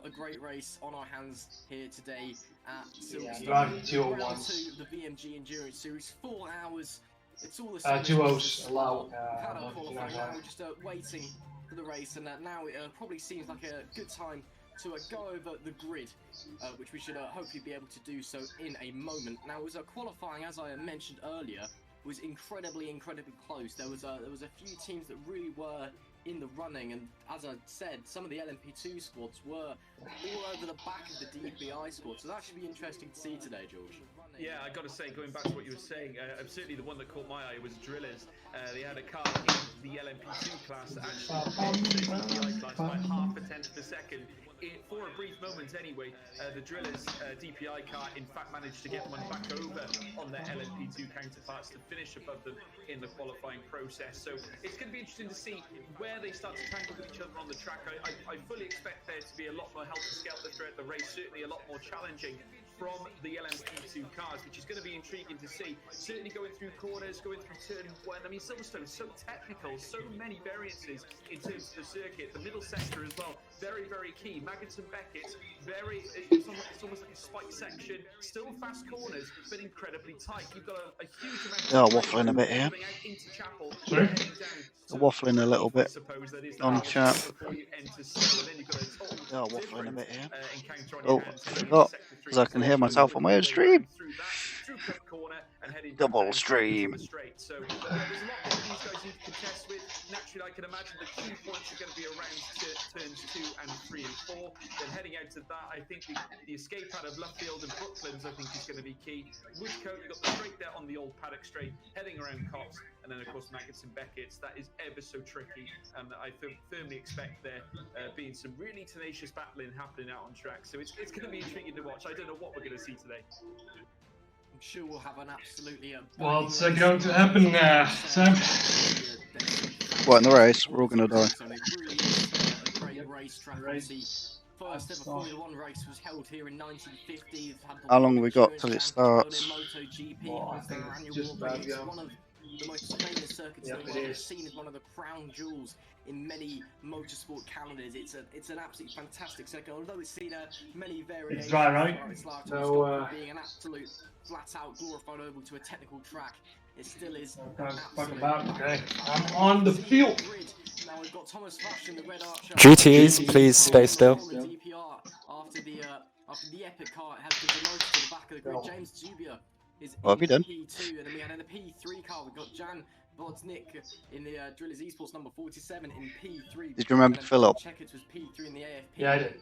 a great race on our hands here today at Silverstone. Driving Round 2 of the VMG Endurance Series, 4 hours. It's all the same. duos allow. We've had our qualifying now. We're just waiting for the race, and now it probably seems like a good time to go over the grid, which we should hopefully be able to do so in a moment. Now, it was qualifying, as I mentioned earlier, was incredibly close. There was a few teams that really were in the running, and as I said, some of the LMP2 squads were all over the back of the DPI squad, so that should be interesting to see today, George. Yeah, I got to say, going back to what you were saying, certainly the one that caught my eye was Drillers. They had a car in the LMP2 class that actually the DPI class by half a tenth of a second. For a brief moment anyway, the Drillers DPI car in fact managed to get one back over on their LMP2 counterparts to finish above them in the qualifying process. So it's going to be interesting to see where they start to tangle with each other on the track. I fully expect there to be a lot more helter-skelter throughout the race, certainly a lot more challenging from the LMP2 cars, which is going to be intriguing to see. Certainly going through corners, going through turn one. I mean, Silverstone is so technical, so many variances in terms of the circuit. The middle sector as well, very key. Maggots and Beckett's, it's almost like a spike section. Still fast corners, but incredibly tight. You've got a huge amount of waffling a bit here. into Chapel. Sorry? Waffling a little bit on chat. Waffling a bit here. Oh, I forgot, because I can hear myself on my own stream. Double stream. So there's a lot more these guys need to contest with. Naturally, I can imagine the 2 points are going to be around turns 2 and 3 and 4. Then heading out to that, I think the escape out of Luffield and Brooklands, I think, is going to be key. Woodcote, you've got the straight there on the old paddock straight, heading around Cox, and then of course Maggots and Beckett's. That is ever so tricky, and I firmly expect there being some really tenacious battling happening out on track. So it's going to be intriguing to watch. I don't know what we're going to see today. I'm sure we'll have an absolutely What's going to happen, Sam? What, in the race? We're all going to die. First ever Formula 1 race was held here in 1950. How long have we got till it starts? Just about, yeah. One of the most famous circuits that we've seen, is one of the crown jewels in many motorsport calendars. It's an absolutely fantastic circuit, although it's seen many variations. It's dry, right? So being an absolute flat-out glorified oval to a technical track, it still is. Okay, I'm on the field. Now we've got Thomas Rush in the Red Archer. GTEs, please stay still. After the epic car, it has been demoted to the back of the grid. James Zubia is What have you done? P2, and then we had in the P3 car, we've got Jan Bodznik in the Drillers Esports number 47 in P3. Did you remember Philip? Checkers was P3 in the AFP. Yeah, I did.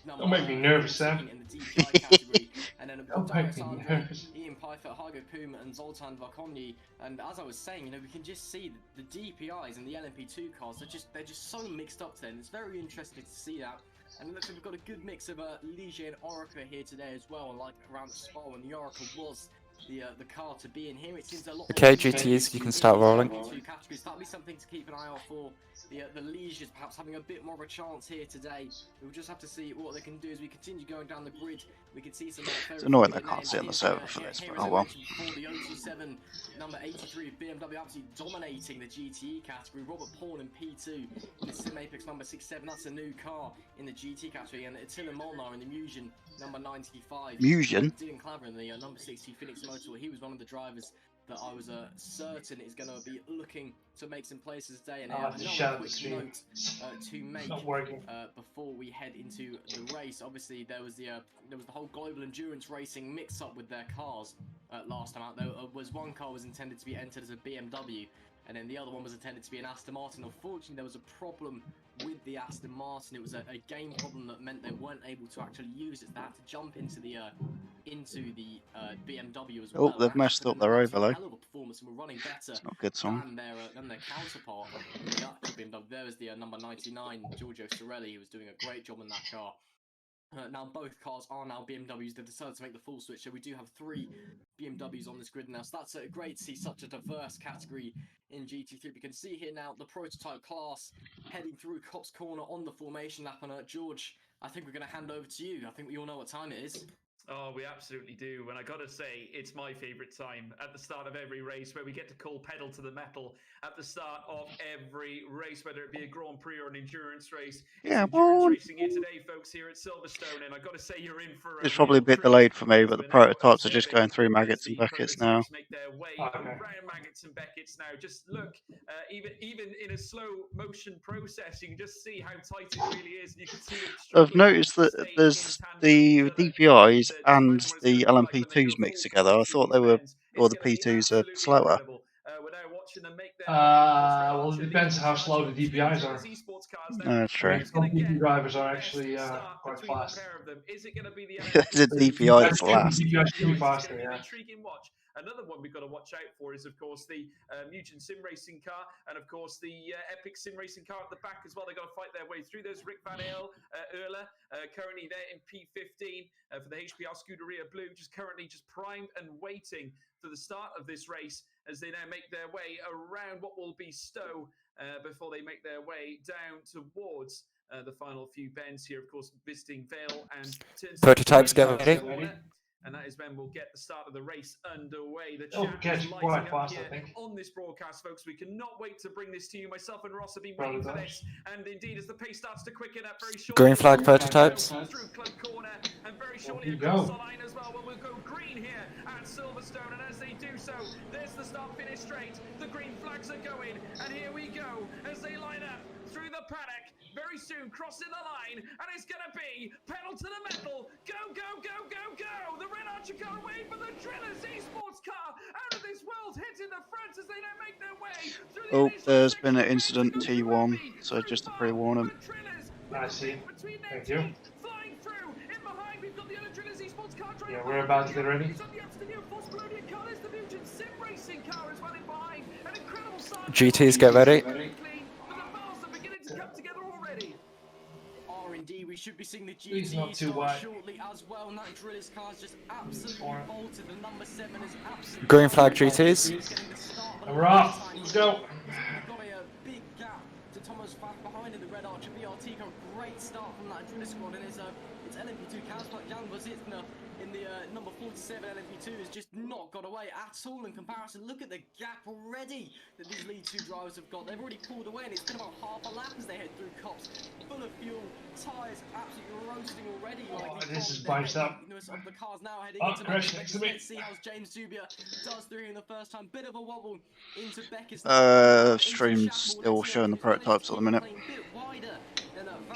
Number Don't make me nervous, Sam. in the DPI category. And then Don't make me nervous. Ian Pfeiffer, Hargo Poom, and Zoltan Varkonyi. And as I was saying, we can just see the DPIs and the LMP2 cars. They're just so mixed up today, and it's very interesting to see that. And it looks like we've got a good mix of Ligier and Oracle here today as well. And like around the Spa, when the Oracle was the car to be in here, it seems a lot. Okay, GTEs, you can start rolling. That'll be something to keep an eye out for. The Ligiers perhaps having a bit more of a chance here today. We'll just have to see what they can do as we continue going down the grid. We can see some. It's annoying I can't sit on the server for this, but oh well. The OT7 number 83 BMW absolutely dominating the GTE category. Robert Paul in P2 in the Sim Apex number 67. That's a new car in the GT category, and Attila Molnar in the Musion number 95. Musion? Dylan Claver in the number 60 Phoenix Motor. He was one of the drivers that I was certain is going to be looking to make some places today. And another quick note to make before we head into the race. Obviously, there was the whole global endurance racing mix-up with their cars last time out. There was one car was intended to be entered as a BMW, and then the other one was intended to be an Aston Martin. Unfortunately, there was a problem with the Aston Martin. It was a game problem that meant they weren't able to actually use it. They had to jump into the BMW as well. Oh, they've messed up their overlay. Performance and were running better. It's not a good song. Than their counterpart. There was the number 99 Giorgio Sorelli, who was doing a great job in that car. Now both cars are now BMWs. They've decided to make the full switch, so we do have 3 BMWs on this grid now. So that's great to see such a diverse category in GT3. We can see here now the prototype class heading through Cops Corner on the formation lap. And George, I think we're going to hand over to you. I think we all know what time it is. Oh, we absolutely do. And I got to say, it's my favorite time at the start of every race where we get to call pedal to the metal at the start of every race, whether it be a Grand Prix or an endurance race. It's Yeah, endurance well, racing here today, folks, here at Silverstone. And I got to say, you're in for a it's probably a real bit treat delayed for me, as but the we're now prototypes are just observing going through as Maggots and the Beckett's now. prototypes make their way around Maggots and Beckett's now. Just look, even in a slow motion process, you can just see how tight it really is. And you can see them I've struggling noticed to that stay in there's tandem with the each other. DPIs Just and imagine what it's going the to be like when they go LMP2s mixed full together. tilt I through thought these they were, bends. or It's the going to be P2s are absolutely slower. incredible. We're now watching them make their way across Red Well, it Archer. These depends are how in charge slow of the two DPIs are. Drillers esports cars now. That's true. Who's Some going to get DP drivers the are best actually start quite between the fast. pair of them? Is it going to be the The LMP2 DPI or that's is it going to last. be the DPI is pretty DPIs? It's fast, going to be yeah. an intriguing watch. Another one we've got to watch out for is, of course, the Mugen Sim Racing car and, of course, the Epic Sim Racing car at the back as well. They've got to fight their way through. There's Rick Van Erle, currently there in P15 for the HPR Scuderia Blue, just primed and waiting for the start of this race as they now make their way around what will be Stowe before they make their way down towards the final few bends here, of course, visiting Vale and Prototypes get ready. And that is when we'll get the start of the race underway. The It'll chat catch is quite lighting up fast, I here think. on this broadcast, folks. We cannot wait to bring this to you. Myself and Ross have been Probably waiting for does. this. And indeed, as the pace starts to quicken up very shortly. Green flag prototypes. Through Club Corner and very shortly Here we across go. the line as well. Well, we'll go green here at Silverstone. And as they do so, there's the start finish straight. The green flags are going. And here we go as they line up through the paddock. Very soon, crossing the line, and it's going to be pedal to the metal. Go, go, go, go, go. The Red Archer car away for the Drillers esports car out of this world, hitting the front as they now make their way through the Oh, initial there's section. been an incident in T1, so just to pre-warn him. I see. Thank you. Flying through. In behind, we've got the other Drillers esports car. Yeah, we're about to get ready. It's on the Epstein Force Colonial car. There's the Mugen Sim Racing car as well in behind. An incredible start. GTs get ready. But the bars are beginning to come together already. R&D, we should be seeing the He's not GTE too start wide. shortly as well, and that Drillers car's just absolutely bolted. The number 7 is absolutely Green flag GTs. getting the start of the And we're off. time. Let's go. We've got a big gap to Thomas Fast behind in the Red Archer BRT car. Great start from that Driller squad, and it's LMP2 Casper Jan was in the number 47 LMP2 has just not got away at all in comparison. Look at the gap already that these lead 2 drivers have got. They've already pulled away, and it's been about half a lap as they head through cops, full of fuel, tyres absolutely roasting already. This is bunched up. Of the cars now heading Oh, into crash Beckett's. next to me. Let's see how James Zubia does through in the first time. Bit of a wobble into Beckett's. Stream's still showing the prototypes at the minute.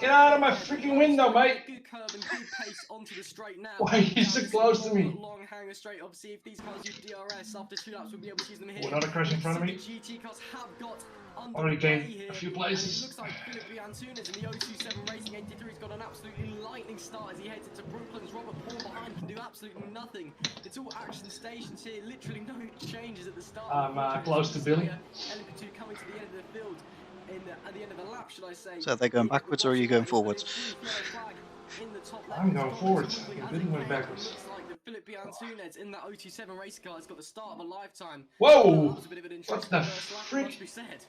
Get out of my freaking window, mate! Good curb and good pace onto the straight now. Why are you so close to me? Long hanger straight. Obviously, if these cars use DRS after 2 laps, we'll be able to use them here. Another crash in front of me. The GT cars have got Already gained here. a few It places. looks like Philip Antunes in the 027 Racing 83 has got an absolutely lightning start as he heads into Brooklyn's. Robert Paul behind can do absolutely nothing. It's all action stations here. Literally no changes at the start. I'm close to Billy. LMP2 coming to the end of the field. At the end of the lap, should I say. So are they going backwards or are you going forwards? I'm going forwards. Billy went backwards. Looks like the Philip Antunes in that 027 race car has got the start of a lifetime. Whoa! That was a bit of an What interesting the first lap, freak? must be said.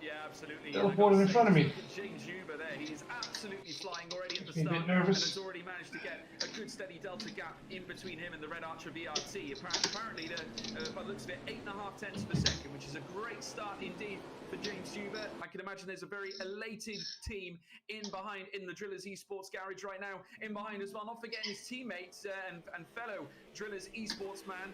Yeah, absolutely. Teleported in front of me. James Huber there, he is absolutely flying already at the Makes me a start bit nervous. and has already managed to get a good steady delta gap in between him and the Red Archer VRT. Apparently, by the looks of it, 8.5 tenths per second, which is a great start indeed for James Huber. I can imagine there's a very elated team in behind in the Drillers Esports garage right now. In behind as well, not forgetting his teammates and fellow Drillers Esports man,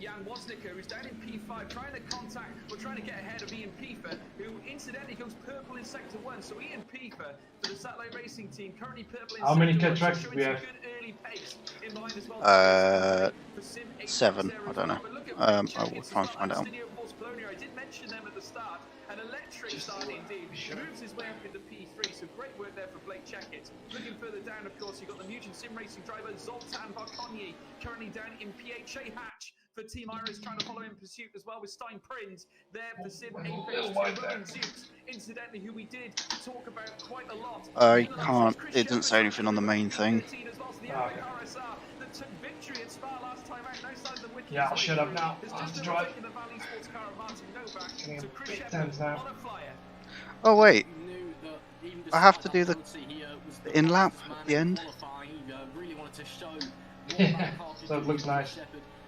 Jan Woznicker, who's down in P5 trying to get ahead of Ian Piefer, who incidentally comes purple in Sector 1. So Ian Piefer for the Satellite Racing team, currently purple in How many Sector 1, tracks showing do we some have? good early pace in behind as well. 7. I don't know. I will try and find out. I did mention them at the start. An electric start indeed. Moves his way up into P3, so great work there for Blake Checkett. Looking further down, of course, you've got the Mugen Sim Racing driver Zoltan Varkonyi, currently down in PHA Hatch for Team Iris, trying to follow in pursuit as well with Stein Prinz there for Sim Apex. Roman Zukes, incidentally, who we did talk about quite a lot. I can't, it doesn't say anything on the main thing. Yeah, I'll shut up now. I'll have to drive. Getting a bit tense now. Oh wait, I have to do the in-lap at the end? He really wanted to show So it looks nice.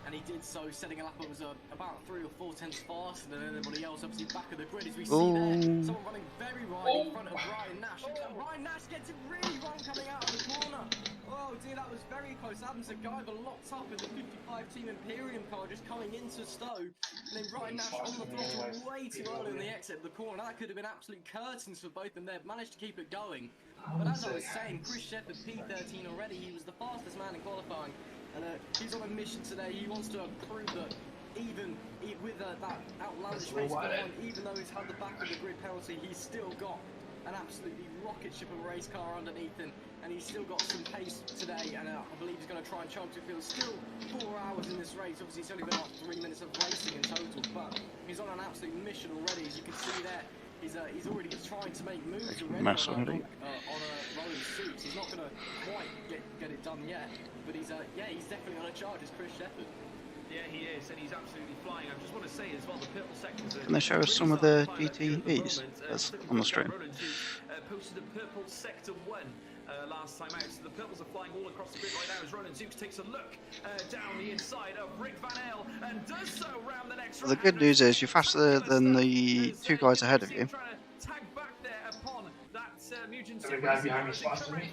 And he did so, setting a lap that was about 3 or 4 tenths faster than anybody else. Obviously, back of the grid as we see there. Someone running very wide in front of Ryan Nash. Ryan Nash gets it really wrong coming out of the corner. Oh dear, that was very close. Adams and Guyver locked up in the 55 Team Imperium car just coming into Stowe. And then Ryan Nash on the throttle way too early in the exit of the corner. That could have been absolute curtains for both of them there. Managed to keep it going. But as I was saying, Chris Shepherd P13 already. He was the fastest man in qualifying. And he's on a mission today. He wants to prove that even with that outlandish race going on, even though he's had the back of the grid penalty, he's still got an absolutely rocket ship of a race car underneath him, and he's still got some pace today, and I believe he's going to try and charge it. Feels still 4 hours in this race. Obviously, it's only been about 3 minutes of racing in total, but he's on an absolute mission already, as you can see there. He's already trying to make moves already on a rolling suits. He's not going to quite get it done yet, but he's definitely on a charge as Chris Shepherd. Yeah, he is, and he's absolutely flying. I just want to say as well, the purple sectors. Can they show us some of the GTEs that's on the stream? Posted a purple sector 1 last time out, so the purples are flying all across the grid right now as Roland Zukes takes a look down the inside of Rick Van Eyl and does so round the next The good news is you're faster than the 2 guys ahead of you. Tag back there upon that Mugen The guy behind me is faster than me.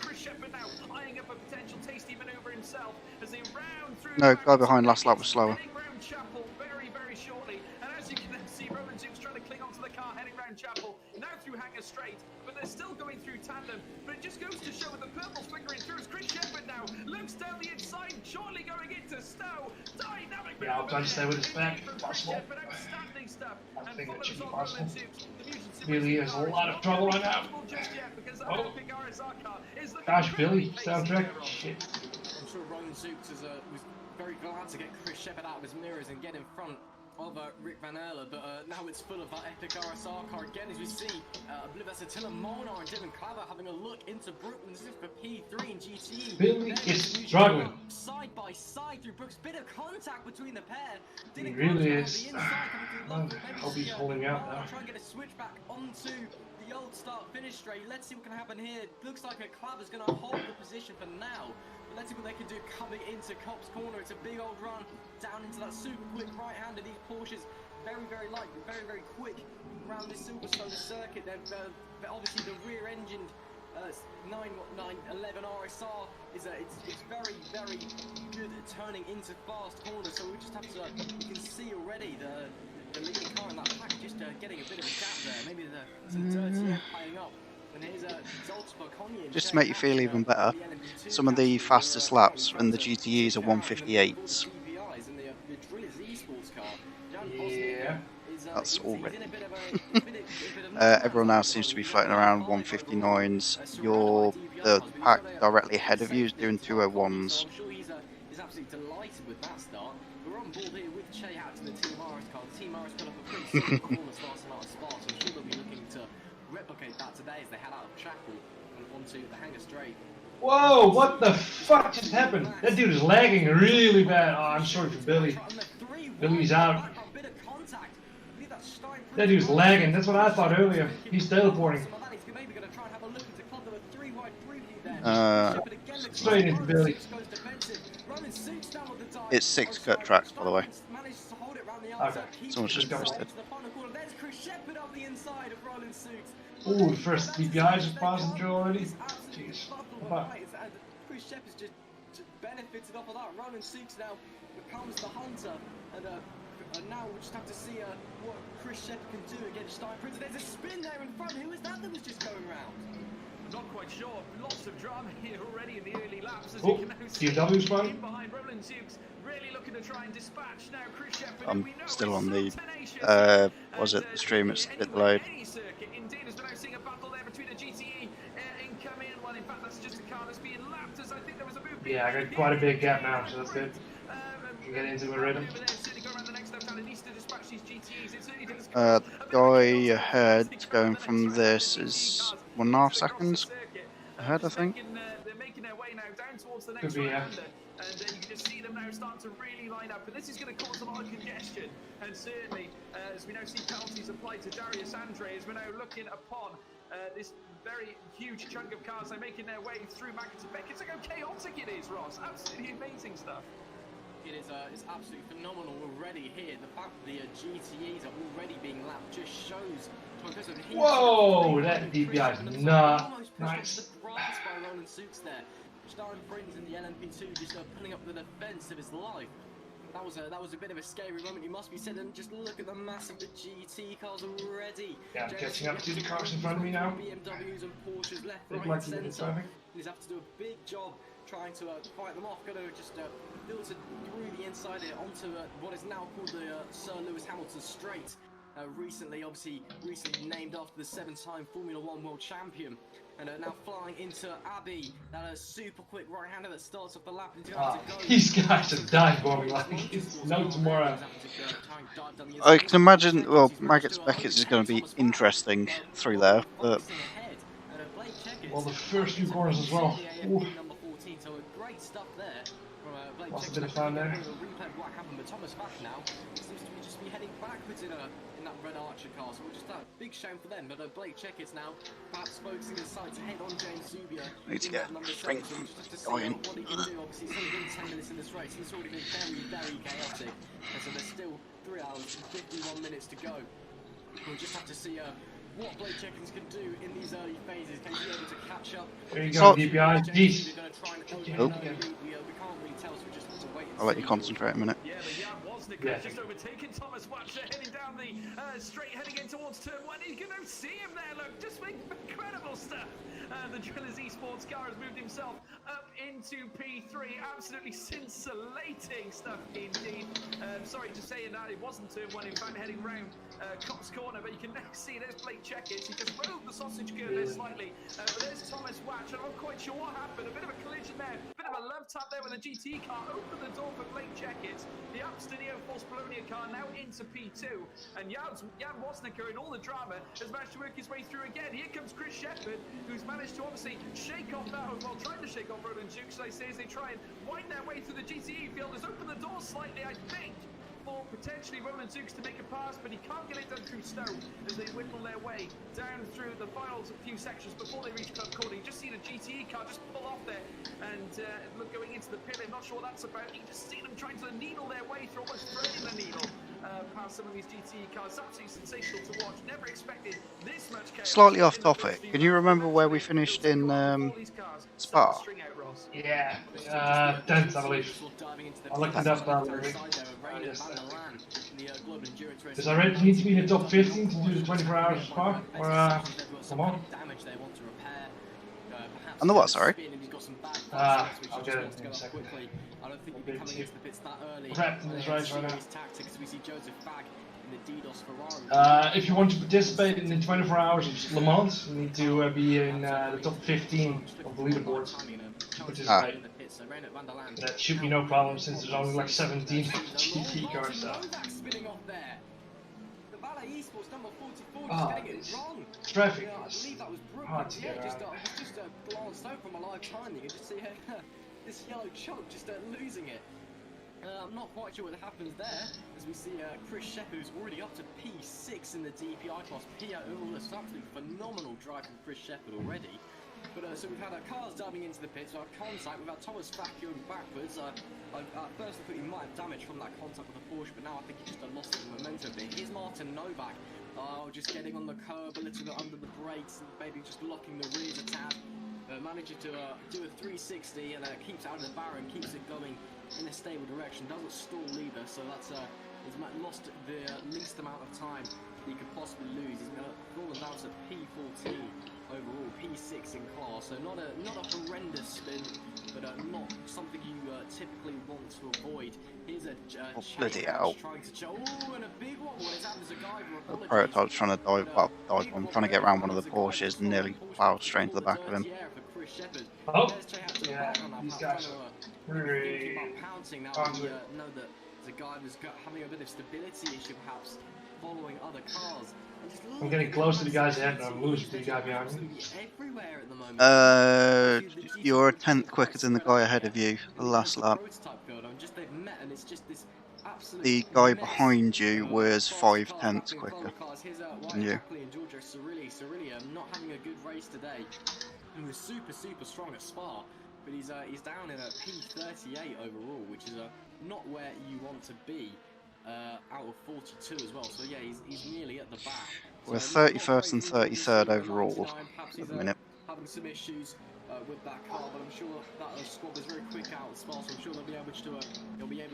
Chris Shepherd now eyeing up a potential tasty maneuver himself as they round through. No, guy behind last lap was slower. Chapel very, very shortly, and as you can see, Roland Zukes trying to cling onto the car heading round Chapel, now through Hanger Straight, but they're still going through tandem. But it just goes to show with the purples flickering through as Chris Shepherd now looks down the inside, shortly going into Stowe. Dynamic. Yeah, I'll try to stay with his back if possible. Outstanding stuff. I think it should be possible. Really is a lot of trouble right now. Oh. Gosh, Billy, soundtrack. Shit. I'm sure Roland Zukes was very glad to get Chris Shepherd out of his mirrors and get in front of Rick Van Eyl, but now it's full of that epic RSR car again, as we see I believe that's Attila Molnar and Devin Claver having a look into Brooklyn. This is for P3 and GTE. Billy is struggling. Side by side through Brooks, bit of contact between the pair. He really is. I hope he's holding out now. Try and get a switch back onto the old start-finish straight. Let's see what can happen here. Looks like Claver's going to hold the position for now. Let's see what they can do coming into Cop's corner. It's a big old run down into that super quick right-hander. These Porsches very, very light, but very, very quick around this Silverstone circuit. They're obviously the rear-engined 911 RSR is it's very, very good at turning into fast corners. So we just have to you can see already the leading car in that pack just getting a bit of a gap there. Maybe some dirty air playing up. Just to make you feel even better, some of the fastest laps in the GTEs are 158s. Yeah. That's already. Everyone else seems to be floating around 159s. The pack directly ahead of you is doing 201s. He's absolutely delighted with that start. We're on board here with Che out to the Team Morris car. The Team Morris got up a pretty solid performance last night at Spa, so I'm sure they'll be looking to replicate that today as they head out of Chapel and onto the Hanger Straight. Whoa, what the fuck just happened? That dude is lagging really bad. Oh, I'm sorry for Billy. Billy's out. That dude's lagging. That's what I thought earlier. He's teleporting. Straight into Billy. It's 6 cut tracks, by the way. Okay. Someone's just posted. Ooh, the first DPIs are passing through already. Jeez. Chris Shepherd's just benefited off of that. Roland Sukes now becomes the hunter, and now we'll just have to see what Chris Shepherd can do against Steinprinter. There's a spin there in front. Who was that was just going round? Not quite sure. Lots of drama here already in the early laps. As you can now see, behind Roland Sukes, really looking to try and dispatch now Chris Shepherd. I'm still on the was it the stream? It's a bit delayed. Indeed, as we're now seeing a battle there between the GTE incoming. Well, in fact, that's just a car that's being lapped. As I think there was a move. Yeah, I got quite a big gap now, so that's good. Can get into a rhythm. The guy ahead going from this is 1.5 seconds ahead, I think. They're making their way now down towards the next Could be, yeah. and you can just see them now starting to really line up, and this is going to cause a lot of congestion, and certainly as we now see penalties applied to Darius Andre, as we're now looking upon this very huge chunk of cars are making their way through Magnus and Beckett. Look how chaotic it is, Ross. Absolutely amazing stuff. It is it's absolutely phenomenal already here. The fact that the GTEs are already being lapped just shows. Whoa, that DPI is not nice. By Roland Sukes there. Starring Brings in the LMP2 just pulling up the defense of his life. That was a bit of a scary moment, you must be said, and just look at the mass of the GT cars already. Yeah, I'm catching up to the cars in front of me now. BMWs and Porsches left, right, and centre. He's have to do a big job trying to fight them off. Got to just filter through the inside here onto what is now called the Sir Lewis Hamilton Straight. Recently named after the 7-time Formula 1 world champion. And now flying into Abbey, that super quick right-hander that starts off the lap. These guys are dying for me like it's no tomorrow. I can imagine, well, Maggotts Beckett's is going to be interesting through there, but... Well, the first few corners as well. Ooh. Lost a bit of fun there. What happened with Thomas Bach now seems to just be heading backwards in that red Archer car, so just a big shame for them. But Blake Checkett's now perhaps focusing his sight to head on James Zubia. Need to get strength going. What he can do. Obviously, it's only been 10 minutes in this race, and it's already been very, very chaotic. And so there's still 3 hours and 51 minutes to go. We'll just have to see what Blake Jenkins can do in these early phases. Can he be able to catch up? There you go, DPI. Jeez. I'll let you concentrate a minute. Yeah, but Jan Wozniak just overtaken Thomas Watcher, heading down the straight, heading in towards turn 1. You can see him there, look, just incredible stuff. The Drillers Esports car has moved himself up into P3. Absolutely scintillating stuff indeed. Sorry to say that it wasn't turn 1, in fact, heading round Cops Corner, but you can now see there's Blake Checkers. He just moved the sausage curve there slightly. But there's Thomas Watch, and I'm not quite sure what happened. A bit of a collision there, a bit of a love tap there with the GTE car. Opened the door for Blake Checkers. The Abstinio Force Polonia car now into P2. And Jan Wozniak in all the drama has managed to work his way through again. Here comes Chris Shepherd, who's managed to obviously shake off that, well, trying to shake off Roland Duke, should I say, as they try and wind their way through the GTE field. Has opened the door slightly, I think, for potentially Roland Zukes to make a pass, but he can't get it done through Stowe as they whittle their way down through the final few sections before they reach Club Corner. You just see the GTE car just pull off there and look, going into the pit. I'm not sure what that's about. You just see them trying to needle their way through, almost threading the needle past some of these GTE cars. Absolutely sensational to watch. Never expected this much chaos. Slightly off topic. Can you remember where we finished in Spa? Yeah, 10th, I believe. I looked it up earlier. Does I need to be in the top 15 to do the 24 hours of Spa? Or, come on. On the what, sorry? I'll get it in a second. Prepped in this race right now. If you want to participate in the 24 hours of Le Mans, you need to be in the top 15 of the leaderboard to participate. That should be no problem since there's only like 17 GT cars. So. Traffic is hard to get around. Just glanced over from a live timing and just see this yellow choke just losing it. I'm not quite sure what happens there, as we see Chris Shepherd, who's already up to P6 in the DPI class. That's absolutely phenomenal drive from Chris Shepherd already. But so we've had cars diving into the pits, our contact, we've had Thomas Bach going backwards. I first thought he might have damaged from that contact with the Porsche, but now I think he just lost the momentum a bit. Here's Martin Novak, just getting on the curb a little bit under the brakes and maybe just locking the rears a tad. Manages to do a 360 and keeps out of the barrier and keeps it going in a stable direction. Doesn't stall either, so that's he's lost the least amount of time he could possibly lose. He's fallen down to P14 overall, P6 in class. So not a horrendous spin, but not something you typically want to avoid. Here's a bloody hell. Trying to and a big one. What is that? There's a guy The prototype's trying to I'm trying to get around one of the Porsches and nearly plowed straight into the back of him. Oh, yeah, these guys are really pouncing now. Know that the guy was having a bit of stability issue, perhaps following other cars. I'm getting close to the guys ahead, and I'm losing to the guy behind me. Everywhere at the moment. You're a tenth quicker than the guy ahead of you. The last lap. They've met, and it's just this the guy behind you was 5/10 quicker than you. Not having a good race today. He was super strong at Spa, but he's down in a P38 overall, which is not where you want to be out of 42 as well. So yeah, he's nearly at the back. We're 31st and 33rd overall at the minute. Having some issues with that car, but I'm sure that squad was very quick out as well, so I'm sure they'll be able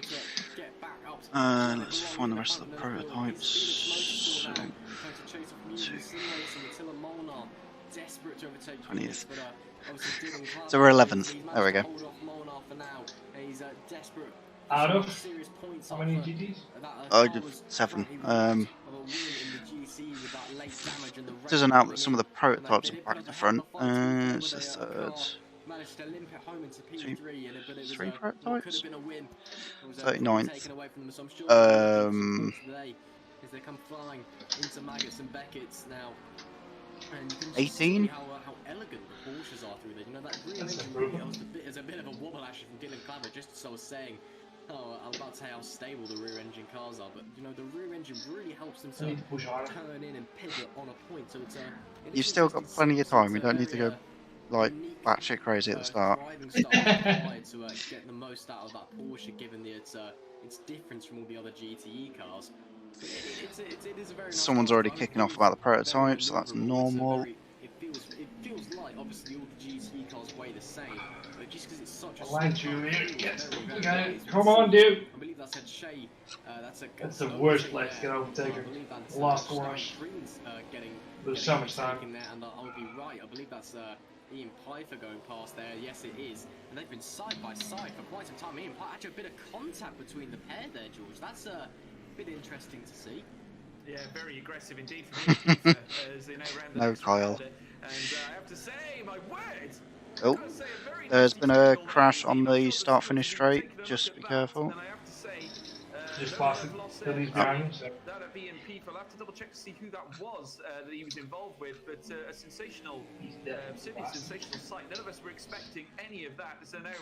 to get back up. Let's find the rest of the prototypes. 20th. So we're 11th. There we go. Out of how many GTs? I did 7. Doesn't help that some of the prototypes are back to front. It's the third. Three prototypes? 39th. 18? How elegant the Porsches are through there. You know, that rear engine is a bit of a wobble actually from Dylan Claver, just as I was saying. Oh, I was about to say how stable the rear engine cars are, but you know, the rear engine really helps them to turn in and pivot on a point. So it's You've still got plenty of time. You don't need to go like batshit crazy at the start. To get the most out of that Porsche, given its difference from all the other GTE cars. It is a very nice Someone's already kicking off about the prototype, so that's normal. It feels like obviously all the GTE cars weigh the same, but just because it's such a Line Juliet, come on, dude. I believe that's a Shea. That's the worst place to get overtaken. The last rush. There's so much time. And I'll be right. I believe that's Ian Pfeiffer going past there. Yes, it is. And they've been side by side for quite some time. Ian Pfeiffer, actually a bit of contact between the pair there, George. That's a bit interesting to see. Yeah, very aggressive indeed from Pfeiffer, as they know round the No, next Kyle. round. And I have to say, my word. Oh, there's been a crash on the start-finish straight. Just be careful. Just past it. Billy's behind him, so. That at VMG, I'll have to double check to see who that was that he was involved with, but a sensational, certainly sensational sight. None of us were expecting any of that. So now,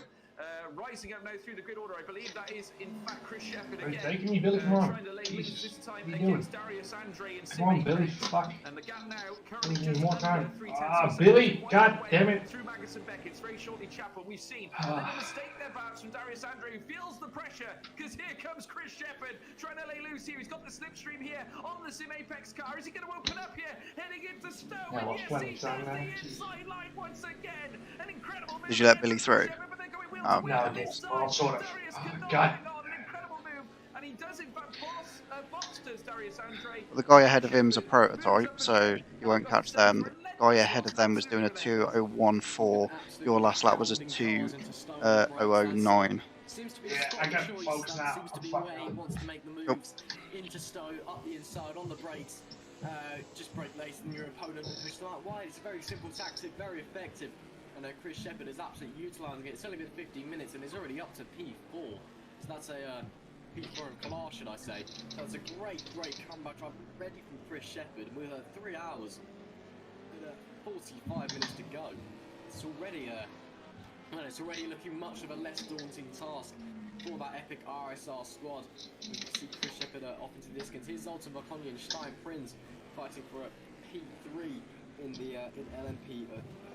rising up now through the grid order, I believe that is in fact Chris Shepherd again. Taking me, Billy, come on. Trying to lay loose this time what are you against doing? Darius Andre and Come on, Billy, fuck. And the gap now We currently need just more under time. 3/10 Ah, of a Billy, second, god way damn it. through Magnus and Beckett's very shortly Chapel. We've seen a little mistake there perhaps from Darius Andre, who feels the pressure, because here comes Chris Shepherd trying to lay loose here. He's got the slipstream here on the Sim Apex car. Is he going to open up here, heading into Stowe? Yeah, And what's yes, plenty he of does time the now. inside line once again. An incredible move. Did you let Billy through? Oh, No, I didn't. Well, sort of. Oh, God. And he does in fact box Darius Andre. The guy ahead of him's a prototype, so you won't catch them. The guy ahead of them was doing a 2014. Your last lap was a 2009. Yeah, I got folks now. Seems to I'm be fucking where he wants to make the moves. Into Stowe, up the inside, on the brakes. Just brake lacing your opponent and push them out wide. It's a very simple tactic, very effective. And Chris Shepherd is absolutely utilising it. It's only been 15 minutes and he's already up to P4. So that's a P4 and Kalar, should I say. That's a great comeback drive ready from Chris Shepherd with 3 hours and 45 minutes to go. It's already looking much of a less daunting task for that epic RSR squad. You can see Chris Shepherd off into the distance. Here's Zoltan Vakoni and Stein Prinz fighting for a P3 in the in LMP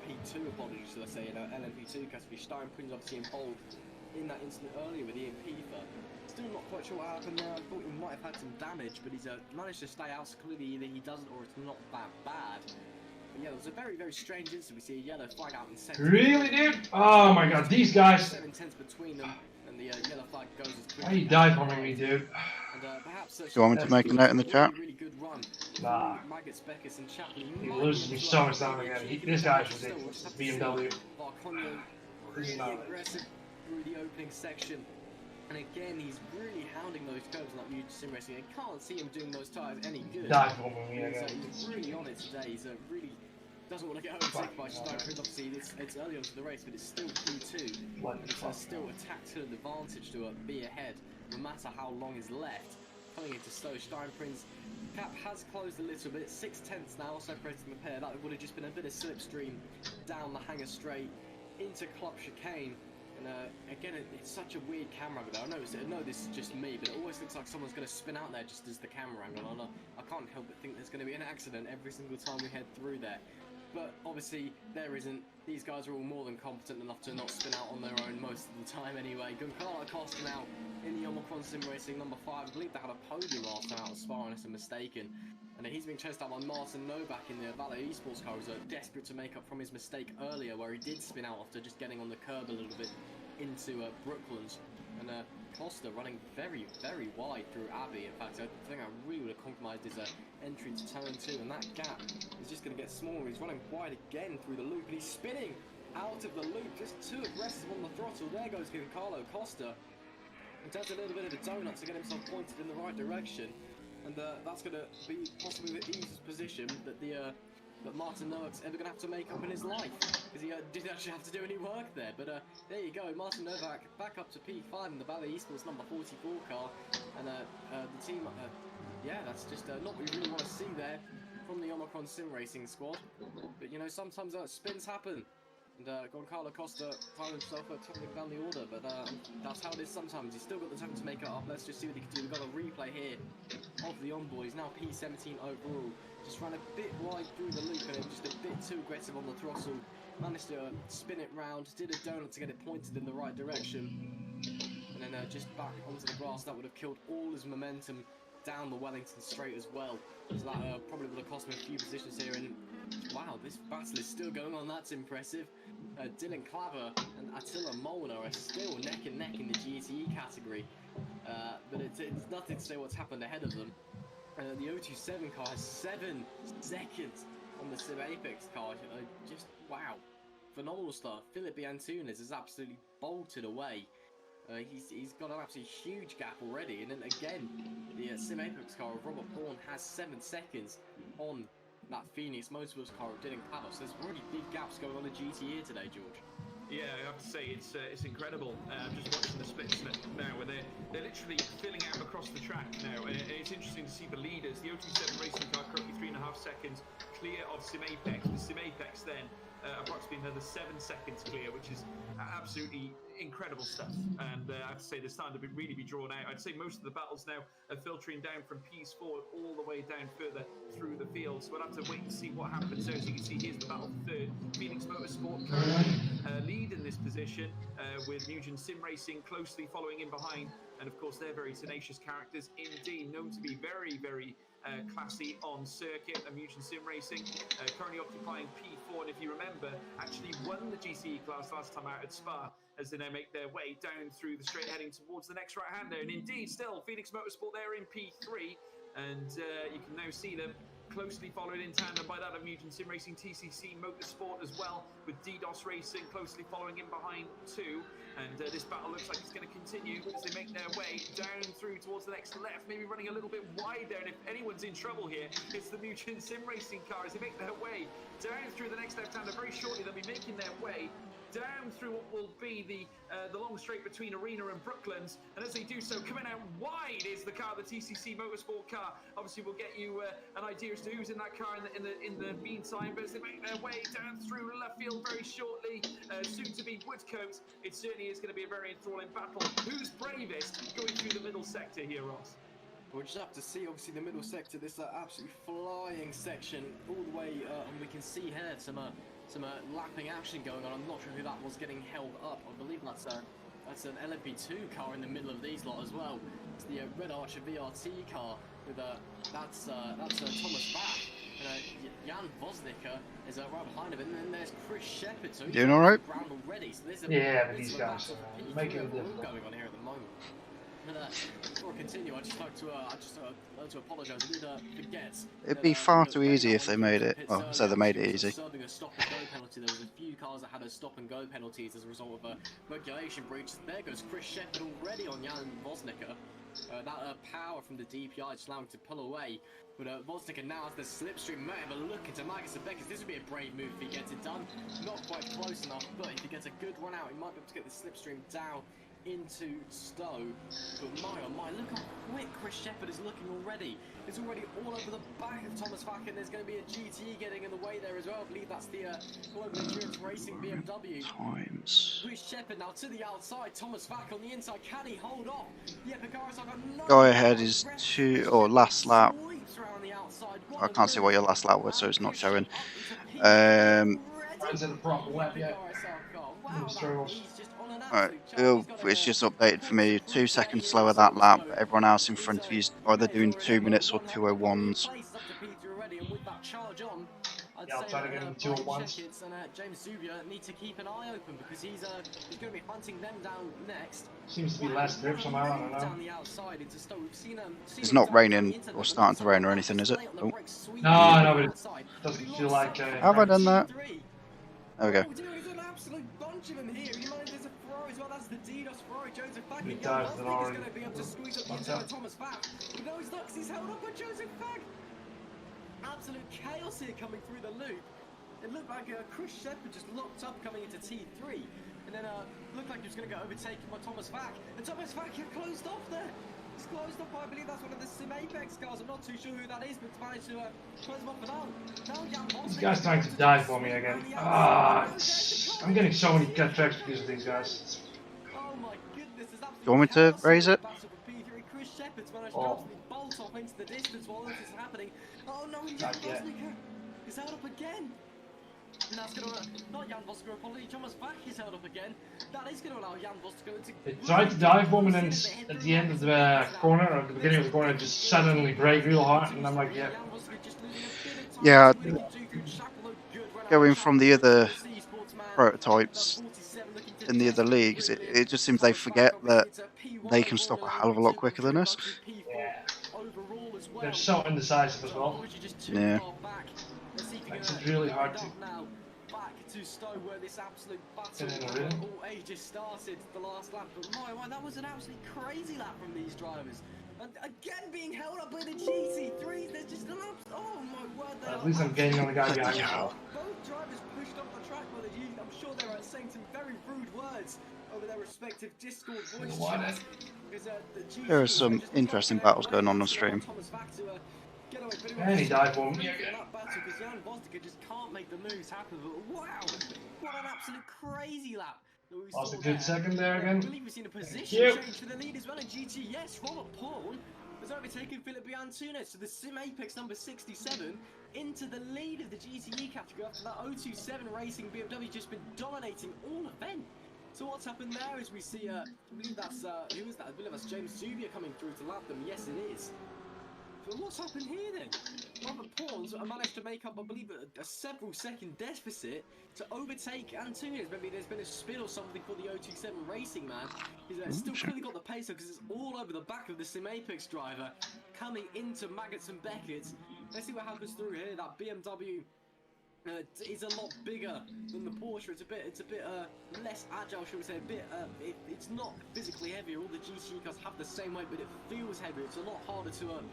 P2, apologies, should I say, in LMP2 category. Stein Prinz obviously involved in that incident earlier with Ian Pfeiffer. Still not quite sure what happened there. I thought he might have had some damage, but he's managed to stay out. So clearly either he doesn't or it's not that bad. But yeah, it was a very strange incident. We see a yellow flag out in centre. Really, dude? Oh my god, these guys. 7 tenths between them, and the yellow flag goes as quickly. Why you die for me, dude? And perhaps Do you want me to make a note in the chat? really good run. Nah. Maggots, Beckers, and Chaplin. He loses me so much time again. This guy's ridiculous. This BMW. Varkonio really aggressive through the opening section. And again, he's really hounding those curves like you sim racing. I can't see him doing those tyres any good. Die for me again. He's really on it today. He's really doesn't want to get overtaken by Stein. Obviously, it's early on to the race, but it's still P2. And it's still a tactical advantage to be ahead, no matter how long is left. Coming into Stowe, Stein Prinz gap has closed a little bit. 6 tenths now, separating the pair. That would have just been a bit of slipstream down the hanger straight into Club Chicane. And again, it's such a weird camera angle. I know this is just me, but it always looks like someone's going to spin out there just as the camera angle. And I can't help but think there's going to be an accident every single time we head through there. But obviously there isn't. These guys are all more than competent enough to not spin out on their own most of the time anyway. Goncalo Costa now in the Omicron Sim Racing number 5. I believe they had a podium last time out of Spa, unless I'm mistaken. And he's being chased out by Martin Novak in the Valle Esports car, who's desperate to make up from his mistake earlier, where he did spin out after just getting on the curb a little bit into Brooklands. And Costa running very, very wide through Abbey. In fact, I think I really would have compromised his entry to turn 2, and that gap is just going to get smaller. He's running wide again through the loop, and he's spinning out of the loop, just too aggressive on the throttle. There goes Giancarlo Costa, and does a little bit of a donut to get himself pointed in the right direction. And that's going to be possibly the easiest position that that Martin Novak's ever going to have to make up in his life, because he didn't actually have to do any work there. But there you go, Martin Novak back up to P5 in the Valle Esports number 44 car, and the team, yeah, that's just not what you really want to see there from the Omicron Sim Racing squad. But you know, sometimes spins happen. And Goncalo Costa found himself tumbling down the order, but that's how it is sometimes. He's still got the time to make it up. Let's just see what he can do. We've got a replay here of the onboy. He's now P17 overall. Just ran a bit wide through the loop and then just a bit too aggressive on the throttle. Managed to spin it round, did a donut to get it pointed in the right direction. And then just back onto the grass. That would have killed all his momentum down the Wellington straight as well. So that probably would have cost me a few positions here. And wow, this battle is still going on. That's impressive. Dylan Claver and Attila Molnar are still neck and neck in the GTE category. But it's nothing to say what's happened ahead of them. The O27 car has 7 seconds on the Sim Apex car. Just wow, phenomenal stuff. Philippe Antunes has absolutely bolted away. He's got an absolutely huge gap already, and then again, the Sim Apex car of Robert Bourne has 7 seconds on that Phoenix Motorsports car of Dylan Claver. So there's already big gaps going on in GTE today, George. Yeah, I have to say it's incredible. I'm just watching the splits now, where they're literally filling out across the track now. And it's interesting to see the leaders. The O27 racing car currently 3.5 seconds clear of Sim Apex. The Sim Apex then approximately another 7 seconds clear, which is absolutely incredible stuff. And I have to say, they're starting to really be drawn out. I'd say most of the battles now are filtering down from P4 all the way down further through the field. So we'll have to wait and see what happens. So as you can see, here's the battle for third. Phoenix Motorsport currently lead in this position, with Nugent Sim Racing closely following in behind. And of course, they're very tenacious characters indeed, known to be very, very classy on circuit. Nugent Sim Racing currently occupying P4, and if you remember, actually won the GTE class last time out at Spa, as they now make their way down through the straight heading towards the next right-hander. And indeed, still, Phoenix Motorsport there in P3, and you can now see them closely followed in tandem by that of Nugent Sim Racing, TCC Motorsport as well, with DDoS Racing closely following in behind too. And this battle looks like it's going to continue as they make their way down through towards the next left, maybe running a little bit wide there. And if anyone's in trouble here, it's the Nugent Sim Racing car as they make their way down through the next left-hander. Very shortly, they'll be making their way down through what will be the long straight between Arena and Brooklands, and as they do so, coming out wide is the car, the TCC Motorsport car. Obviously, we'll get you an idea as to who's in that car in the meantime. But as they make their way down through left field very shortly, soon to be Woodcote, it certainly is going to be a very enthralling battle. Who's bravest going through the middle sector here, Ross? We'll just have to see, obviously, the middle sector, this absolutely flying section all the way, and we can see here some lapping action going on. I'm not sure who that was getting held up. I believe that's an LMP2 car in the middle of these lot as well. It's the Red Archer VRT car with that's Thomas Bach. Jan Vosnica is right behind him, and then there's Chris Shepherd. So doing all right? Already. So there's but these guys are making it difficult going on here at the moment. But before I continue, I just like to apologise. I did forget. It'd be far too easy if they made it. Well, so they made it easy. Serving a stop and go penalty. There was a few cars that had a stop and go penalties as a result of a regulation breach. There goes Chris Shepherd already on Jan Vosnica. That power from the DPI just allowing him to pull away. But Vosnica now has the slipstream. May have a look into Marcus Beckers. This would be a brave move if he gets it done. Not quite close enough, but if he gets a good run out, he might be able to get the slipstream down into Stowe. But my oh my, look how quick Chris Shepherd is looking already. It's already all over the back of Thomas Vack, and there's going to be a GTE getting in the way there as well. I believe that's the Global Endurance Racing BMW. Times. Chris Shepherd now to the outside. Thomas Vack on the inside. Can he hold on? Yeah, Picari's got no. Guy ahead is last lap. I can't see what your last lap was, so it's not showing. Runs in the proper lap yet. Alright, it's just updated for me. 2 seconds slower that lap. Everyone else in front of you is either doing 2 minutes or 2:01s. Yeah, I'll try to get him 2:01s. And James Zubia need to keep an eye open because he's going to be hunting them down next. Seems to be last grip somehow, I don't know. It's not raining or starting to rain or anything, is it? Oh. No, but it doesn't feel like... Have I done that? Okay. He dives the lorry. Absolute chaos here coming through the loop. It looked like Chris Shepherd just locked up coming into T3, and then looked like he was going to get overtaken by Thomas Vack. And Thomas Vack closed off there. He's closed off. I believe that's one of the Sim Apex cars. I'm not too sure who that is, but managed to close him off for now. This guy's trying to dive for me again. I'm getting so many cut tracks because of these guys. Oh my goodness, Do you want me to raise it? Chris Shepherd's managed to Oh. absolutely bolt off into the distance while this is happening. Oh no, Jan Not yet. Vosnicker is held up again. And that's going to, not Jan Vosnicker, apology, Thomas Vack is held up again. That is going to allow Jan Vosnicker to... They tried to dive bomb and then at the end of the corner, or at the beginning of the corner, just suddenly brake real hard, and I'm like, yeah. Yeah, going from the other prototypes in the other leagues, it just seems they forget that they can stop a hell of a lot quicker than us. Yeah. They're so indecisive as well. Yeah. Makes it really hard to to Stowe where this absolute get battle in a rhythm. all ages started the last lap, but my, that was an absolutely crazy lap from these drivers. And again being held up by the GT3s, there's just an oh my word. At least I'm gaining on the guy behind me. Both drivers pushed off the track by the GT. I'm sure they were saying some very rude words over their respective Discord voice chats. There are some interesting battles going on stream. And he dive bombed me again. Because Jan Vosnicker just can't make the moves happen. But wow, what an absolute crazy lap. Lost a good second there again. I believe we've seen a position change for the lead as well in GT. Yes, Robert Paul has overtaken Philippe Antunes to the Sim Apex number 67 into the lead of the GTE category after that 027 Racing BMW just been dominating all event. So what's happened there is we see, I believe that's, who is that? I believe that's James Zubia coming through to lap them. Yes, it is. But what's happened here then? Robert Pawns managed to make up, I believe, a several second deficit to overtake Antunes. Maybe there's been a spin or something for the 027 Racing man. He's still clearly got the pace because it's all over the back of the Sim Apex driver coming into Maggots and Beckett. Let's see what happens through here. That BMW is a lot bigger than the Porsche. It's a bit less agile, shall we say? It's not physically heavier. All the GT cars have the same weight, but it feels heavier. It's a lot harder to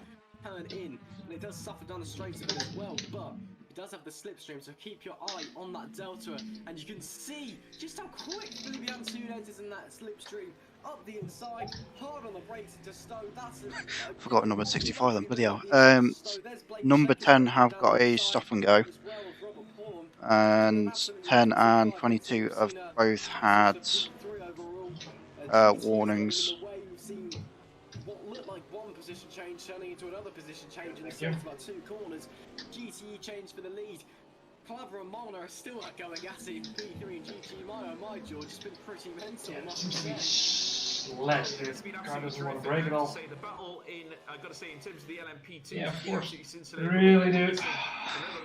turn in, and it does suffer down the straights a bit as well. But it does have the slipstream, so keep your eye on that delta, and you can see just how quick Philippe Antunes is in that slipstream. Up the inside, hard on the brakes into Stowe. That's Forgot number 65 then, but yeah. Number 10 have got a stop and go, and 10 and 22 have both had warnings. Position change turning into another position change in the space of about 2 corners. GTE change for the lead. Clever and Molnar are still going at it. P3 and GTE. My George, it's been pretty mental. Yeah, it seems to be less here. Car doesn't want to break it all. The battle in, I've got to say, in terms of the LMP2, yeah, of course. Cincinnati, really do. Another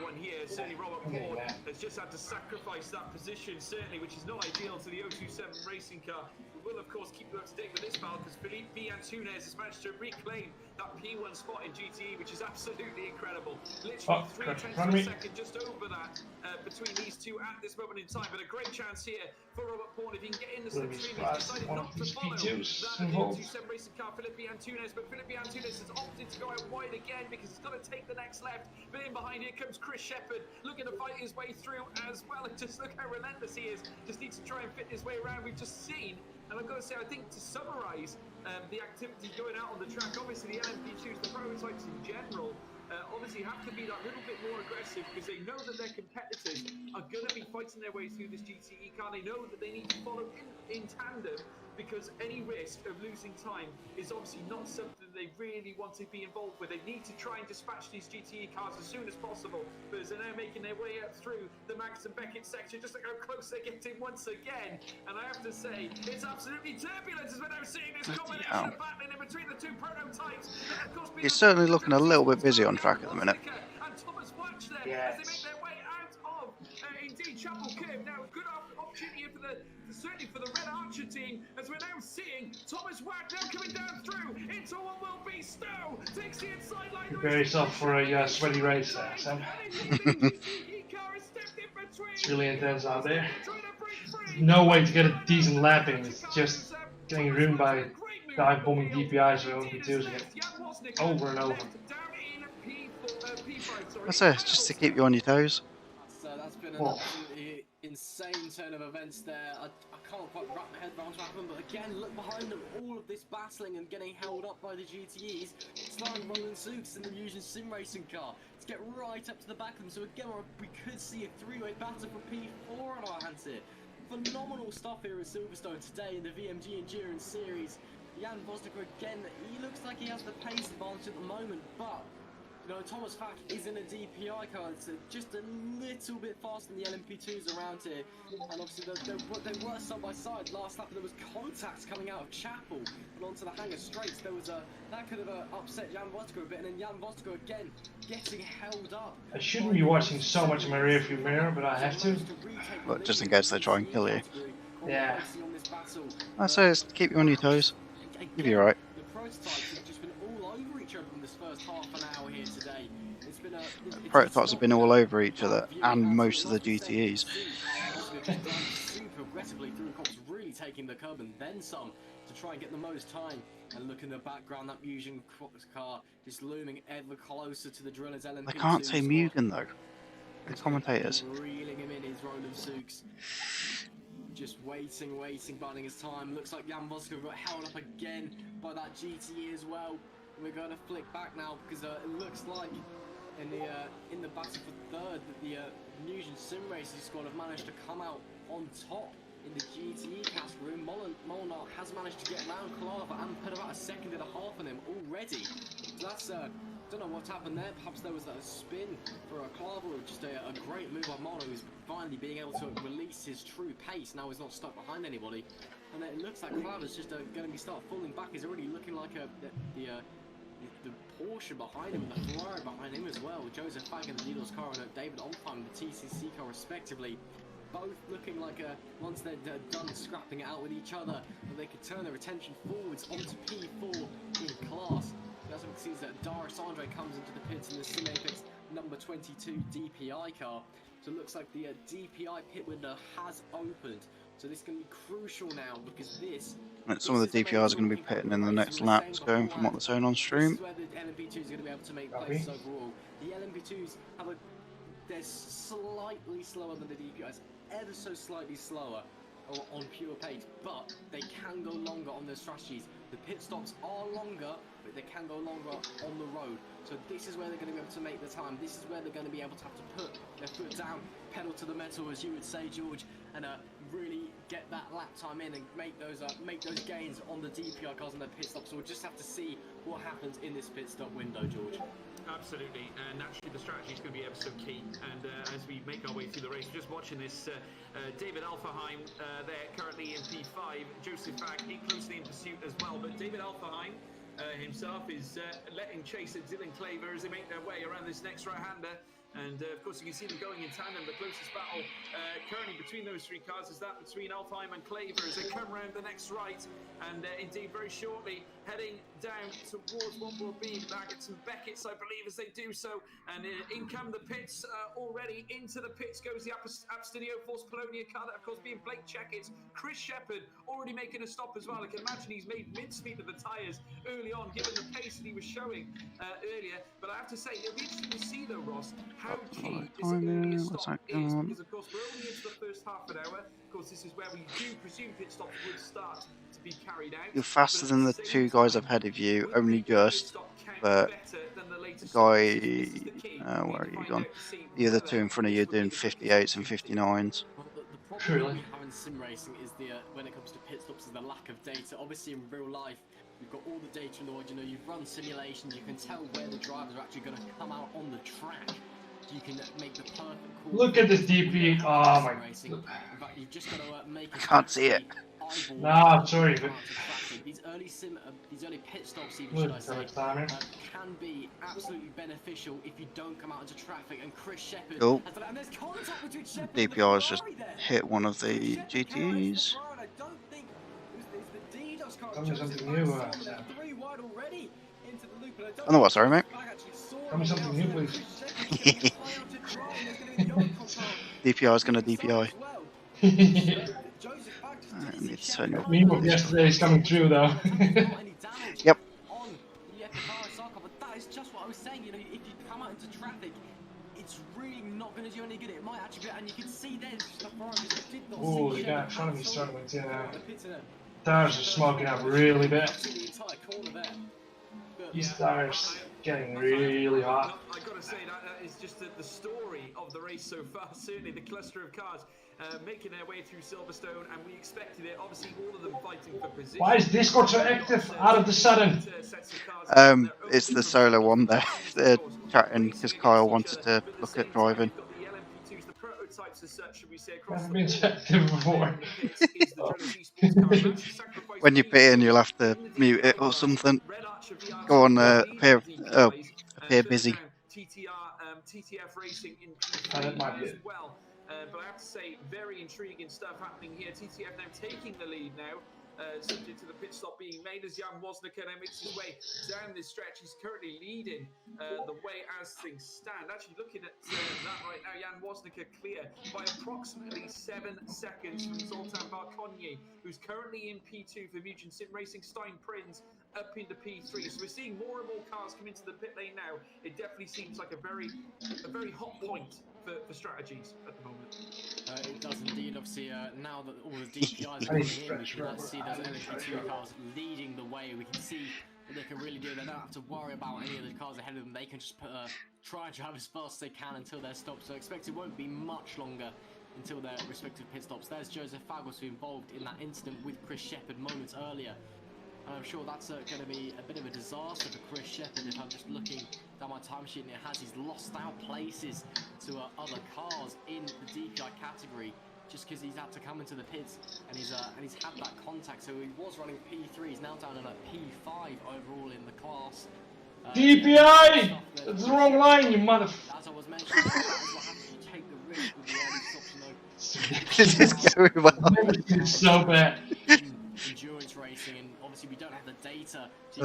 one here, certainly Robert Paul has just had to sacrifice that position, certainly, which is not ideal to the 027 racing car. We will, of course, keep you up to date with this battle because Philippe Antunes has managed to reclaim that P1 spot in GTE, which is absolutely incredible. Literally 3/10 of a second, just over that between these two at this moment in time. But a great chance here for Robert Bourne. If he can get in the Wouldn't be slipstream, he's surprised if decided one not of to these follow P2s that involved. VMG racing car, Felipe Antunes, but Felipe Antunes has opted to go out wide again because he's got to take the next left. But in behind here comes Chris Shepherd, looking to fight his way through as well. And just look how relentless he is. Just needs to try and fit his way around. We've just seen, and I've got to say, I think to summarise the activity going out on the track, obviously the LMP2s, the prototypes in general, obviously have to be that little bit more aggressive because they know that their competitors are going to be fighting their way through this GTE car. They know that they need to follow in tandem because any risk of losing time is obviously not something they really want to be involved with. They need to try and dispatch these GTE cars as soon as possible, but as they're now making their way up through the Max and Beckett section, just look how close they're getting once again. And I have to say, it's absolutely turbulent as we're now seeing this combination of battling in between the two prototypes. Of course, He's certainly looking a little bit busy on track at the minute. and Thomas Watch there Yes. as they make their way out of indeed Chapel Curve. Now, good opportunity for certainly for the Red Archer team, as we're now seeing Thomas Watt now coming down through into what will be Stowe. Takes the inside line. Prepare yourself for a sweaty race, Sam. It's really intense out there. No way to get a decent lapping. It's just getting ruined by dive bombing DPIs or LMP2s again. Over and over. That's it, just to keep you on your toes. So that's been an absolutely insane turn of events there. I can't quite wrap my head around what happened, but again, look behind them, all of this battling and getting held up by the GTEs, slowing Roland Sukes in the Musion Sim Racing car to get right up to the back of them. So again, we could see a three-way battle for P4 on our hands here. Phenomenal stuff here at Silverstone today in the VMG Endurance Series. Jan Vosnicker again, he looks like he has the pace advantage at the moment, but you know, Thomas Fack is in a DPI car. It's just a little bit faster than the LMP2s around here. And obviously they were side by side. Last lap there was contact coming out of Chapel and onto the Hangar Straights. There was that could have upset Jan Vosnicker a bit, and then Jan Vosnicker again getting held up. I shouldn't be watching so much in my rearview mirror, but I have to. But just in case they try and kill you. Yeah. I say it's keep you on your toes. You'll be alright. The prototypes have just been all over each other in this first half an hour here today. It's been Prototypes have been all over each other, and most of the GTEs. Super aggressively through cops, really taking the curb and then some to try and get the most time. And look in the background, that Mugen car is looming ever closer to the drillers. They can't say Mugen though. The commentators. Reeling him in his Roland Sukes. Just waiting, biding his time. Looks like Jan Vosnicker got held up again by that GTE as well. And we're going to flick back now because it looks like in the battle for third that the Mugen Sim Racing squad have managed to come out on top in the GTE category. Molnar has managed to get round Kalava and put about a second and a half on him already. So that's don't know what's happened there. Perhaps there was a spin for a Kalava, or just a great move by Molnar, who's finally being able to release his true pace. Now he's not stuck behind anybody, and it looks like Kalava's just going to be start falling back. He's already looking like the Porsche behind him, and the Ferrari behind him as well. Joseph Fag in the Needles car and David Olfheim, the TCC car respectively. Both looking like once they're done scrapping it out with each other, that they could turn their attention forwards onto P4 in class. As we can see, that Darius Andre comes into the pits in the Sim Apex number 22 DPI car. So it looks like the DPI pit window has opened. So this is going to be crucial now because some of the DPIs are going to be pitting in the next laps, going from what they're saying on stream. This is where the LMP2s are going to be able to make places overall. The LMP2s they're slightly slower than the DPIs, ever so slightly slower on pure pace, but they can go longer on their strategies. The pit stops are longer, but they can go longer on the road. So this is where they're going to be able to make the time. This is where they're going to be able to have to put their foot down, pedal to the metal, as you would say, George, and really get that lap time in and make those gains on the DPI cars and their pit stops. So we'll just have to see what happens in this pit stop window, George. Absolutely, and naturally the strategy is going to be ever so key. And as we make our way through the race, just watching this, David Alfheim there currently in P5, Joseph Fag closely in pursuit as well. But David Alfheim himself is letting chase at Dylan Claver as they make their way around this next right-hander. And of course, you can see them going in tandem. The closest battle currently between those three cars is that between Alfheim and Claver as they come around the next right. And indeed, very shortly, heading down towards what will be Baggett's and Beckett's, I believe, as they do so. And in come the pits already. Into the pits goes the Abstenio Force Polonia car, that, of course, being Blake Checkett's. Chris Shepherd already making a stop as well. I can imagine he's made mincemeat of the tyres early on, given the pace that he was showing earlier. But I have to say, it'll be interesting to see, though, Ross, how key this earlier stop is. Because, of course, we're only into the first half an hour. Of course, this is where we do presume pit stops would start to be carried out. You're faster than the two guys ahead of you, only just. But the guy, where are you gone? The other two in front of you are doing 58s and 59s. Well, the problem we have in sim racing is when it comes to pit stops is the lack of data. Obviously, in real life, you've got all the data in the world. You know, you've run simulations. You can tell where the drivers are actually going to come out on the track. You can make the perfect call. Look at this DP. Oh my. In fact, you've just got to make. I can't see it. Nah, sorry, but these early pit stops, even should I say, can be absolutely beneficial if you don't come out into traffic. And Chris Shepherd, oh, and there's contact between Shepherd DPR's just hit one of the GTEs. Tell me something new. I know what, sorry, mate. Tell me something new, please. DPI is going to DPI. I need to turn your... Meme of yesterday is coming true, though. Yep. But that is just what I was saying. You know, if you come out into traffic, it's really not going to do any good. It might actually be, and you can see then. Oh, the guy in front of me is starting to. Tires are smoking up really bad. These tires getting really hot. I gotta say that is just the story of the race so far. Certainly, the cluster of cars making their way through Silverstone, and we expected it. Obviously, all of them fighting for position. Why is Discord so active out of the sudden? It's the solo one there. They're chatting because Kyle wanted to look at driving. Haven't been so active before. When you pit in, you'll have to mute it or something. Go on, appear busy. TTF Racing in That might be as it. well. But I have to say, very intriguing stuff happening here. TTF now taking the lead now, subject to the pit stop being made as Jan Wozniak now makes his way down this stretch. He's currently leading the way as things stand. Actually, looking at that right now, Jan Wozniak clear by approximately 7 seconds from Zoltan Barkonyi, who's currently in P2 for Mugen Sim Racing. Stein Prins up into P3. So we're seeing more and more cars come into the pit lane now. It definitely seems like a very hot point for strategies at the moment. It does indeed. Obviously, now that all the DPIs are coming in, we can see those LMP2 cars leading the way. We can see what they can really do. They don't have to worry about any of the cars ahead of them. They can just try and drive as fast as they can until they're stopped. So I expect it won't be much longer until their respective pit stops. There's Joseph Fagos, who involved in that incident with Chris Shepherd moments earlier. And I'm sure that's going to be a bit of a disaster for Chris Shepherd. If I'm just looking down my timesheet, and he's lost out places to other cars in the DPI category just because he's had to come into the pits and he's had that contact. So he was running P3, he's now down in a P5 overall in the class. DPI! That's the wrong line, you mother. As I was mentioning, you take the risk with the early stops, you know. This is going well. It's so bad. Endurance racing, and obviously we don't have the data to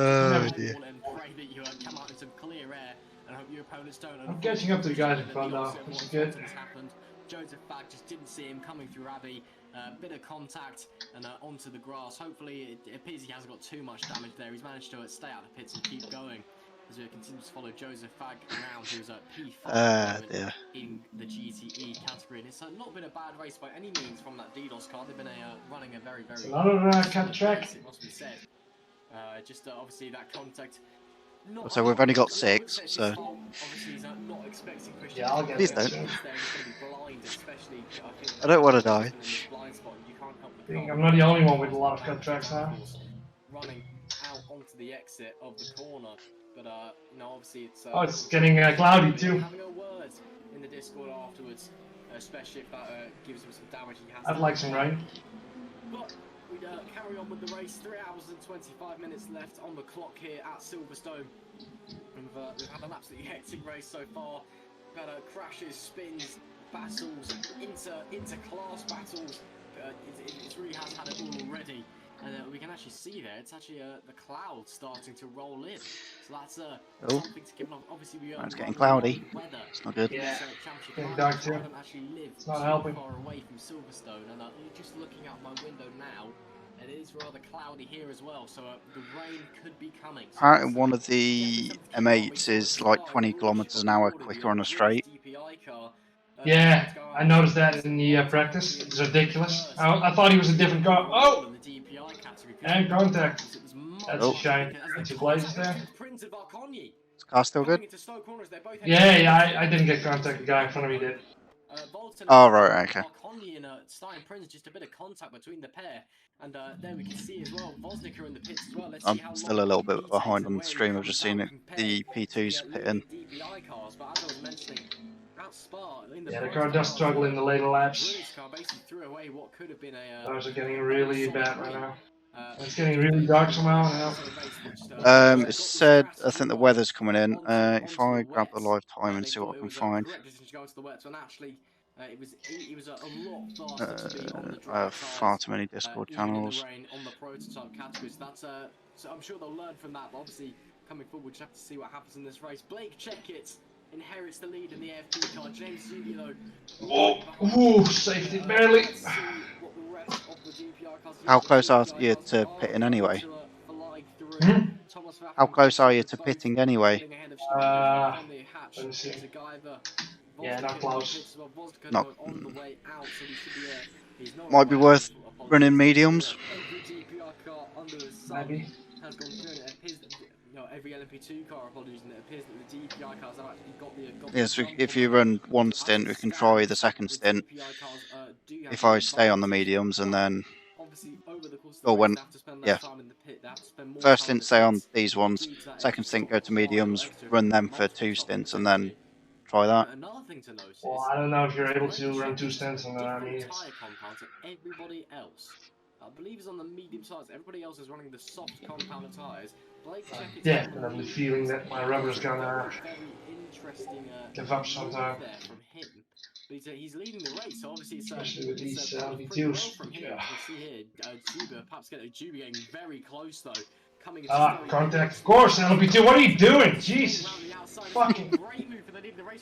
Dear. and pray that you come out in some clear air and hope your opponents don't. I'm catching up to the guys in front now, which is good. Happened. Joseph Fag just didn't see him coming through Abbey. Bit of contact and onto the grass. Hopefully it appears he hasn't got too much damage there. He's managed to stay out of the pits and keep going as we continue to follow Joseph Fag around, who's at P5 in the GTE category. And it's not been a bad race by any means from that DDoS car. They've been running a very, very... It's another cat track. Race, it must be said. Just obviously that contact... So we've only got 6, so... Obviously he's not expecting Christian... Yeah, I'll get Please it. don't. Blind, especially, I don't want to die. I'm not the only one with a lot of cut tracks now. Running out onto the exit of the corner. But you know, obviously it's it's getting cloudy too. Having a word in the Discord afterwards, especially if that gives him some damage. He has. I'd like some rain. But we carry on with the race. 3 hours and 25 minutes left on the clock here at Silverstone. And we've had an absolutely hectic race so far. better. Crashes, spins, battles, inter-class battles. It really has had it all already. And we can actually see there, it's actually the clouds starting to roll in. So that's something to keep on. Obviously, It's getting cloudy. Weather. It's not good. Yeah. Championship. Getting I dark too. don't actually live It's not too helping. far away from Silverstone, and just looking out my window now, it is rather cloudy here as well. So the rain could be coming. So Apparently, one of the M8s is like 20 kilometers an hour quicker on a straight. Yeah, I noticed that in the practice. It's ridiculous. I thought he was a different car. Oh! And contact. That's a shame. Two places there. Is car still good? Yeah, I didn't get contact. The guy in front of me did. Oh, right, okay. And Stein Prince, just a bit of contact between the pair, and there we can see as well Vosnicker in the pits as well. Let's see how I'm still a little bit behind on the stream. I've just seen it. The P2's pitting. Yeah, the car does struggle in the later laps. Those are getting really bad right now. It's getting really dark somehow now. It said, I think the weather's coming in. If I grab the live time and see what I can find. I have far too many Discord channels. So I'm sure they'll learn from that, but obviously coming forward, we just have to see what happens in this race. Blake Checkett inherits the lead in the AFP car. James Zubio. Oh, safety barely. How close are you to pitting anyway? How close are you to pitting anyway? Let me see. Yeah, not close. Not. Might be worth running mediums. Maybe. Every LMP2 car, apologies, and it appears that the DPI cars have actually got the. Yes, if you run one stint, we can try the second stint. If I stay on the mediums and then. Or when. Yeah. First stint, stay on these ones. Second stint, go to mediums, run them for 2 stints, and then try that. Well, I don't know if you're able to run 2 stints on the mediums. Everybody else, I believe, is on the medium size. Everybody else is running the soft compound tires. Yeah, but I have the feeling that my rubber is gonna give up sometime. He's leading the race, so obviously it's especially with these LMP2s. From here, you can see here, Juba perhaps getting very close though. Contact, of course, LMP2. What are you doing? Jesus, fucking.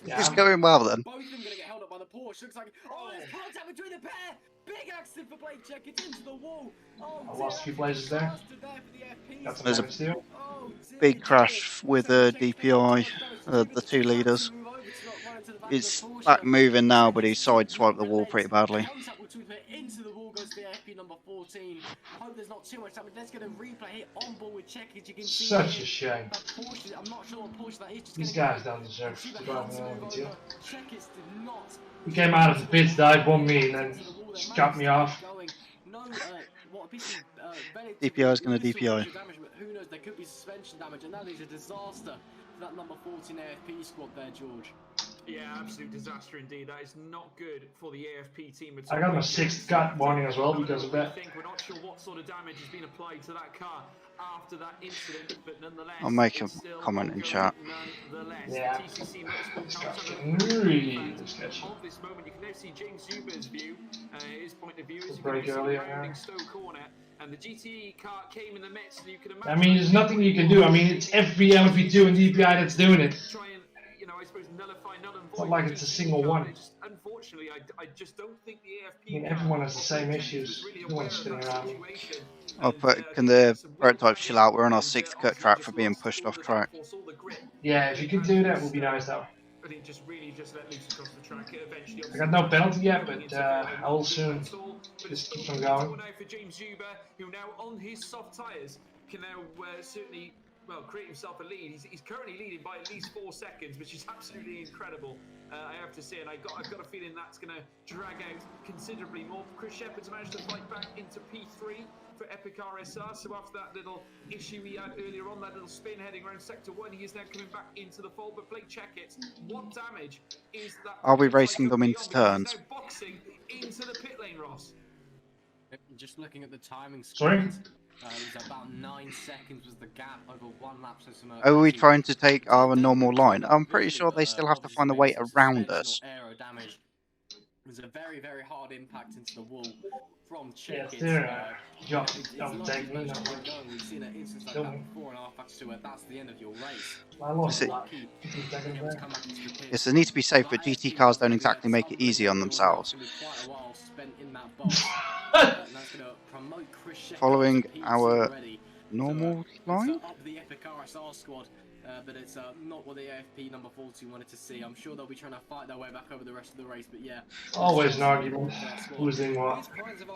Yeah. It's going well then. Both of them gonna get held up by the Porsche. Looks like there's contact between the pair. Big accident for Blake Checkett into the wall. I lost a few places there. There's a big crash with a DPI, the 2 leaders. He's back moving now, but he sideswiped the wall pretty badly. Into the wall goes the AFP number 14. Hope there's not too much damage. Let's get a replay here on board with Checkett. You can see such a shame. Porsche, I'm not sure what Porsche that is. These guys don't deserve to go on the LMP2. Checkett did not. He came out of the pits, dive bombed me, and then just cut me off. DPI is going to DPI. Who knows? There could be suspension damage, and that is a disaster for that number 14 AFP squad there, George. Yeah, absolute disaster indeed. That is not good for the AFP team at all. I got my 6th cut warning as well because of that. We're not sure what sort of damage has been applied to that car after that incident, but nonetheless, I'll make a comment in chat. Yeah, it's really sketchy. Of this moment, you can now see James Zuber's view, his point of view is break earlier. and the GTE car came in the midst. You can imagine. I mean, there's nothing you can do. I mean, it's every LMP2 and DPI that's doing it. I suppose nullify, null and void. It's not like it's a single one. Unfortunately, I just don't think the AFP. I mean, everyone has the same issues. No one's spinning around. Can the prototypes chill out? We're on our 6th cut track for being pushed off track. Yeah, if you could do that, would be nice though. But it just really just let loose across the track. Eventually, I got no penalty yet, but I will soon. Just keep on going. Now for James Zuber, who now on his soft tyres can now certainly. Well, create himself a lead. He's currently leading by at least 4 seconds, which is absolutely incredible. I have to say, and I've got a feeling that's going to drag out considerably more. Chris Shepherd's managed to fight back into P3 for Epic RSR. So after that little issue he had earlier on, that little spin heading around Sector 1, he is now coming back into the fold. But Blake Checkett, what damage is that? Are we racing them into turns? Boxing into the pit lane, Ross. Just looking at the timing. Sorry? It was about 9 seconds was the gap over 1 lap. So some, Are we trying to take our normal line? I'm pretty sure they still have to find a way around us. Aero damage. There's a very, very hard impact into the wall from Yeah, Chick. there. It's lucky he's managed to keep going. We've seen an instance like that before in R-Factor 2 that's the end of your race. I lost Lucky being able to come back into the pits. Yes, they need to be safe, but GT cars don't exactly make it easy on themselves. Quite a while spent in that box. That's going to promote Chris Shepherd Following to P2 our already. normal line? Up the Epic RSR squad, but it's not what the AFP number 40 wanted to see. I'm sure they'll be trying to fight their way back over the rest of the race, but yeah. Always an argument. Who's in what?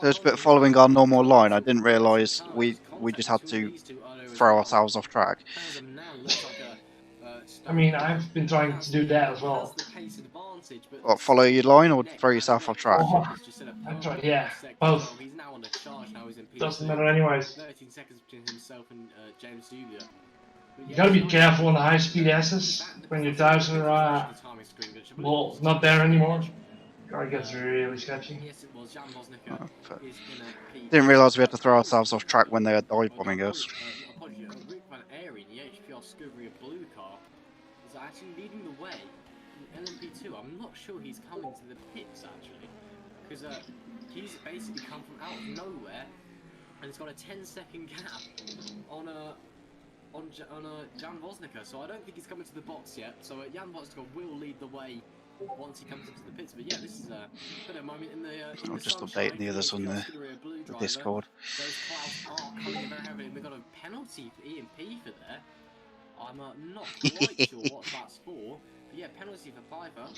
Just but following our normal line, I didn't realise we just had to throw ourselves off track. I mean, I've been trying to do that as well. What, follow your line or throw yourself off track? I've tried, yeah, both. Doesn't matter anyways. 13 seconds between himself and James Zubia. You gotta be careful on the high-speed S's when your tires are, well, not there anymore. Car gets really sketchy. Oh, didn't realise we had to throw ourselves off track when they were dive bombing us. Actually leading the way in LMP2. I'm not sure he's coming to the pits actually, because he's basically come from out of nowhere, and he's got a 10-second gap on Jan Vosnica. So I don't think he's coming to the box yet. So Jan Vosnica will lead the way once he comes into the pits. But yeah, this is a bit of a moment in the. I'll just update the others on the Discord. Those clouds are coming in very heavily, and they've got a penalty for EMP for there. I'm not quite sure what that's for, but yeah, penalty for Piper.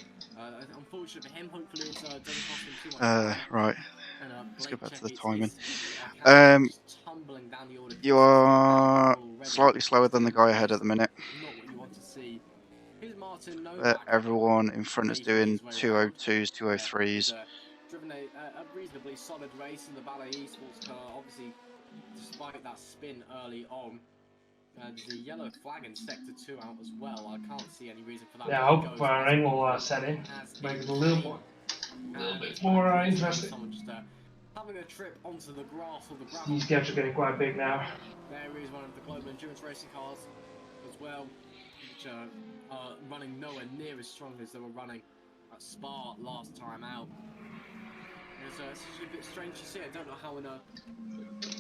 Unfortunately for him, hopefully it doesn't cost him too much. Right. And, Let's go back to the timing. Tumbling down the order. You are slightly slower than the guy ahead at the minute. Not what you want to see. Here's Martin Everyone in front is doing 202s, 203s. Driven a reasonably solid race in the Ballet Esports car, obviously, despite that spin early on. There's a yellow flag in Sector 2 out as well. I can't see any reason for that. Yeah, I hope rain will set in. Make it a little bit more interesting. Someone just having a trip onto the grass or the gravel. These gaps are getting quite big now. There is one of the global endurance racing cars as well, which are running nowhere near as strong as they were running at Spa last time out. It's a bit strange to see. I don't know how in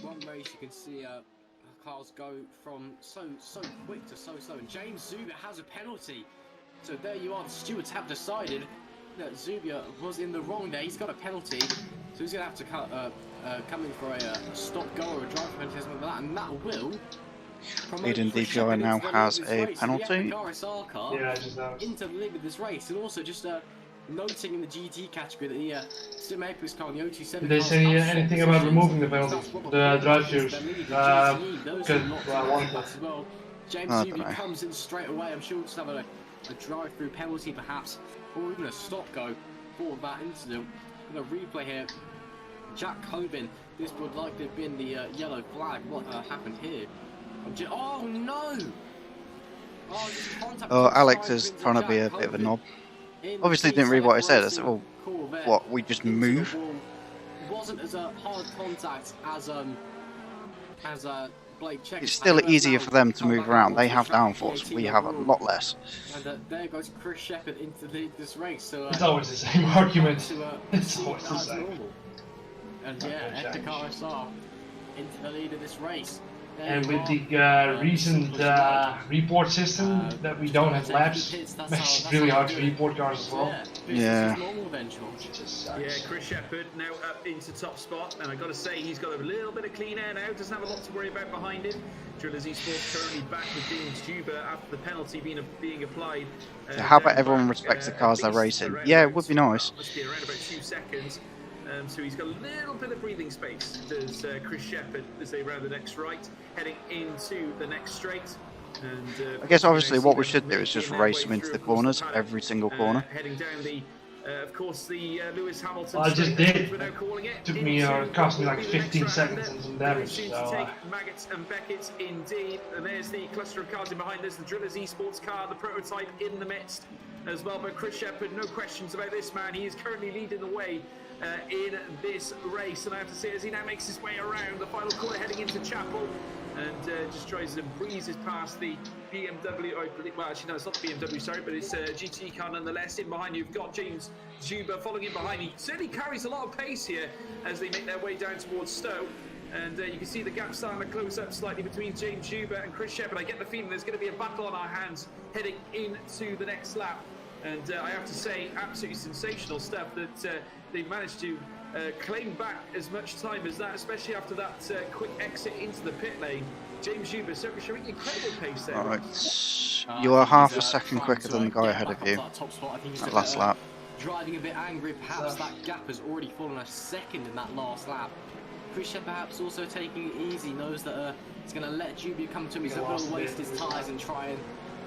one race you can see cars go from so quick to so slow, and James Zubia has a penalty. So there you are, the stewards have decided that Zubia was in the wrong there. He's got a penalty, so he's going to have to come in for a stop-go or a drive penalty, something like that, and that will Leading DPI now has a penalty. Yeah, just into the lead of this race, and also just noting in the GT category that the Sim Apex car, the 027. Did they say anything about removing the penalty, the drive-throughs? Well, James Zubia comes in straight away. I'm sure we'll just have a drive-through penalty perhaps, or even a stop-go for that incident. With a replay here, Jack Coben, this would likely have been the yellow flag. What happened here? Oh no! Oh, Alex is trying to be a bit of a knob. Obviously didn't read what I said. I said, well, what, we just move? It wasn't as a hard contact as Blake Check. It's still easier for them to move around. They have downforce. We have a lot less. And there goes Chris Shepherd into this race. So it's always the same argument. It's always the same. And yeah, Epic RSR into the lead of this race. And with the recent report system that we don't have laps, makes it really hard to report cars as well. Yeah. Yeah, Chris Shepherd now up into top spot, and I've got to say he's got a little bit of clean air now, doesn't have a lot to worry about behind him. Drillers Esports currently back with James Juba after the penalty being applied. So how about everyone respects the cars they're racing? Yeah, it would be nice. Must be around about 2 seconds. So he's got a little bit of breathing space, does Chris Shepherd, as they round the next right, heading into the next straight. And, I guess obviously what we should do is just race them into the corners, every single corner. Heading down the, of course, the Lewis Hamilton. Well, I just did. It took me, cost me like 15 seconds and some damage. So, take Maggots and Beckett indeed. And there's the cluster of cars in behind this, the Drillers Esports car, the prototype in the midst as well. But Chris Shepherd, no questions about this man. He is currently leading the way in this race. And I have to say, as he now makes his way around the final corner heading into Chapel, and just tries and breezes past the BMW, I believe, well actually no, it's not the BMW, sorry, but it's a GTE car nonetheless. In behind you've got James Zuber following in behind. He certainly carries a lot of pace here as they make their way down towards Stowe. And you can see the gap starting to close up slightly between James Zuber and Chris Shepherd. I get the feeling there's going to be a battle on our hands heading into the next lap. And I have to say, absolutely sensational stuff that they've managed to claim back as much time as that, especially after that quick exit into the pit lane. James Zuber certainly showing incredible pace there. Right. You are half a second quicker than the guy ahead of you. That last lap. Driving a bit angry, perhaps that gap has already fallen a second in that last lap. Chris Shepherd perhaps also taking it easy, knows that it's going to let Juby come to him. He's not going to waste his tyres and try and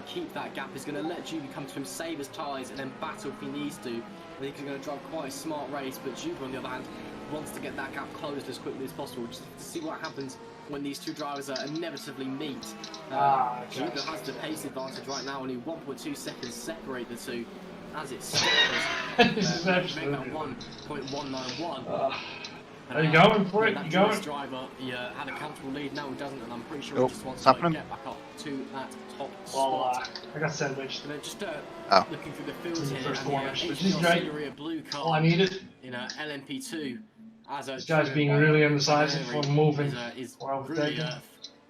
keep that gap. He's going to let Juby come to him, save his tyres, and then battle if he needs to. I think he's going to drive quite a smart race, but Juby, on the other hand, wants to get that gap closed as quickly as possible, just to see what happens when these two drivers inevitably meet. Juby has the pace advantage right now, only 1.2 seconds separate the two as it stands. This is absolutely 1.191. Are you going for it? You going? This driver, had a comfortable lead, now he doesn't, and I'm pretty sure he just wants to get back up to that top spot. I got sandwiched. Just looking through the field here, This is great. Blue car All I needed. In LMP2. This guy's being really undecisive for moving or really, overtaking.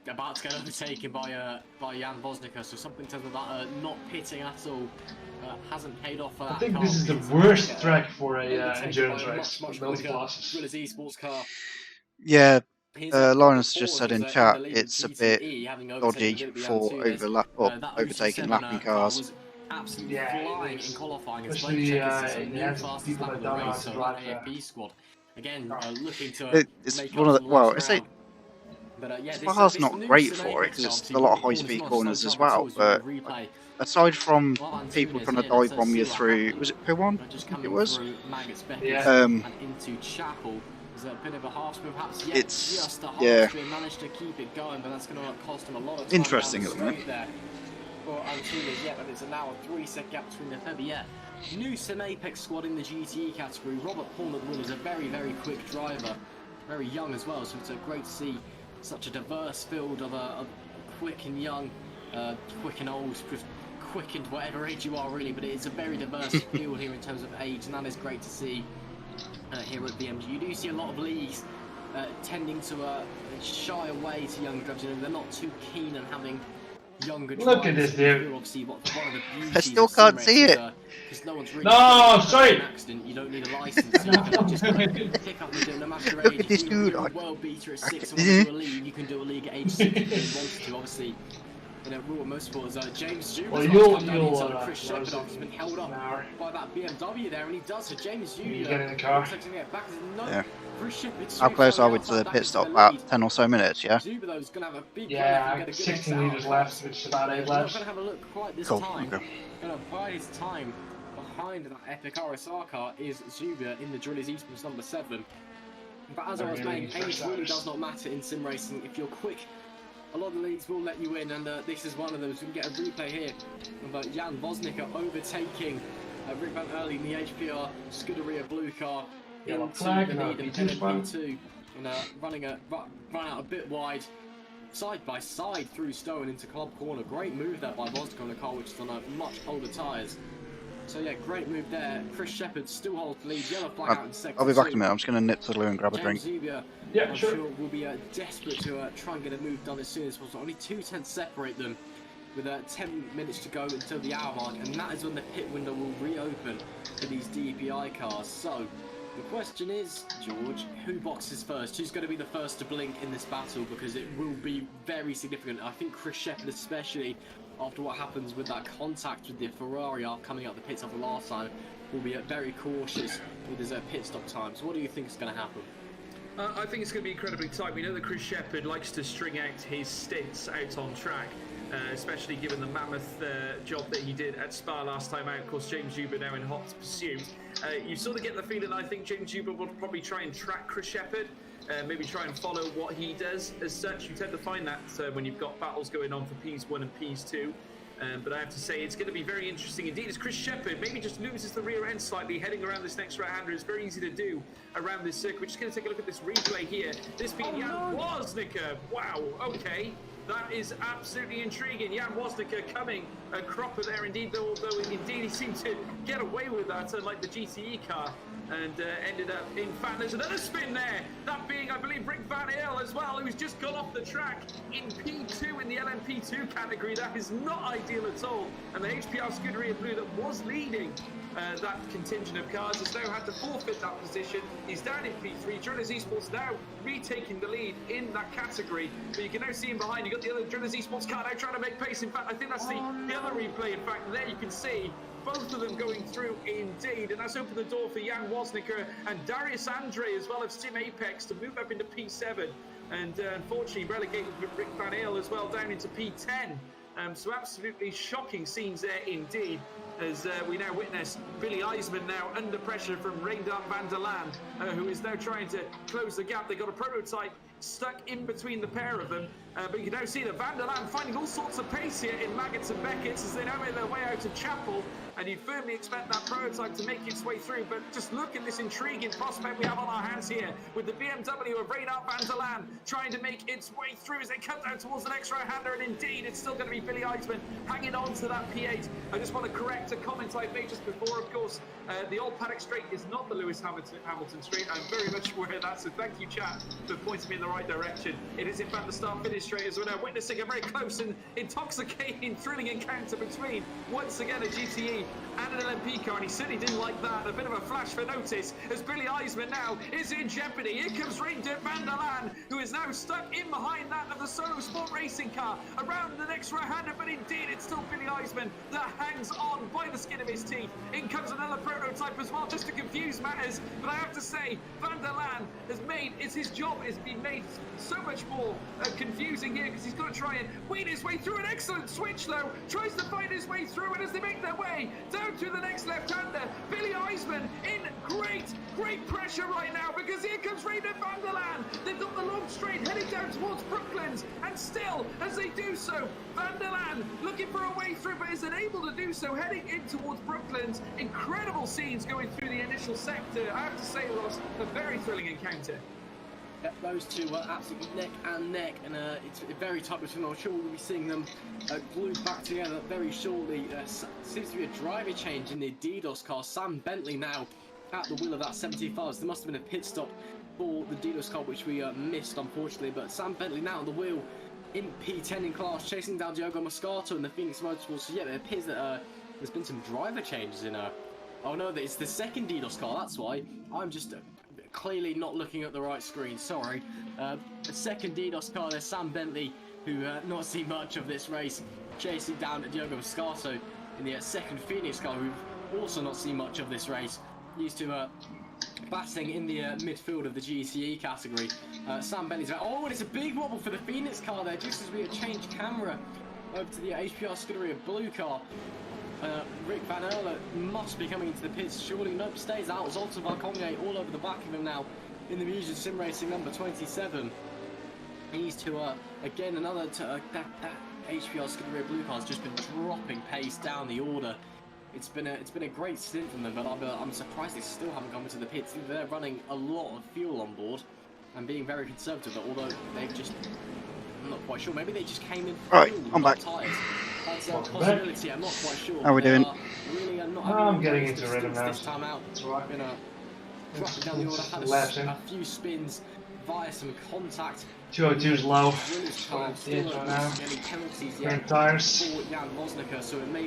About to get overtaken by Jan Bosnica, so something tells me that not pitting at all hasn't paid off for that. I think car. this is the worst track for a endurance race. Much Those classes. Drilla's esports car. Yeah, Linus just said in chat it's a bit dodgy for overtaking lapping cars. Absolutely flying in qualifying, especially people that don't know how to drive AFB squad. Again, looking to it's one of the, well, it's a this car's not great for it because it's a lot of high-speed corners as well, but aside from people trying to dive bomb you through, was it P1? It was? It's, yeah, interesting at the minute. But it's now a 3-set gap between the new Sim Apex squad in the GTE category. Robert Paul at the win is a very, very quick driver, very young as well, so it's great to see such a diverse field of quick and young, quick and old, quick and whatever age you are really, but it's a very diverse field here in terms of age, and that is great to see here at VMG. You do see a lot of leagues tending to shy away to younger drivers. They're not too keen on having younger drivers. Look at this dude. I still can't see it. No, really sorry. An accident, you don't need a license. So you can just pick up and do it no matter your age. Look at this dude. World beater at 6 and want to do a league. You can do a league at age 6 if you want to. Obviously, in a rule of motorsports, James Zuber Chris Shepherd has been held up by that BMW there, and he does. So James Zuber get in the car. Yeah. How close are we to the pit stop? About 10 or so minutes, yeah? Yeah, 16 meters left, which is about 8 laps. Going to have a look quite this Cool. time. Okay. Going to buy his time behind that epic RSR car is Zuber in the Drillers Esports number 7. But as I was saying, age really does not matter in sim racing. If you're quick, a lot of the leagues will let you in, and this is one of them. So we can get a replay here of Jan Bosnica overtaking Rick Van Early in the HPR Scuderia blue car into the lead in P2, and run out a bit wide, side by side through Stowe and into Club Corner. Great move there by Bosnica on the car, which is on much older tyres. So yeah, great move there. Chris Shepherd still holds the lead. Yellow flag out in second. I'll be back in a minute. I'm just going to nip to the loo and grab a drink. Yeah, sure. Will be desperate to try and get a move done as soon as possible. Only 2 tenths separate them, with 10 minutes to go until the hour mark, and that is when the pit window will reopen for these DPI cars. So the question is, George, who boxes first? Who's going to be the first to blink in this battle? Because it will be very significant. I think Chris Shepherd, especially after what happens with that contact with the Ferrari coming out the pits after last time, will be very cautious with his pit stop time. So what do you think is going to happen? I think it's going to be incredibly tight. We know that Chris Shepherd likes to string out his stints out on track, especially given the mammoth job that he did at Spa last time out. Of course, James Zuber now in hot pursuit. You sort of get the feeling, I think James Zuber will probably try and track Chris Shepherd, maybe try and follow what he does. As such, you tend to find that when you've got battles going on for Ps1 and Ps2. But I have to say, it's going to be very interesting indeed as Chris Shepherd maybe just loses the rear end slightly heading around this next right-hander. It's very easy to do around this circuit. We're just going to take a look at this replay here. This being Jan Wozniacki. Wow, okay. That is absolutely intriguing. Jan Wozniacki coming a cropper there indeed, although indeed he seemed to get away with that, unlike the GTE car, and ended up, in fact, there's another spin there, that being, I believe, Rick Van Eyl as well, who's just gone off the track in P2 in the LMP2 category. That is not ideal at all, and the HPR Scuderia Blue that was leading that contingent of cars has now had to forfeit that position. He's down in P3. Drillers Esports now retaking the lead in that category, but you can now see him behind. You've got the other Drillers Esports car now trying to make pace. In fact, I think that's the other replay. In fact, there you can see both of them going through indeed, and that's opened the door for Jan Wozniacki and Darius Andre as well of Sim Apex to move up into P7, and unfortunately relegated Rick Van Eyl as well down into P10. So absolutely shocking scenes there indeed, as we now witness Billy Eisman now under pressure from Reindert van der Laan, who is now trying to close the gap. They got a prototype stuck in between the pair of them, but you can now see that Van der Laan finding all sorts of pace here in Maggots and Beckett's as they now make their way out of Chapel, and you'd firmly expect that prototype to make its way through. But just look at this intriguing prospect we have on our hands here with the BMW of Reindert van der Laan trying to make its way through as they come down towards the next right-hander, and indeed it's still going to be Billy Eisman hanging on to that P8. I just want to correct a comment I made just before. Of course, the Old Paddock Straight is not the Lewis Hamilton Straight. I'm very much aware of that, so thank you, chat, for pointing me in the right direction. It is in fact the start-finish straight, as we're now witnessing a very close and intoxicating, thrilling encounter between, once again, a GTE and an LMP car, and he certainly didn't like that. A bit of a flash for notice as Billy Eisman now is in jeopardy. Here comes Reindert van der Laan, who is now stuck in behind that of the Solo Sport racing car around the next right-hander, but indeed it's still Billy Eisman that hangs on by the skin of his teeth. In comes another prototype as well, just to confuse matters, but I have to say, van der Laan has made, it's his job has been made so much more confusing here, because he's got to try and weed his way through. An excellent switch though, tries to find his way through, and as they make their way down to the next left-hander, Billy Eisman in great pressure right now, because here comes Reindert van der Laan. They've got the long straight heading down towards Brooklands, and still, as they do so, van der Laan looking for a way through, but is unable to do so, heading in towards Brooklands. Incredible scenes going through the initial sector. I have to say, Ross, a very thrilling encounter. Yep, those two were absolutely neck and neck, and it's very tight between them. I'm sure we'll be seeing them glued back together very shortly. Seems to be a driver change in the DDoS car. Sam Bentley now at the wheel of that 75. So there must have been a pit stop for the DDoS car, which we missed, unfortunately. But Sam Bentley now at the wheel in P10 in class, chasing down Diogo Moscato in the Phoenix Motorsports. So yeah, it appears that there's been some driver changes in oh no, it's the second DDoS car, that's why. I'm just clearly not looking at the right screen, sorry. The second DDoS car, there's Sam Bentley, who not seen much of this race, chasing down Diogo Moscato in the second Phoenix car, who've also not seen much of this race. Used to batting in the midfield of the GTE category. Sam Bentley's oh, and it's a big wobble for the Phoenix car there, just as we had changed camera over to the HPR Scuderia Blue car. Rick Van Eyl must be coming into the pits. Surely nope, stays out. Zoltan Valconge all over the back of him now in the Musion Sim Racing number 27. He's to again another that HPR Scuderia Blue car has just been dropping pace down the order. It's been a great stint from them, but I'm surprised they still haven't come into the pits. They're running a lot of fuel on board and being very conservative. But although they've just, I'm not quite sure. Maybe they just came in. Right, I'm back. Tires. That's a possibility. I'm not quite sure. How are we doing? Really, I'm getting into rhythm now. This time out. It's alright. Dropping down the order, had a few spins via some contact. 202 is low. Now. Current tires.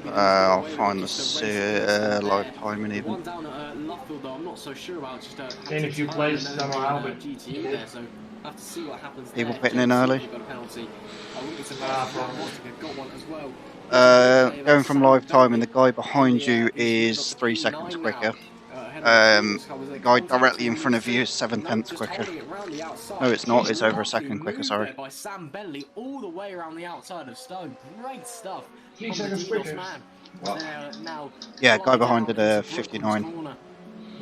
I'll find the live timing even. One down at Luffield though, I'm not so sure about. Just gain a few places, don't know how, but GTE there, so have to see what happens. People pitting in early. Got a penalty. Got one as well. Going from live timing, the guy behind you is 3 seconds quicker. The guy directly in front of you is 7/10 quicker. No, it's not. It's over a second quicker. Sorry. By Sam Bentley all the way around the outside of Stone. Great stuff. 3 seconds quicker. Now, yeah, guy behind it 59.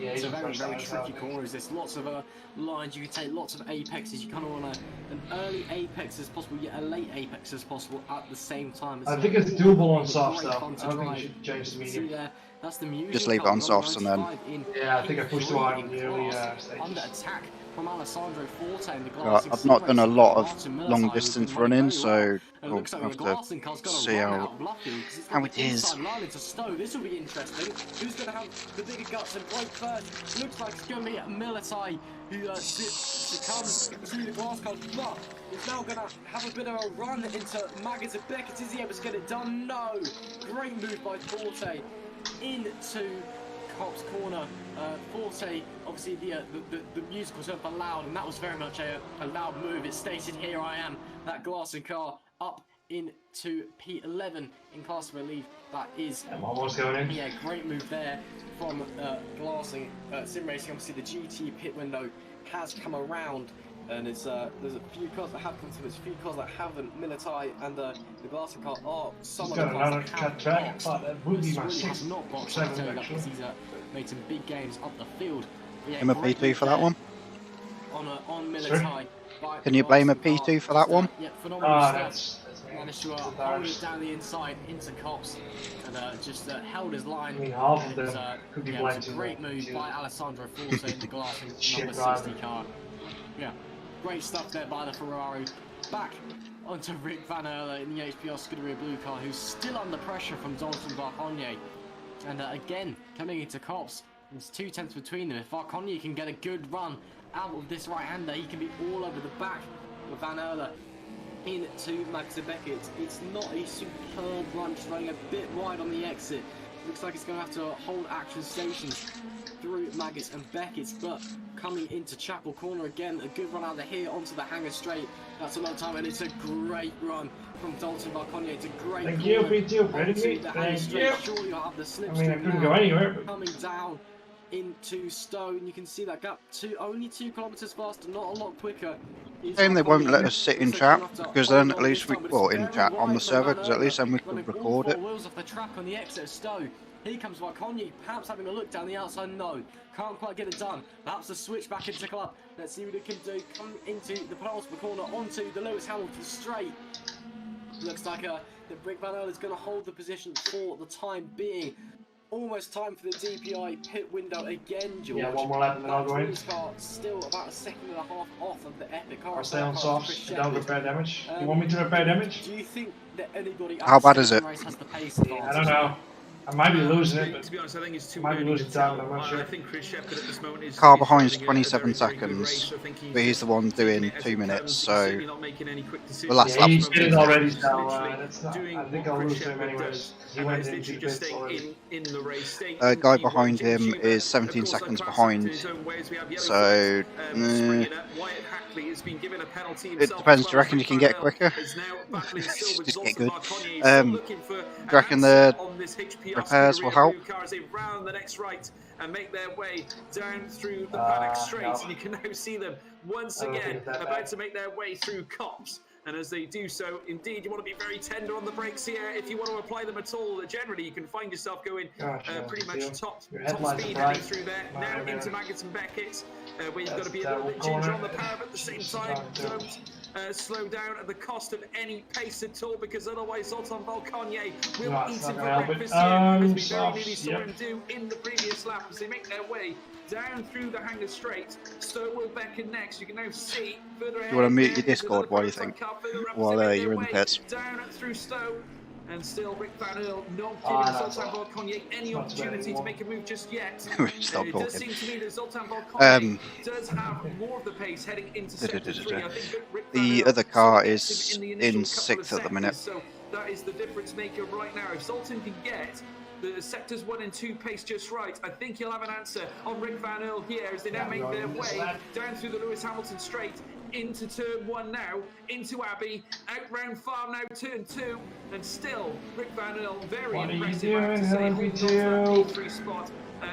It's a very, very tricky corner. There's lots of lines. You can take lots of apexes. You kind of want an early apex as possible, yet a late apex as possible at the same time. I think it's doable on soft though. I don't think you should change the medium. That's the music. Just leave it on softs and then. Yeah, I think I pushed too hard in the early stages. Under attack from Alessandro Forte in the I've not done a lot of long distance running, so we'll have to see how it is. This will be interesting. Who's going to have the bigger guts and break first? Looks like it's going to be Militai who succumbs to the glass car, but is now going to have a bit of a run into Maggots and Beckett. Is he able to get it done? No. Great move by Forte into Cop's corner. Forte, obviously the musical sort of loud, and that was very much a loud move. It stated, "Here I am." That glassing car up into P11 in class, I believe that is. Almost going in. Yeah, great move there from glassing. Sim Racing, obviously the GT pit window has come around. And it's there's a few cars that have come to, there's a few cars that haven't. Militai and the glassing car are some of the cars that have track, but that would be my has not boxed. I tell you that because he's made some big games up the field. Yeah, Blame a P2 for that one. On Militai. Can you blame a P2 for that one? Yeah, phenomenal stuff. Managed to hold it down the inside into Cops and just held his line. I mean, half of them could be blamed. It was a great move by Alessandro Forte in the glassing number 60 car. Yeah. Great stuff there by the Ferrari. Back onto Rick Van Erle in the HPR Scuderia Blue car, who's still under pressure from Dalton Varconye. And again, coming into Cops, there's 2 tenths between them. If Varconye can get a good run out of this right-hander, he can be all over the back of Van Erle into Max Beckett. It's not a superb run, just running a bit wide on the exit. Looks like it's going to have to hold action stations through Maggots and Beckett, but coming into Chapel Corner again, a good run out of here onto the hanger straight. That's a long time, and it's a great run from Dalton Varconye. It's a great Thank you, P2, Thank you. Sure, you'll have the slipstream. I mean, I couldn't go anywhere. Coming down into Stone, you can see that gap only 2 kilometers faster, not a lot quicker. Shame they won't let us sit in chat, because then at least we, well, in chat on the server, because at least then we could record it. Wheels off the track on the exit of Stowe. Here comes Varconye, perhaps having a look down the outside. No, can't quite get it done. Perhaps a switch back into Club. Let's see what it can do. Come into the penultimate corner onto the Lewis Hamilton straight. Looks like that Rick Van Erle is going to hold the position for the time being. Almost time for the DPI pit window again, George. Yeah, one more lap and then I'll go in. Car still about 1.5 seconds off of the epic car. I'll stay on softs, don't repair damage. You want me to repair damage? Do you think that anybody How bad is it? has the pace I don't know. I might be losing it, but to be honest, I think it's too might be losing time, I'm not sure. I think Chris Shepherd at this moment is Car behind's 27 seconds, but he's the one doing 2 minutes, so the last yeah, lap. he's did it already, so that's not, I think I'll lose to him anyways. He went into the pits already. The guy behind him is 17 seconds behind, so it depends. Do you reckon you can get quicker? Just get good. Do you reckon the repairs will help? And make their way down through the paddock straight, and you can now see them once again about to make their way through Cops. And as they do so, indeed, you want to be very tender on the brakes here if you want to apply them at all. Generally, you can find yourself going pretty much top speed heading through there. Now into Maggots and Beckett, where you've got to be a little bit ginger on the power, but at the same time, don't slow down at the cost of any pace at all, because otherwise Zoltan Varconye will eat him for breakfast here, as we very nearly saw him do in the previous lap as they make their way down through the hanger straight. Stowe will beckon next. You can now see further ahead. You want to mute your Discord? What do you think? While you're in the pits. Down through Stowe. And still Rick Van Erle not giving Zoltan Varconye any opportunity to make a move just yet. It does seem to me that Zoltan Varconye does have more of the pace heading into sector 3. I think the other car is in 6th at the minute. So that is the difference maker right now. If Zoltan can get the sectors 1 and 2 pace just right, I think he'll have an answer on Rick Van Erle here as they now make their way down through the Lewis Hamilton straight into turn 1 now, into Abbey, out round far now, turn 2, and still Rick Van Erle very impressive, I have to say, holding on to that P3 spot.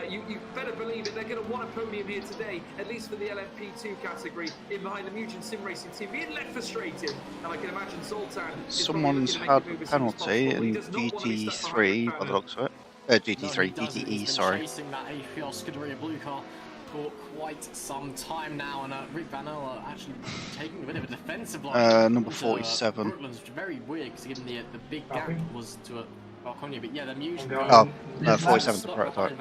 You better believe it, they're going to want a podium here today, at least for the LMP2 category, in behind the Mugen Sim Racing team, being left frustrated, and I can imagine Zoltan. Someone's had a penalty in GT3 by the looks of it. GT3, GTE, sorry. Chasing that APR Scuderia blue car for quite some time now, and Rick Van Ola actually taking a bit of a defensive line. Number 47. Brooklyn's very weird because given the big gap was to Balconia, but yeah, the music. 47's the prototype.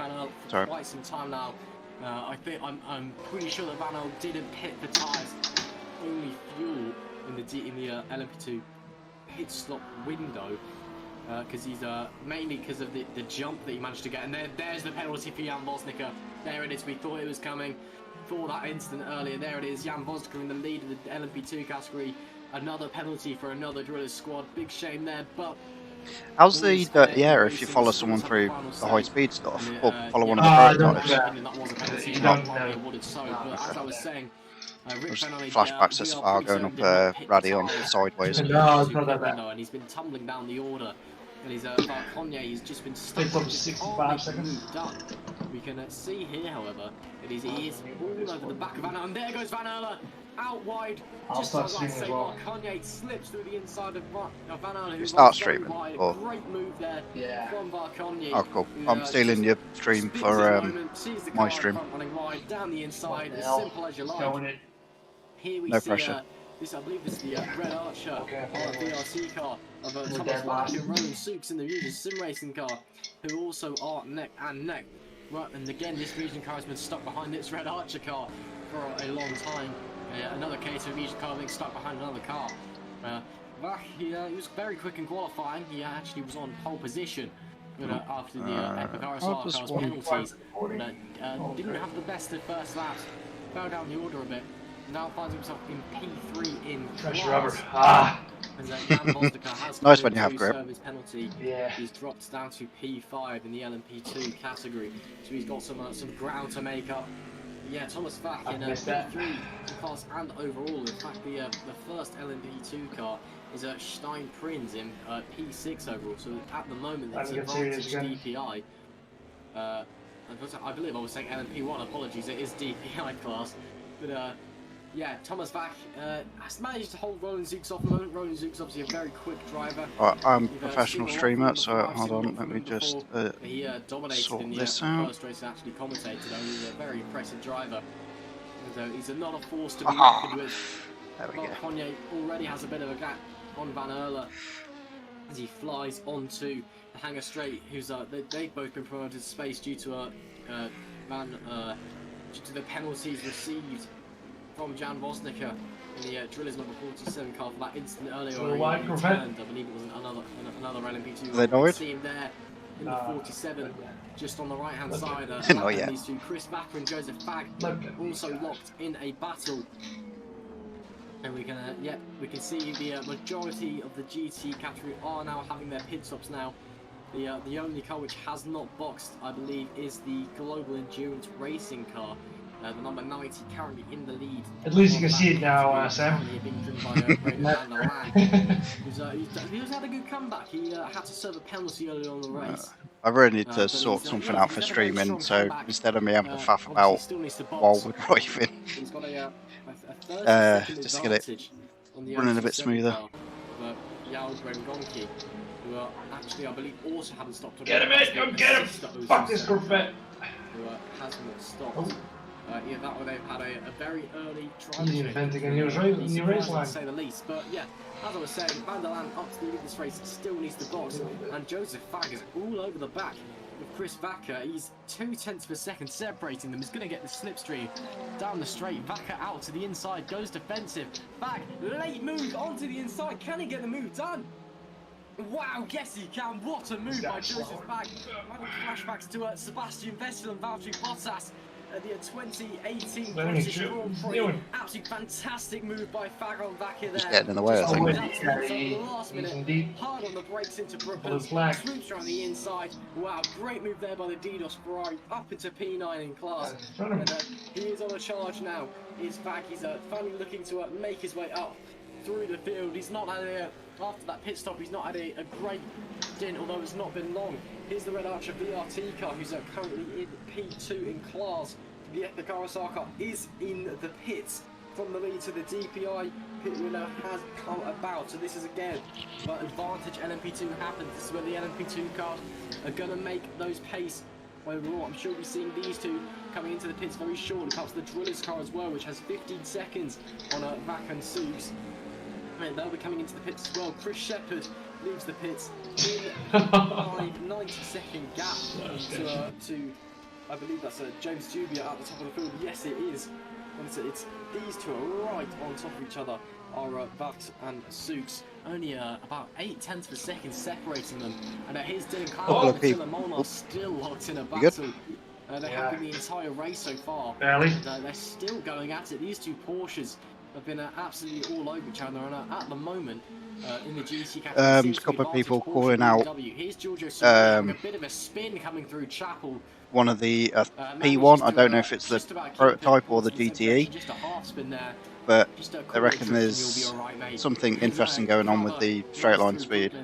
For quite some time now. I think I'm pretty sure that Van Ola didn't pit the tyres, only fuel in the LMP2 pit stop window. Because he's mainly because of the jump that he managed to get, and there's the penalty for Jan Vosnica. There it is. We thought it was coming for that incident earlier. There it is. Jan Vosnica in the lead of the LMP2 category. Another penalty for another Drillers squad. Big shame there, but how's the dirty air if you follow someone through the high speed stuff or follow one of the prototypes? As I was saying, Flashbacks to Spa going up Radion sideways. No, it's not that bad. And he's been tumbling down the order. And he's Valcogne, he's just been stuck. Takes up 65 seconds. We can see here, however, that he is all over the back of Van Ola, and there goes Van Ola out wide. Just as I say, Valcogne slips through the inside of Van Ola. You start streaming. Or... Great move there from Valcogne. Oh, cool. I'm stealing your stream for my stream. Running wide down the inside, as simple as you like. Here we no see, pressure. I believe this is the Red Archer VRC car of Thomas Bach and Roman Sukes in the Region Sim Racing car, who also are neck and neck. Right, and again, this Region car has been stuck behind this Red Archer car for a long time. Another case of Region car being stuck behind another car. Bach, he was very quick in qualifying. He actually was on pole position after the Epic RSR car's penalties. Didn't have the best of first laps. Fell down the order a bit. Now finds himself in P3 in pressure rubber. Ah! Nice when you have grip. Penalty. He's dropped down to P5 in the LMP2 category, so he's got some ground to make up. Yeah, Thomas Bach in P3 in class and overall. In fact, the first LMP2 car is Stein Prinz in P6 overall. So at the moment, it's advantage DPI. I believe I was saying LMP1. Apologies, it is DPI class, but. Yeah, Thomas Bach has managed to hold Roland Zukes off the moment. Roland Zukes obviously a very quick driver. I'm a professional streamer, so hold on, let me just he dominated sort in the this out. first race and actually commentated. He's a very impressive driver. And, he's not a force to be reckoned with. There we go. Valcogne already has a bit of a gap on Van Ola as he flies onto the hangar straight. Who's they've both been promoted to space due to due to the penalties received from Jan Vosnica in the Drillers number 47 car for that incident earlier. I believe it was another LMP2. They know it? See him there in the 47, just on the right hand side. Not yet. These two, Chris Backer and Joseph Fagg, also locked in a battle. And we can see the majority of the GT category are now having their pit stops now. The only car which has not boxed, I believe, is the Global Endurance Racing car. The number 90 currently in the lead. At least you can see it now, Sam. Being driven by he's had a good comeback. He had to serve a penalty early on in the race. I really need to sort something out for streaming, so instead of me having to faff about while we're driving, He's got a just to get it running a bit smoother. Who actually, I believe, also haven't stopped. Get him in! Go get him! Fuck this Corvette! Who hasn't stopped. Yeah, that one they've had a very early drive. He's inventing a new race line. To say the least. But yeah, as I was saying, Van der Laan up to the lead of this race still needs the box, and Joseph Fagg is all over the back with Chris Vacker. He's 0.2 of a second separating them. He's going to get the slipstream down the straight. Vacker out to the inside, goes defensive. Fagg, late move onto the inside. Can he get the move done? Wow, yes he can. What a move by Joseph Fagg. Flashbacks to Sebastian Vettel and Valtteri Bottas. The 2018 British Grand Prix. Absolutely fantastic move by Fagg on Vacker there. Just getting in the way, I think. Last minute, hard on the brakes into Brooklyn. Swoops around the inside. Wow, great move there by the DDoS Ferrari up into P9 in class. And, he is on a charge now. Is Fagg. He's finally looking to make his way up through the field. He's not had after that pit stop, he's not had a great stint, although it's not been long. Here's the Red Archer VRT car, who's currently in P2 in class. The Epic RSR car is in the pits. from the lead to the DPI pit winner has come about. So this is again where advantage LMP2 happens. This is where the LMP2 cars are going to make those pace overall. I'm sure we'll be seeing these two coming into the pits very shortly. Perhaps the Driller's car as well, which has 15 seconds on Vac and Souks. And they'll be coming into the pits as well. Chris Shepherd leaves the pits in a 90-second gap to I believe that's James Dubia at the top of the field. Yes, it is. It's these two are right on top of each other. Are Vac and Souks. Only about 0.8 of a second separating them. And here's Dylan Cloud and Dylan Molnar still locked in a battle. They have been the entire race so far. Barely. And, they're still going at it. These two Porsches have been absolutely all over each other, and at the moment in the GT category, a couple of people calling out a bit of a spin coming through Chapel. One of the P1. I don't know if it's the prototype or the GTE, but I reckon there's something interesting going on with the straight line speed.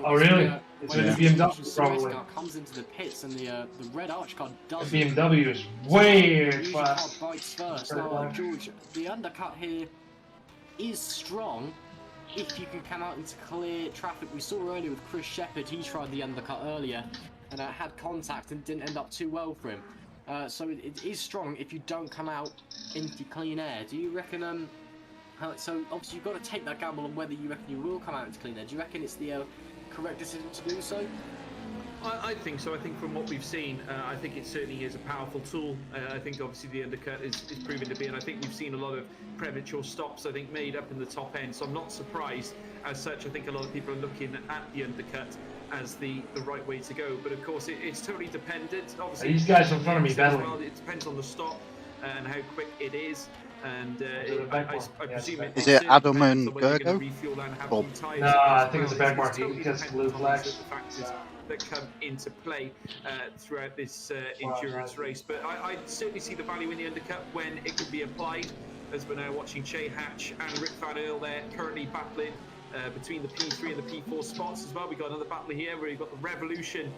Oh really? It's a BMW probably. Comes into the pits, and the red arch car does. The BMW is way fast. First. Now, George, the undercut here is strong if you can come out into clear traffic. We saw earlier with Chris Shepherd, he tried the undercut earlier and had contact and didn't end up too well for him. So it is strong if you don't come out into clean air. Do you reckon? So obviously you've got to take that gamble on whether you reckon you will come out into clean air. Do you reckon it's the correct decision to do so? I think so. I think from what we've seen, I think it certainly is a powerful tool. I think obviously the undercut is proven to be, and I think we've seen a lot of premature stops, I think, made up in the top end. So I'm not surprised as such. I think a lot of people are looking at the undercut as the right way to go. But of course, it's totally dependent. Obviously, these guys in front of me battling. Well, it depends on the stop and how quick it is. And I presume is it Adam and Gergo? No, I think it's a back mark. He gets blue flags that come into play throughout this endurance race. But I certainly see the value in the undercut when it can be applied, as we're now watching Shay Hatch and Rick Van Earl there currently battling between the P3 and the P4 spots as well. We've got another battle here where you've got the Revolution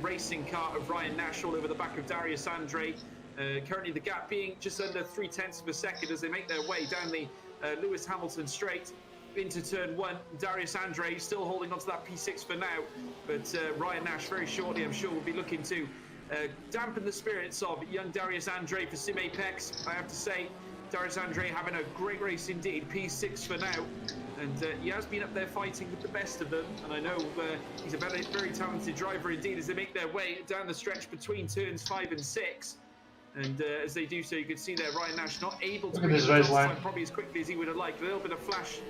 racing car of Ryan Nash all over the back of Darius Andre. Currently the gap being just under 0.3 of a second as they make their way down the Lewis Hamilton straight into turn 1. Darius Andre still holding on to that P6 for now, but Ryan Nash very shortly, I'm sure, will be looking to dampen the spirits of young Darius Andre for Sim Apex. I have to say, Darius Andre having a great race indeed, P6 for now, and he has been up there fighting with the best of them, and I know he's a very, very talented driver indeed as they make their way down the stretch between turns 5 and 6. And as they do so, you can see there Ryan Nash not able to bring his race line probably as quickly as he would have liked. A little bit of a flash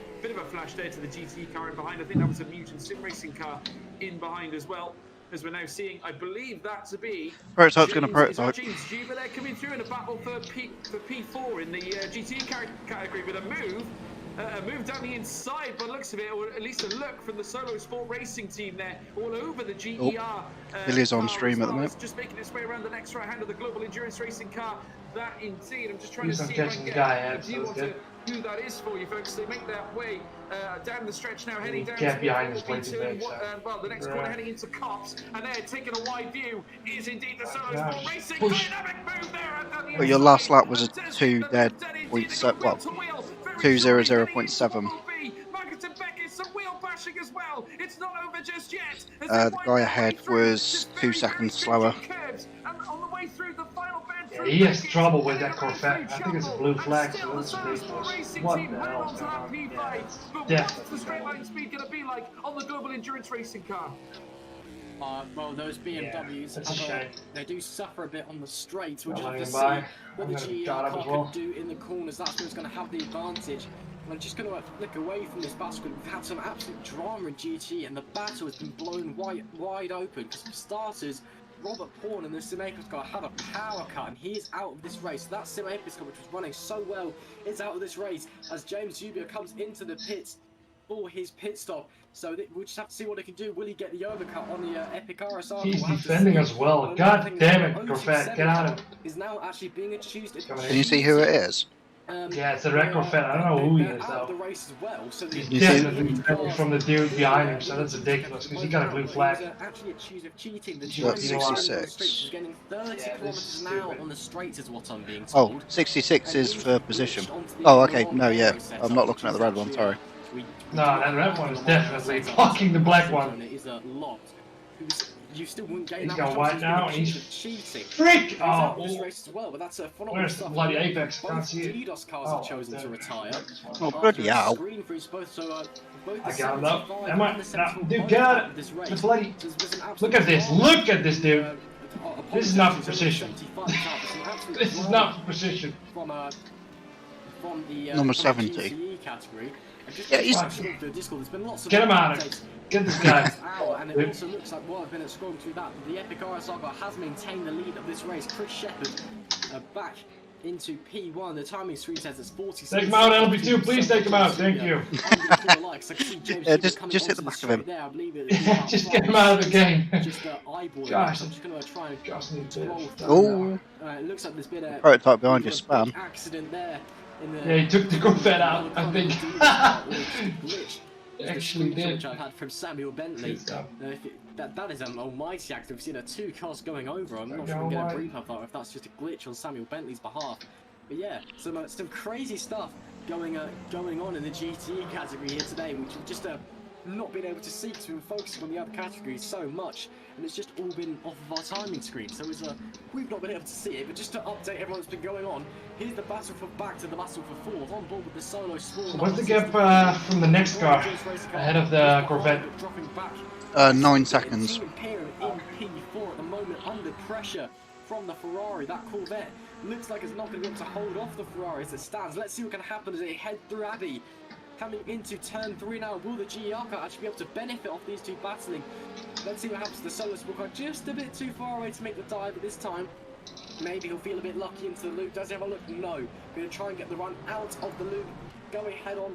there to the GTE car in behind. I think that was a Mutant Sim Racing car in behind as well. As we're now seeing, I believe that to be prototype's going to prototype. James Juba there coming through in a battle for P4 in the GTE category with a move down the inside by the looks of it, or at least a look from the Solo Sport Racing team there, all over the GER. Billy's on stream at the moment. Just making its way around the next right hand of the Global Endurance Racing car. That indeed, I'm just trying to see if I can get a view onto who that is for you folks. They make that way down the stretch now, heading down to behind this well, the next corner heading into Cops, and there taking a wide view is indeed the Solo Sport Racing. Dynamic move there. Well, your last lap was a 2 dead point set, well, 2:00.7. The guy ahead was 2 seconds slower. Yeah, he has trouble with that Corvette. I think it's a blue flag, so that's ridiculous. What the hell? Yeah. What's the straight line speed going to be like on the Global Endurance Racing car? Well, those BMWs, they do suffer a bit on the straights. We'll just have to see what the GE car can do in the corners. That's what's going to have the advantage. I'm just going to flick away from this battle. We've had some absolute drama in GT, and the battle has been blown wide open. Because for starters, Robert Pawn and the Sim Apex car had a power cut, and he is out of this race. So that Sim Apex car, which was running so well, is out of this race as James Dubia comes into the pits for his pit stop. So we'll just have to see what he can do. Will he get the overcut on the Epic RSR? He's defending as well. God damn it, Corvette, get out of it. Is now actually being accused. Can you see who it is? Yeah, it's a record fan. I don't know who he is though. He's You definitely from the dude behind him, so that's ridiculous because he got a blue flag. Actually accused of cheating. The That's 66. He's getting 30 kilometers an hour on the straight, is what I'm being Oh, told. 66 is for position. Oh, okay. No, yeah. I'm not looking at the red one. Sorry. No, that red one is definitely blocking the black one. It is a lot. You still wouldn't gain He's that got much white now, and he's cheating. freak! Oh, This race as well, but that's a phenomenal where's stuff. bloody Apex? Can't Both see it. DDoS cars have chosen to retire. Oh, bloody hell. Screen freeze both, so, both I the got him though. 75 Am I? and the No, 74 dude, both get out of this of race. the bloody. There's an absolute Look at this. Look at this, dude. This is not for precision. 75. This is not for precision. From the Number from 70. the GTE category. Yeah, he's- There's been lots of Get him out of it. Get this guy. And it also looks like, while I've been scrolling through that, the Epic RSR has maintained the lead of this race. Chris Shepherd back into P1. The timing screen says it's 46. Take him out, LB2. Please take him out. Thank you. Yeah, just hit the back of him. Just get him out of the game. Gosh, I'm just going to try and Josh needs it. Oh, it looks like there's been a prototype behind you, spam. accident there. Yeah, he took the Corvette out, I think. Glitch. Actually did. Which I've had from Samuel Bentley. That is an almighty act. We've seen two cars going over. I'm not sure we can get a brief of that, or if that's just a glitch on Samuel Bentley's behalf. But yeah, some crazy stuff going on in the GTE category here today, which we've just not been able to see because we've been focusing on the other categories so much, and it's just all been off of our timing screen. So we've not been able to see it. But just to update everyone that's been going on, here's the battle for back to the battle for fourth on board with the solo sport. So what's the gap from the next car ahead of the Corvette? 9 seconds. In P4 at the moment, under pressure from the Ferrari. That Corvette looks like it's not going to be able to hold off the Ferrari as it stands. Let's see what can happen as they head through Abbey. Coming into turn 3 now, will the GER car actually be able to benefit off these two battling? Let's see what happens to the solo sport car. Just a bit too far away to make the dive at this time. Maybe he'll feel a bit lucky into the loop. Does he have a look? No. Going to try and get the run out of the loop. Going head on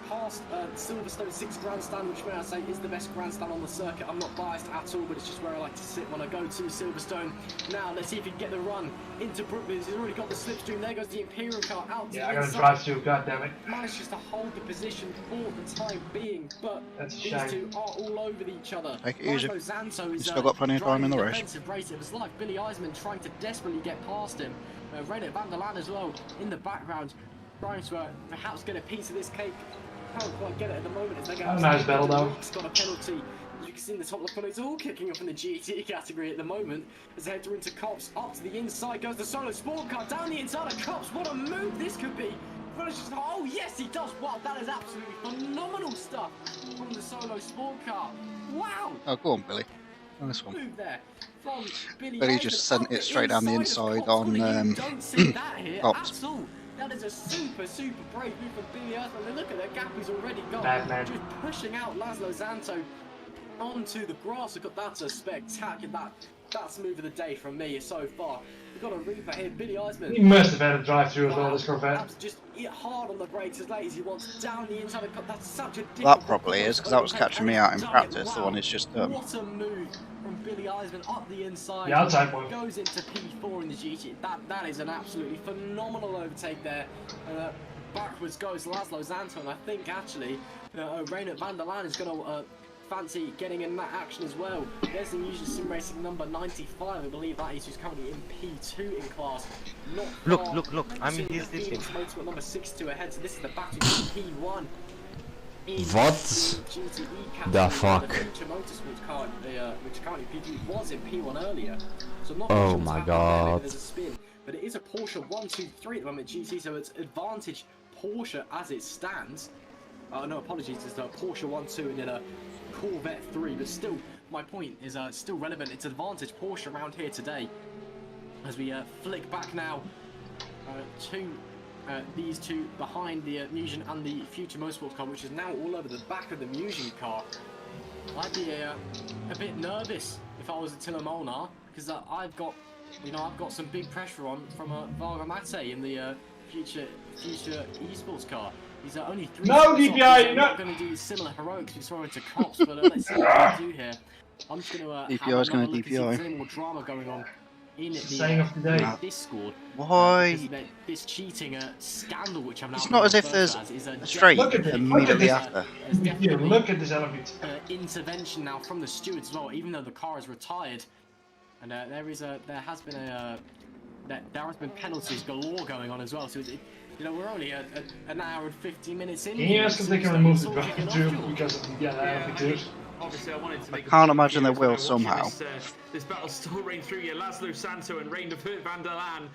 past Silverstone 6 grandstand, which may I say is the best grandstand on the circuit. I'm not biased at all, but it's just where I like to sit when I go to Silverstone. Now let's see if he can get the run into Brooklyn. He's already got the slipstream. There goes the Imperial car out. Yeah, I gotta drive through. God damn it. Manages to hold the position for the time being, but these two are all over each other. Take it easy. Zanto is Still got plenty of time in the race. It was like Billy Eisman trying to desperately get past him. Reynard van der Laan as well in the background, trying to perhaps get a piece of this cake. Can't quite get it at the moment as they go. Nice battle though. He's got a penalty. As you can see in the top left corner, it's all kicking off in the GT category at the moment. As they enter into Cops, up to the inside goes the solo sport car, down the inside of Cops. What a move this could be. Oh yes, he does. Wow, that is absolutely phenomenal stuff from the solo sport car. Wow. Oh, go on, Billy. Nice one. Move there from Billy just sent it straight down the inside on don't see that here Cops. at all. That is a super brave move from Billy Eisman. And look at the gap he's already got. Batman. Just pushing out Laszlo Zanto onto the grass. I got that's a spectacular. That's move of the day from me so far. We've got a Reaper here, Billy Eisman. He must have had a drive through as well, this Corvette. Just hit hard on the brakes as late as he wants, down the inside of the cut. That's such a That probably is, because that was catching me out in practice, the one it's just What a move from Billy Eisman up the inside. Yeah, I'll take one. Goes into P4 in the GT. That is an absolutely phenomenal overtake there. Backwards goes Laszlo Zanto, and I think actually Reynard van der Laan is going to fancy getting in that action as well. There's the usual sim racing number 95, I believe that is, who's currently in P2 in class. Look, I'm in his team. team. Number 62 ahead, so this is the battle for P1. What the fuck? The future motorsports car, which currently P2 was in P1 earlier. So I'm not Oh sure what's my happening there. Maybe God. there's a spin, but it is a Porsche 123 at the moment GT, so it's advantage Porsche as it stands. No, apologies, it's a Porsche 1-2 and then a Corvette 3, but still, my point is still relevant. It's advantage Porsche around here today. As we flick back now to these two behind the Musion and the future motorsports car, which is now all over the back of the Musion car. I'd be a bit nervous if I was Attila Molnar, because I've got some big pressure on from Varga Mate in the future esports car. He's only 3 No, seconds DPI, off. you're I'm not going to do similar heroics we saw into Cops, but let's see what we do here. I'm just going to DPI is going to see DPI. any more drama going on in the saying of the day. Discord. Why? This cheating scandal, which I'm now It's not as if there's a straight Look at this. immediately after. Here, look at this element. Intervention now from the stewards as well, even though the car is retired, and there has been penalties galore going on as well. So you know, we're only an hour and 50 minutes in. Can you ask if they can remove the battle because of the LMP2s? Obviously, I wanted to make can't imagine they will somehow. This battle still reign through here. Laszlo Santo and Reign of Van der Laan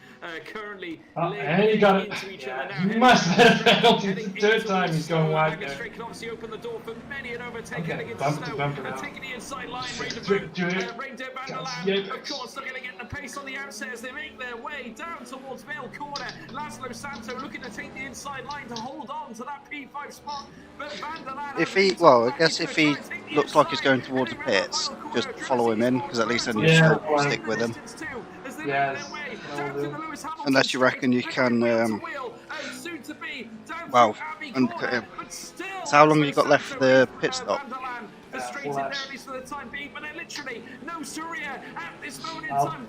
currently and you got it. into each other now. You must have a penalty. It's the third time he's going wide there. Can obviously open the door for many an overtake Okay, against bump to Snow bumper and now. taking the inside line. Reign of Do Van der Laan, yeah. of course, looking to get the pace on the outset as they make their way down towards Vale Corner. Laszlo Santo looking to take the inside line to hold on to that P5 spot. But Van der Laan, If he, well, I guess if he looks like he's going towards the pits, just follow him in, because at least then you stick with him. Yes. Unless you reckon you can, well, undercut him. So how long have you got left for the pit stop? I'll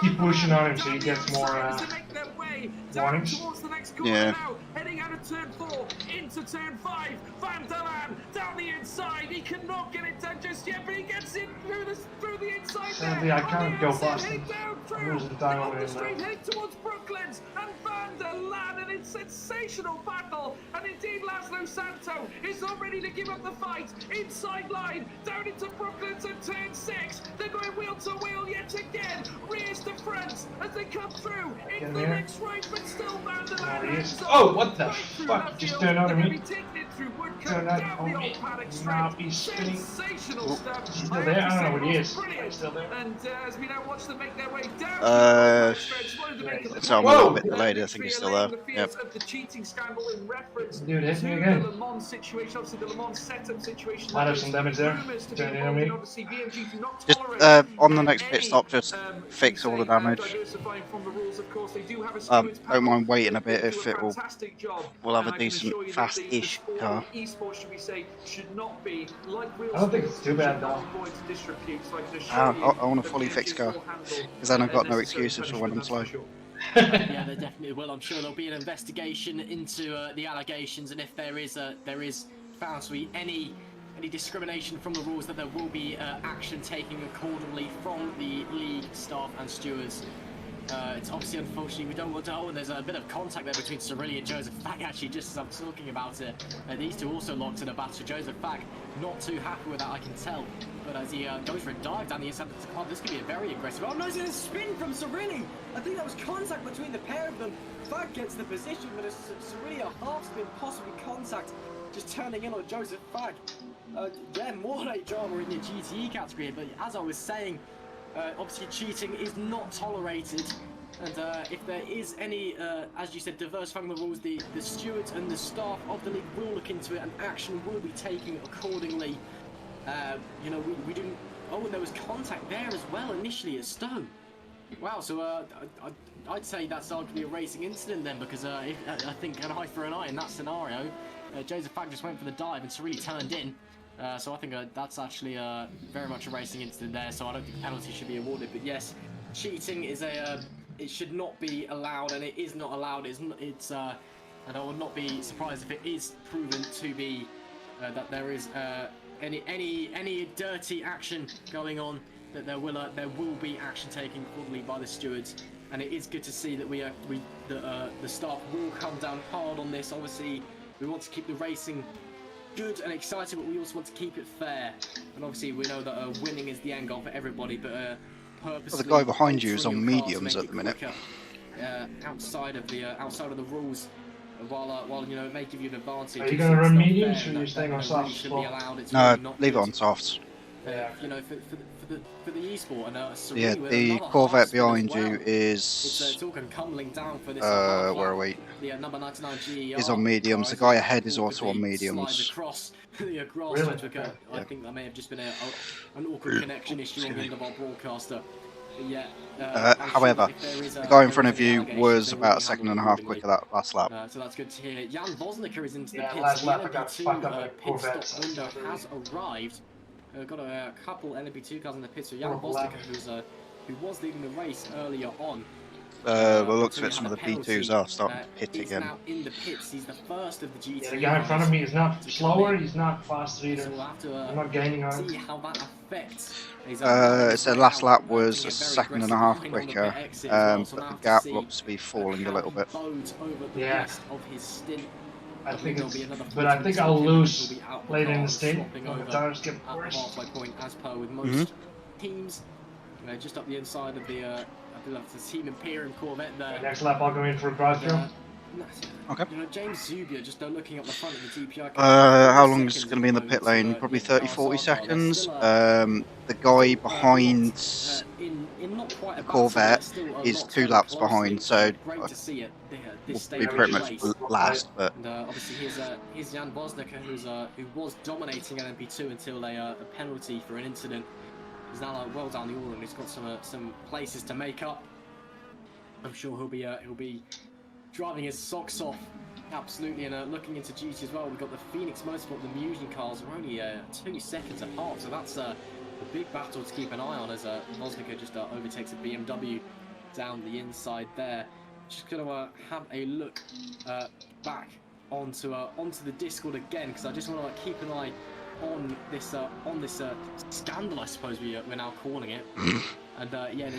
keep pushing on him so he gets more warnings. Yeah. Heading out of turn 4 into turn 5. Van der Laan down the inside. He cannot get it done just yet, but he gets in through the inside. Sadly, I can't go past him. I'm losing time over him now. Heading towards Brooklands and Van der Laan, and it's a sensational battle. And indeed, Laszlo Santo is not ready to give up the fight. Inside line, down into Brooklands and turn 6. They're going wheel to wheel yet again. Rears to front as they come through into the next right, but still Van der Laan. Oh, what the fuck? Just turn on me. Turn that on me. Now he's spinning. He's still there? I don't know what he is. He's still there. And as we now watch them make their way down. So I'm a little bit delayed. I think he's still there. Yep. Dude, hit me again. Might have some damage there. Turn in on me. Just on the next pit stop, just fix all the damage. Don't mind waiting a bit if it will have a decent, fast-ish car. I don't think it's too bad though. I want a fully fixed car, because then I've got no excuses for when I'm slow. Yeah, they definitely will. I'm sure there'll be an investigation into the allegations, and if there is found to be any discrimination from the rules, that there will be action taken accordingly from the league staff and stewards. It's obviously, unfortunately, we don't want to. Oh, and there's a bit of contact there between Cirilli and Joseph Fack, actually, just as I'm talking about it. These two also locked in a battle. Joseph Fack not too happy with that, I can tell. But as he goes for a dive down the inside of the car, this could be a very aggressive. Oh no, it's a spin from Cirilli! I think that was contact between the pair of them. Fack gets the position, but it's Cirilli a half spin, possibly contact, just turning in on Joseph Fack. Yeah, more late drama in the GTE category, but as I was saying, obviously cheating is not tolerated, and if there is any, as you said, diversifying the rules, the stewards and the staff of the league will look into it, and action will be taken accordingly. You know, we didn't. Oh, and there was contact there as well initially at Stowe. Wow, so I'd say that's arguably a racing incident then, because I think an eye for an eye in that scenario. Joseph Fack just went for the dive and really turned in. So I think that's actually very much a racing incident there, so I don't think penalty should be awarded. But yes, cheating is it should not be allowed, and it is not allowed. It's and I would not be surprised if it is proven to be that there is any dirty action going on, that there will be action taken accordingly by the stewards. And it is good to see that the staff will come down hard on this. Obviously, we want to keep the racing good and exciting, but we also want to keep it fair. And obviously, we know that winning is the end goal for everybody, but purposely, well, the guy behind you is on mediums at the minute. Outside of the rules, while you know it may give you an advantage. Are you going to run mediums, or are you staying on softs? No, leave it on softs. Yeah. You know, for the esport, and yeah, the Corvette behind you is it's all coming down for this. where are we? The number 99 GER is on mediums. The guy ahead is also on mediums. Across the grass, really? I think that may have just been an awkward connection issue on the end of our broadcaster. But yeah. However, the guy in front of you was about a second and a half quicker that last lap. So that's good to hear. Jan Vosnicker is into the pits. Last lap I the got fucked up with pit Corvette. stop window has arrived. Got a couple LMP2 cars in the pits. So Jan Vosnicker, who's who was leading the race earlier on. The looks of it, some of the P2s are starting to pit is again. now in the pits. He's the first of the GTE. Yeah, the guy in front of me is not slower, he's not faster either. So we'll have to I'm not gaining on it. see how that affects. So last lap was a second and a half quicker, but the gap looks to be falling a little bit. Yeah. I think it's, but I think I'll lose later in the stint when the tires get worse. Halfway point, as per with most teams. You know, just up the inside of the, I believe that's the Team Imperium Corvette there. Next lap, I'll go in for a drive-through. Okay. You know, James Zubia just looking up the front of the DPI. How long is it going to be in the pit lane? Probably 30-40 seconds. The guy behind the Corvette is 2 laps behind, so we'll be pretty much last. But obviously, here's Jan Bosnicker, who was dominating LMP2 until a penalty for an incident. He's now well down the order, and he's got some places to make up. I'm sure he'll be driving his socks off, absolutely, and looking into GT as well. We've got the Phoenix Motorsport, the Mugen cars are only 2 seconds apart, so that's a big battle to keep an eye on as Bosnicker just overtakes a BMW down the inside there. Just going to have a look back onto the Discord again, because I just want to keep an eye on this scandal, I suppose we're now calling it. And yeah,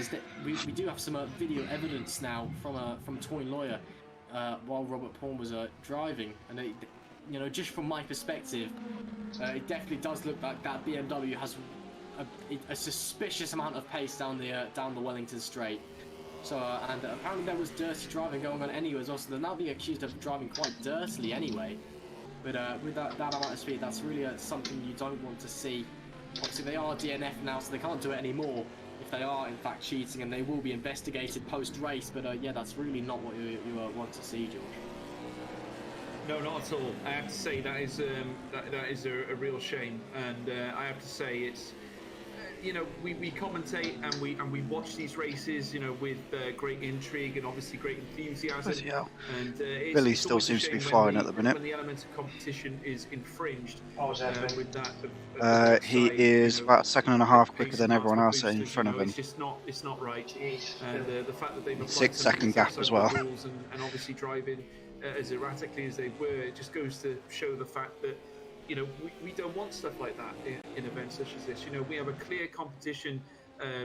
we do have some video evidence now from Toyn Lawyer while Robert Paul was driving, and you know, just from my perspective, it definitely does look like that BMW has a suspicious amount of pace down the Wellington Straight. So and apparently there was dirty driving going on anyway as well, so they're now being accused of driving quite dirtily anyway. But with that amount of speed, that's really something you don't want to see. Obviously they are DNF now, so they can't do it anymore if they are in fact cheating, and they will be investigated post-race. But yeah, that's really not what you want to see, George. No, not at all. I have to say that is a real shame, and I have to say it's, you know, we commentate and we watch these races, you know, with great intrigue and obviously great enthusiasm. And Billy still seems to be flying at the minute. When the element of competition is infringed, with that, he is about a second and a half quicker than everyone else in front of him. It's not right. And the fact that they've 6 second gap as well. And obviously driving as erratically as they were, it just goes to show the fact that, you know, we don't want stuff like that in events such as this. You know, we have a clear competition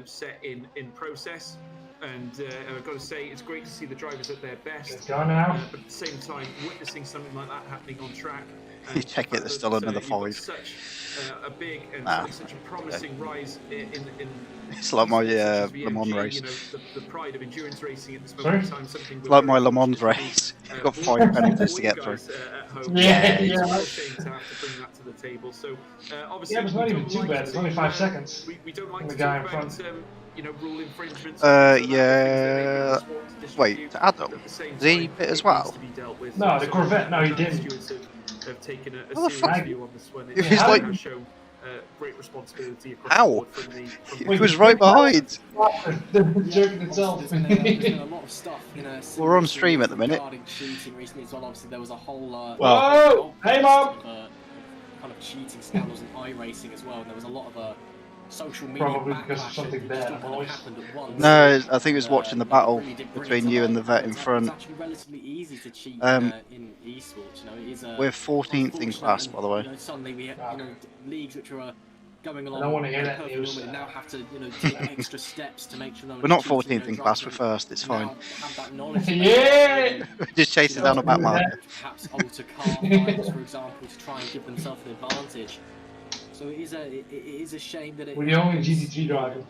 set in process, and I've got to say, it's great to see the drivers at their best. It's gone now. But at the same time, witnessing something like that happening on track. You check it, there's still another 5. Such a big and such a promising rise in it's like my Le Mans race. You know, the pride of endurance racing at this moment in time. It's like my Le Mans race. You've got 5 penalties to get through. Yeah. It's a shame to have to bring that to the table. So obviously, Yeah, it's not even too bad. It's only 5 seconds. We don't like the to guy talk in about front. you know, rule infringements. Yeah. Wait, to add up, did he pit as well? No, the Corvette. No, he didn't. Have taken a What the serious fuck? view on this one. It was like- has shown great responsibility across How? the board from He was right behind. Jerking itself. There's been a lot of stuff, you know, We're on stream at the minute. regarding cheating recently as well. Obviously, there was a whole Whoa! Hey, Mom! kind of cheating scandals in iRacing as well. And there was a lot of social media Probably because of backlash something that just bad, all kind of boys. happened at once. No, I think it was watching the That battle really did bring between it to you and light. the vet in It's front. actually relatively easy to cheat in esports. You know, it is We're 14th in class, by the way. You know, suddenly we have, you know, leagues which are going along. I don't want to hear that perfectly news. normally now have to, you know, take extra steps to make sure no one We're not cheats, you know, 14th in drives class, we're them first, it's fine. now have that knowledge Yeah! Just chasing down a back marker. perhaps alter car files, for example, to try and give themselves an advantage. So it is a shame that it. We're the only GT3 driver.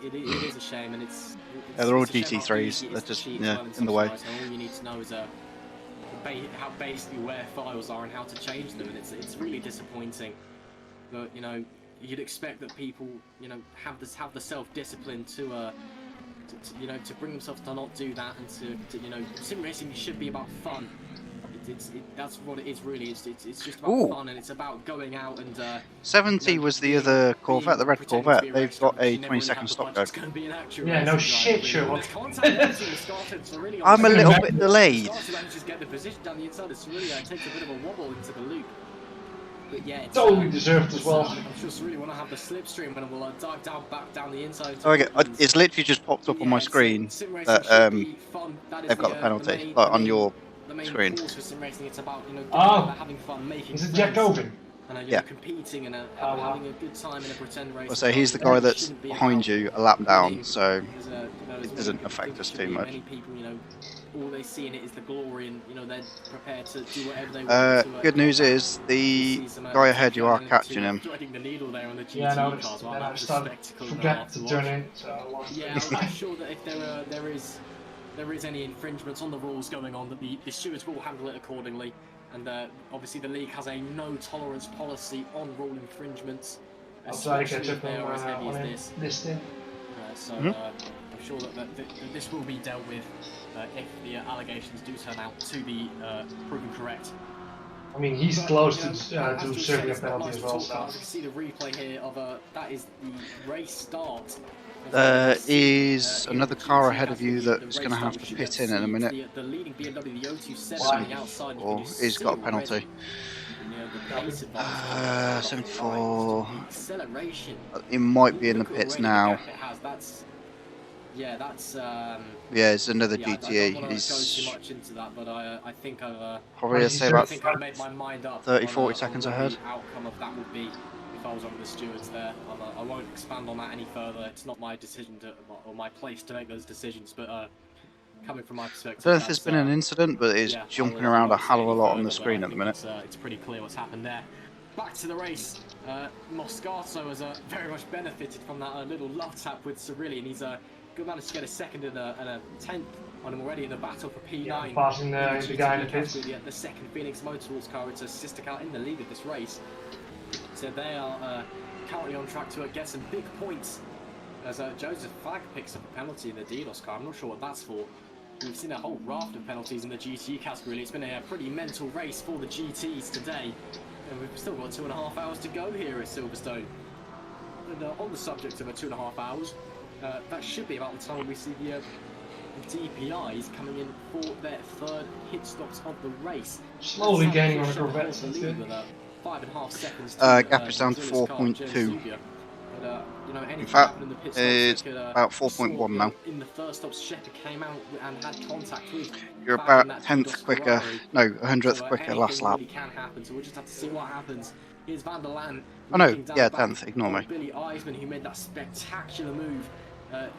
It is a shame, and it's Yeah, they're all it's a shame how GT3s, easy it is they're to just, cheat yeah, as well in the way. such guys, and all you need to know is how basically where files are and how to change them, and it's really disappointing. But you know, you'd expect that people, you know, have the self-discipline to you know, to bring themselves to not do that, and to you know, sim racing should be about fun. That's what it is really. It's just about Ooh. fun, and it's about going out and 70 was the other Corvette, the red Corvette. They've got a 20-second stop go. Yeah, no shit, Sherlock. I'm a little bit delayed. Get the position down the inside. It's really takes a bit of a wobble into the loop. But yeah, it's totally deserved as well. I'm just really want to have the slipstream and we'll dive back down the inside. Oh, okay. It's literally just popped up on my screen that they've got the penalty, like on your screen. For sim racing, it's about, you know, having fun, making is it Jack Govin? And yeah. Competing and having a good time in a pretend race. Well, so he's the guy that's behind you, a lap down, so it doesn't affect us too much. Many people, you know, all they see in it is the glory, and you know they're prepared to do whatever they want. Good news is the guy ahead, you are catching him. The needle there on the GTE yeah, no, cars, then I started to forget to turn in. So yeah, I'm sure that if there is any infringements on the rules going on, that the stewards will handle it accordingly. And obviously the league has a no tolerance policy on rule infringements. I'll try to catch up on this thing. I'm sure that this will be dealt with if the allegations do turn out to be proven correct. I mean, he's close to serving a penalty as well. So. You can see the replay here of that is the race start. There is another car ahead of you that's going to have to pit in a minute. The leading BMW, the 027 on the outside. Or he's got a penalty. 74. He might be in the pits now. Yeah, that's. Yeah, it's another GTE. I don't he's too much into that, but I think I've probably I'd say about I've made my mind up 30-40 seconds ahead. The outcome of that would be if I was on the stewards there. I won't expand on that any further. It's not my decision or my place to make those decisions, but coming from my perspective, I don't know if there's been an incident, but it's jumping around a hell of a lot on the screen at the minute. It's pretty clear what's happened there. Back to the race. Moscato has very much benefited from that little love tap with Cirilli, and he's managed to get a second and a 10th on him already in the battle for P9. Yeah, passing the guy in the pits. The second Phoenix Motorsports car, it's a sister car in the lead of this race. So they are currently on track to get some big points as Joseph Flag picks up a penalty in the Delos car. I'm not sure what that's for. We've seen a whole raft of penalties in the GT category. It's been a pretty mental race for the GTs today. And we've still got 2.5 hours to go here at Silverstone. And on the subject of 2.5 hours, that should be about the time we see the DPIs coming in for their third pit stops of the race. Slowly gaining on the Corvette. 5.5 seconds. Gap is down to 4.2. You know, in fact, it's about 4.1 now. In the first stop, Shepherd came out and had contact with. You're about 10th quicker, no, 100th quicker last lap. Can happen, so we'll just have to see what happens. Here's Van der Laan. Oh no, yeah, 10th, ignore me. Billy Eisman, who made that spectacular move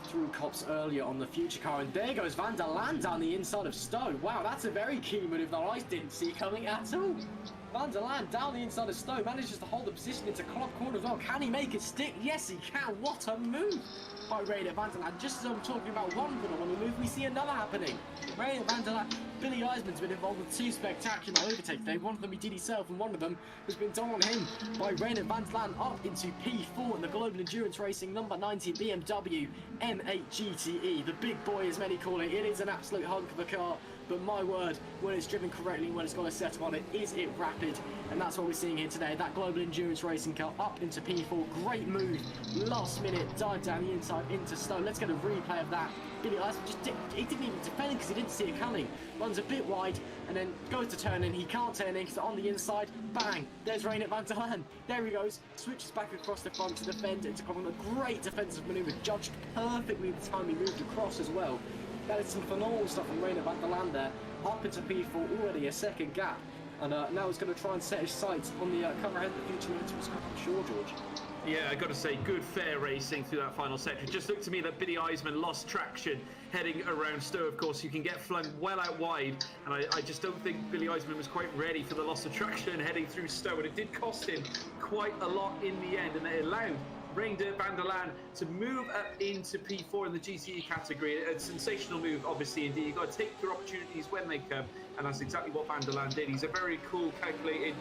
through Cops earlier on the future car, and there goes Van der Laan down the inside of Stowe. Wow, that's a very key move that I didn't see coming at all. Van der Laan down the inside of Stowe manages to hold the position into Club Corner as well. Can he make it stick? Yes, he can. What a move by Rainer Van der Laan. Just as I'm talking about one phenomenal move, we see another happening. Rainer Van der Laan. Billy Eisman's been involved with two spectacular overtakes today. One of them he did himself, and one of them has been done on him by Rainer Van der Laan up into P4 in the Global Endurance Racing number 90 BMW M8 GTE. The big boy, as many call it. It is an absolute hunk of a car. But my word, when it's driven correctly, when it's got a setup on it, is it rapid? And that's what we're seeing here today. That Global Endurance Racing car up into P4. Great move. Last minute, dive down the inside into Stowe. Let's get a replay of that. Billy Eisman he didn't even defend because he didn't see it coming. Runs a bit wide and then goes to turn in. He can't turn in because on the inside, bang, there's Rainer Van der Laan. There he goes. Switches back across the front to defend into a great defensive manoeuvre. Judged perfectly the time he moved across as well. That is some phenomenal stuff from Rainer Van der Laan there. Up into P4 already, a second gap. And now he's going to try and set his sights on the cover ahead of the future Motorsports Cup. I'm sure, George. Yeah, I got to say, good fair racing through that final sector. It just looked to me that Billy Eisman lost traction heading around Stowe. Of course, you can get flung well out wide, and I just don't think Billy Eisman was quite ready for the loss of traction heading through Stowe, and it did cost him quite a lot in the end, and it allowed Rainer Van der Laan to move up into P4 in the GTE category. A sensational move, obviously, indeed. You've got to take your opportunities when they come, and that's exactly what Van der Laan did. He's a very cool, calculated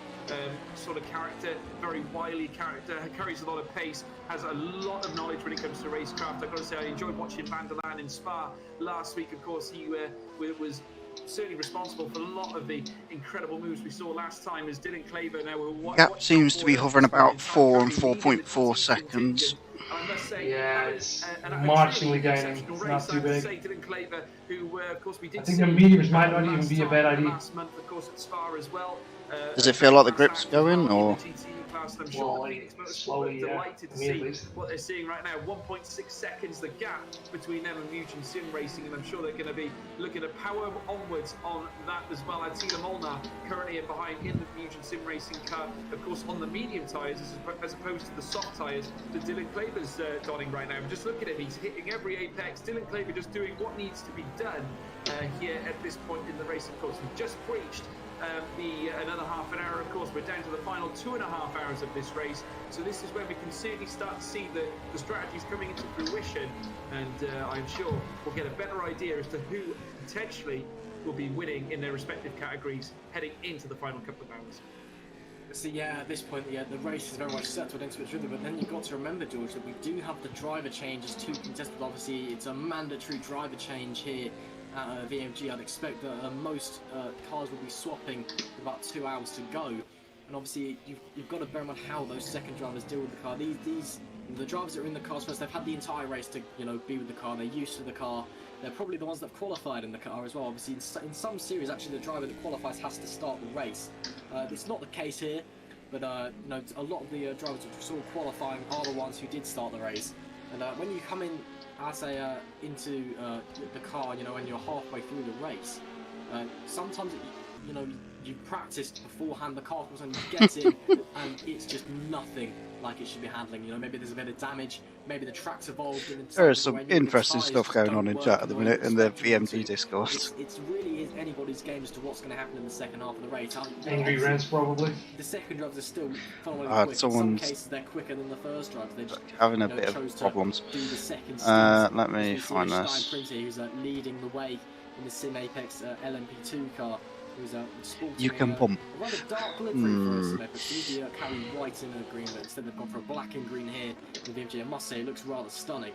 sort of character, very wily character, carries a lot of pace, has a lot of knowledge when it comes to racecraft. I've got to say, I enjoyed watching Van der Laan in Spa last week. Of course, he was certainly responsible for a lot of the incredible moves we saw last time as Dylan Claver now. Gap seems to be hovering about 4 and 4.4 seconds. I must say, Yeah, it's marginally gaining. It's not too big. Dylan Claver, who, of course, we did I think the mediums might not even be a bad idea. last month, of course, at Spa as well. Does it feel like the grip's going, or? I'm sure the Phoenix Motorsport are delighted to see least. what they're seeing right now. 1.6 seconds, the gap between them and Mugen Sim Racing, and I'm sure they're going to be looking to power onwards on that as well. Attila Molnar currently in behind in the Mugen Sim Racing car, of course, on the medium tyres as opposed to the soft tyres that Dylan Claver's donning right now. Just look at him, he's hitting every apex. Dylan Claver just doing what needs to be done here at this point in the race. Of course, we've just breached another half an hour. Of course, we're down to the final 2.5 hours of this race, so this is where we can certainly start to see the strategies coming into fruition, and I'm sure we'll get a better idea as to who potentially will be winning in their respective categories heading into the final couple of hours. So yeah, at this point, yeah, the race is very much settled into its rhythm, but then you've got to remember, George, that we do have the driver changes to contested. Obviously, it's a mandatory driver change here at VMG. I'd expect that most cars will be swapping with about 2 hours to go, and obviously you've got to bear in mind how those second drivers deal with the car. The drivers that are in the cars first, they've had the entire race to be with the car. They're used to the car. They're probably the ones that have qualified in the car as well. Obviously, in some series, actually, the driver that qualifies has to start the race. It's not the case here, but a lot of the drivers that saw qualifying are the ones who did start the race. And when you come in as into the car, when you're halfway through the race, sometimes you practiced beforehand the car comes and you get in and it's just nothing like it should be handling. Maybe there's a bit of damage, maybe the track's evolved. There is some interesting stuff going on in chat at the minute in the VMG Discord. It's really anybody's game as to what's going to happen in the second half of the race. Angry rants, probably. The second drivers are still following quick. In some cases, they're quicker than the first drivers. They just having a bit of problems. Let me find this. Who's leading the way in the Sim Apex LMP2 car. You can bump. A rather dark livery for Apex. Usually carry white in a green, but instead they've gone for a black and green here in VMG. I must say, it looks rather stunning.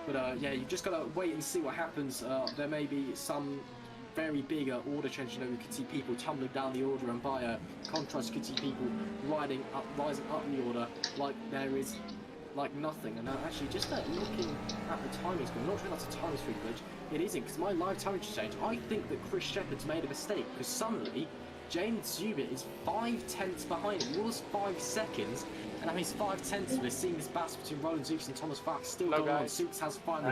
But yeah, you've just got to wait and see what happens. There may be some very big order change. We could see people tumbling down the order, and by contrast, you could see people rising up the order like there is nothing. And actually, just looking at the timing screen, I'm not sure that's a timing screen glitch. It isn't, because my live timing change. I think that Chris Shepherd's made a mistake, because suddenly James Zubit is 5/10 behind him. It was 5 seconds, and now he's 5/10. We're seeing this battle between Roland Zukes and Thomas Fox still going on. Zukes has finally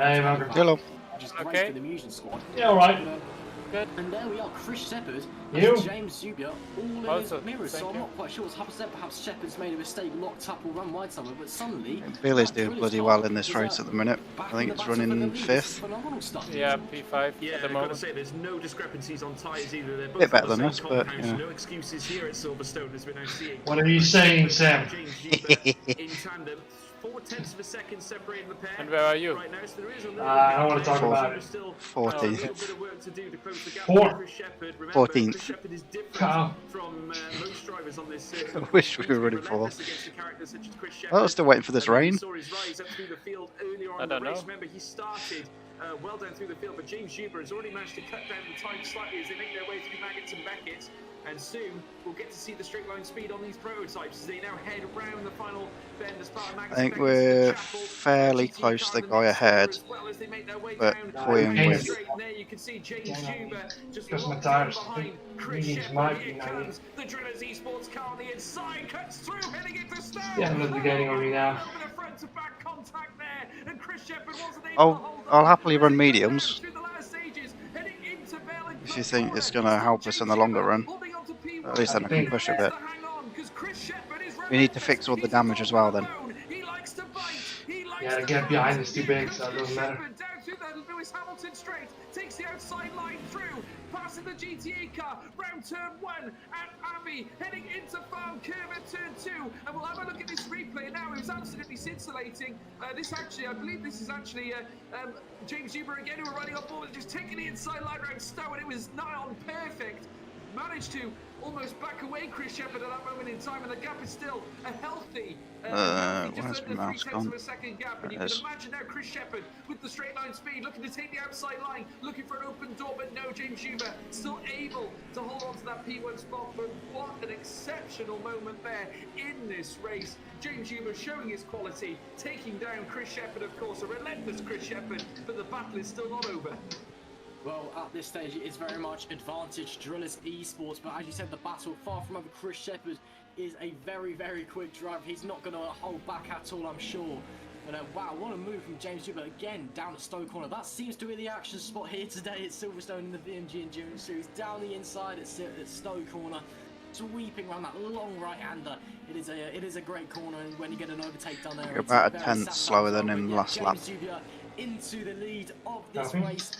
which is great for the Mugen squad. Yeah, alright. Good. And there we are, Chris Shepherd and James Zubia all in his mirrors, so I'm not quite sure what's happened. Perhaps Shepherd's made a mistake, locked up or run wide somewhere, but suddenly... Billy's doing bloody well in this race at the minute. I think it's running 5th. Yeah, P5 yeah, at the I've got moment. to say, there's no discrepancies on tyres either. They're both bit better than us, but yeah. No excuses here at Silverstone as we're now seeing. What are you saying, Sam? In tandem. 0.4 of a second separating the pair. And where are you? Right now, so there is a little I don't want to talk about it. 14th. 14th. From most drivers on this I wish we were running 4th. I'm still waiting for this rain. I don't know. Remember, he started well down through the field, but James Huber has already managed to cut down the time slightly as they make their way through Maggots and Beckett. And soon we'll get to see the straight line speed on these prototypes as they now head around the final bend as part of Maggots. I think we're fairly close to the guy ahead, but Quinn with... There you can see James Huber just Because my locked tires, behind Chris Shepherd. Here comes the Drillers Esports car on the inside, cuts through, heading into stone. Yeah, I'm getting on me now. Front to back contact there, and Chris Shepherd wasn't able to I'll hold on. happily run mediums Through the last stages, heading into Bell. if you think it's going to help us in the longer run. At least then I can push a bit. We need to fix all the damage as well then. Yeah, the gap behind is too big, so it doesn't matter. Lewis Hamilton straight takes the outside line through, passing the GTE car, round turn 1 at Abbey, heading into farm curve at turn 2, and we'll have a look at this replay now. It was absolutely scintillating. This actually, I believe this is actually James Huber again, who were running off board, just taking the inside line around Stowe, and it was nigh on perfect. Managed to almost back away Chris Shepherd at that moment in time, and the gap is still a healthy Where's my mouse gone? Of a second gap, and you can imagine now Chris Shepherd with the straight line speed, looking to take the outside line, looking for an open door, but no, James Huber still able to hold on to that P1 spot. But what an exceptional moment there in this race. James Huber showing his quality, taking down Chris Shepherd, of course, a relentless Chris Shepherd, but the battle is still not over. Well, at this stage, it is very much advantage Drillers Esports, but as you said, the battle far from over. Chris Shepherd is a very, very quick driver. He's not going to hold back at all, I'm sure. And wow, what a move from James Huber again down at Stowe Corner. That seems to be the action spot here today at Silverstone in the VMG Endurance Series. Down the inside at Stowe Corner, sweeping around that long right-hander. It is a great corner, and when you get an overtake down there, You're about a tenth slower than him last lap. James Huber into the lead of this race.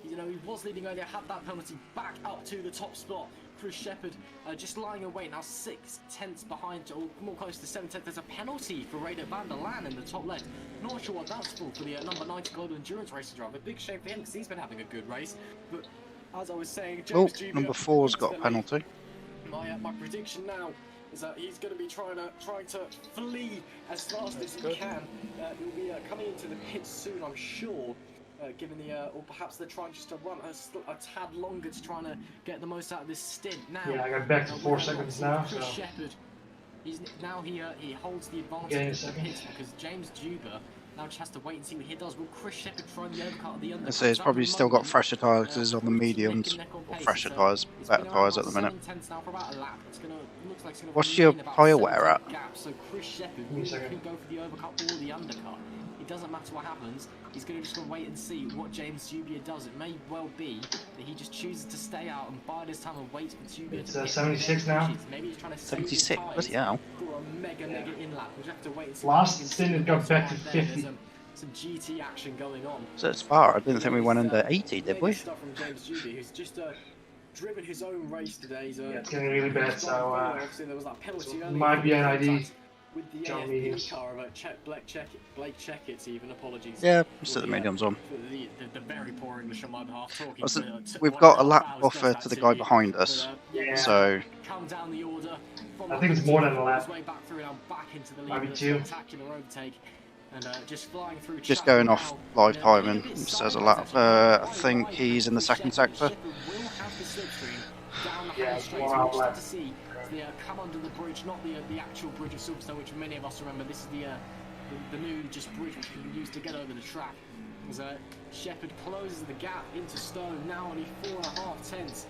You know, he was leading earlier, had that penalty, back up to the top spot. Chris Shepherd just lying away now 6/10 behind, or more close to 7/10. There's a penalty for Raider van der Laan in the top left. Not sure what that's for the number 90 Global Endurance Racing driver. Big shame for him because he's been having a good race. But as I was saying, James Huber, number 4's got a penalty. My prediction now is that he's going to be trying to flee as fast as he can. He'll be coming into the pits soon, I'm sure. Given the, or perhaps they're trying just to run a tad longer to try to get the most out of this stint. Now, yeah, I got back to 4 seconds now. Chris So. Shepherd, he holds the advantage in the pits because James Huber now just has to wait and see what he does. Will Chris Shepherd try the overcut of the undercut? I say he's probably still got fresher tyres because he's on the mediums, or fresher tyres, better tyres at the minute. What's your tyre wear at? So Chris Shepherd can go for the overcut or the undercut. It doesn't matter what happens, he's going to just wait and see what James Huber does. It may well be that he just chooses to stay out and bide his time and wait for Huber to 76 now. Maybe he's trying to 76, bloody hell. For a mega in-lap. We'll have to wait and see. Last stint it got back to 50. Some GT action going on. So it's far, I didn't think we went under 80, did we? Stuff from James Huber, who's just driven his own race today. Yeah, it's getting really bad, so obviously there was that penalty earlier. might be an ID. With the John AFP mediums. car of Blake Checkett, even apologies. Yeah, still the mediums on. The very poor English on my behalf talking. We've got a lap buffer to the guy behind us, so come down the order. I think it's more than a lap. Way back through and back into the lead. Maybe 2. Spectacular overtake. And just flying through. just going off live timing, it says a lap. I think he's in the second sector. Yeah, it's 1 hour left. To see the come under the bridge, not the actual bridge of Silverstone, which many of us remember. This is the new just bridge which can be used to get over the track. As Shepherd closes the gap into Stowe, now only 4.5 tenths,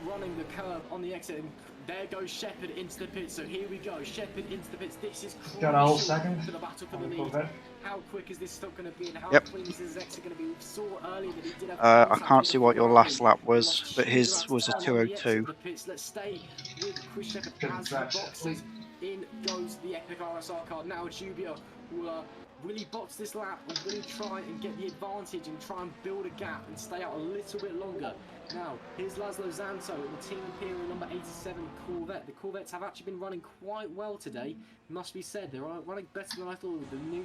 running the curve on the exit. And there goes Shepherd into the pits. So here we go, Shepherd into the pits. This is Got a whole second. for the battle for the lead. How quick is this still going to be, and how clean is his exit going to be? We saw earlier that he did have I can't see what your last lap was, but his was a 2:02. Let's stay with Chris Shepherd as he boxes. In goes the epic RSR card. Now Jubio will he box this lap, or will he try and get the advantage and try and build a gap and stay out a little bit longer? Now, here's Laszlo Zanto in the Team Imperial number 87 Corvette. The Corvettes have actually been running quite well today, must be said. They're running better than I thought. The new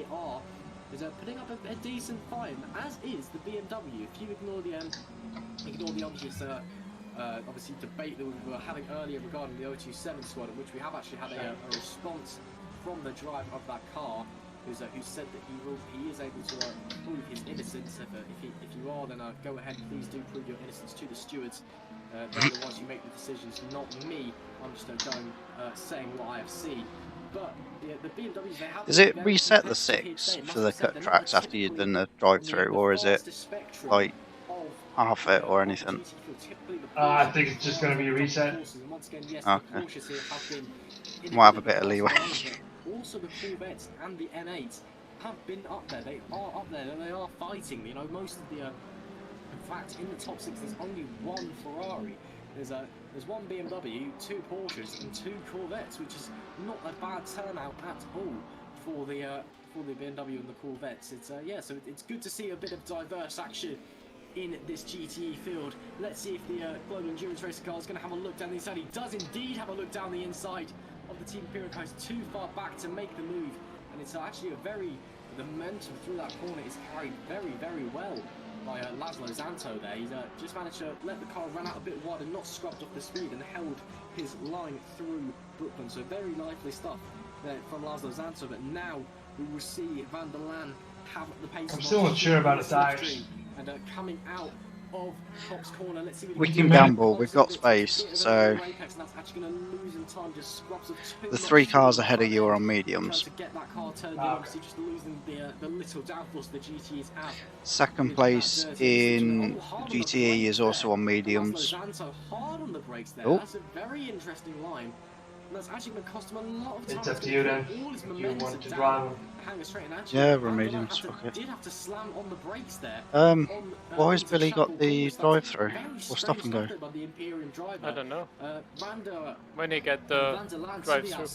CAR is putting up a decent fight, as is the BMW. If you ignore the obvious obviously debate that we were having earlier regarding the 027 squad, in which we have actually had a response from the driver of that car, who said that he is able to prove his innocence. If you are, then go ahead, please do prove your innocence to the stewards. They're the ones who make the decisions, not me. I'm just going saying what I have seen. But the BMWs, they have. Does it reset the 6 for the cut tracks after you've done the drive-through, or is it like half it or anything? I think it's just going to be reset. Okay. Might have a bit of leeway. Also, the Corvettes and the N8 have been up there. They are up there. They are fighting. You know, most of the. In fact, in the top 6, there's only 1 Ferrari. There's 1 BMW, 2 Porsches, and 2 Corvettes, which is not a bad turnout at all for the BMW and the Corvettes. It's so it's good to see a bit of diverse action in this GTE field. Let's see if the Global Endurance Racer car is going to have a look down the inside. He does indeed have a look down the inside of the Team Imperial car. He's too far back to make the move, and it's actually the momentum through that corner is carried very, very well by Laszlo Zanto there. He's just managed to let the car run out a bit wide and not scrubbed off the speed, and held his line through Brooklyn. So very lively stuff there from Laszlo Zanto, but now we will see Van der Laan have the pace. I'm still not sure about the tires. And coming out of Top's corner, let's see what We can gamble. We've got space, so the 3 cars ahead of you are on mediums. Second place in GTE is also on mediums. Oh. That's a very interesting line. And that's actually going to cost him a lot of time. It's up to you then. If you want to drive him. Yeah, we're mediums. Fuck it. Did have to slam on the brakes there. Why has Billy got the drive-through or stop and go? I don't know. When you get the drive-through.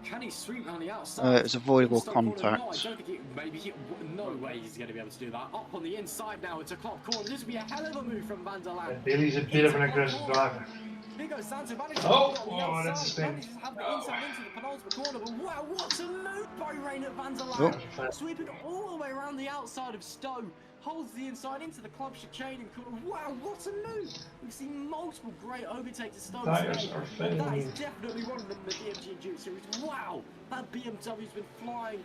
Can he sweep around the outside? It's avoidable contact. No way he's going to be able to do that. Up on the inside now into Klopp corner. This would be a hell of a move from Van der Laan. Billy's a bit of an aggressive driver. Oh, that's a spin. Wow, what a move by Reynard Van der Laan. Sweeping all the way around the outside of Stowe. Holds the inside into the club chicane and corner. Wow, what a move! We've seen multiple great overtakes of Stowe today. That is definitely one of them in the VMG Endurance Series. Wow, that BMW's been flying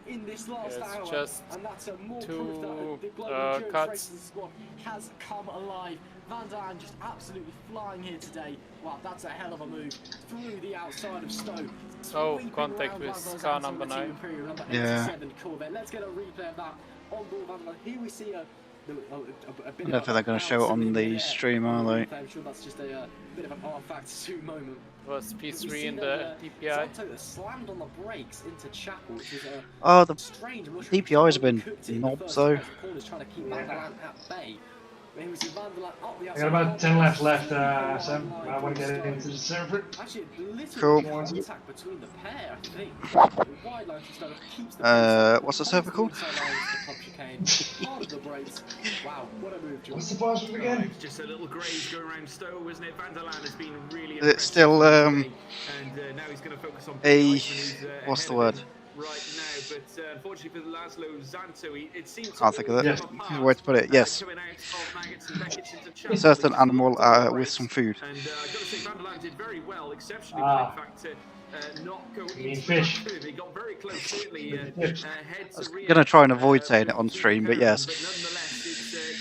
in this last hour, just and that's more proof that the Global Endurance Racing Squad has come alive. Van der Laan just absolutely flying here today. Wow, that's a hell of a move through the outside of Stowe. Oh, contact with car number 9. Yeah. Corvette. Let's get a replay of that on board Van der Laan. Here we see a bit I don't think they're going to show it on the stream, are they? I'm sure that's just a bit of an R-Factor moment. Was P3 in the DPI? Slammed on the brakes into Chapel, which is Oh, the strange. DPI's have been knobs though. Trying to keep Van der Laan at bay. I got about 10 laps left, Sam. I want to get into the server. Cool. What's the server called? What's the password again? Just a little graze going around Stowe, isn't it? Van der Laan has been really It's still and now he's going to focus on what's the word? Right now, but unfortunately for Laszlo Zanto, it seems Can't think of it. Where to put it? Yes. Certain animal with some food. And I've got to say, Van der Laan did very well, exceptionally well, in fact, not go into fish. They got very close, certainly. I was going to try and avoid saying it on stream, but yes. But nonetheless,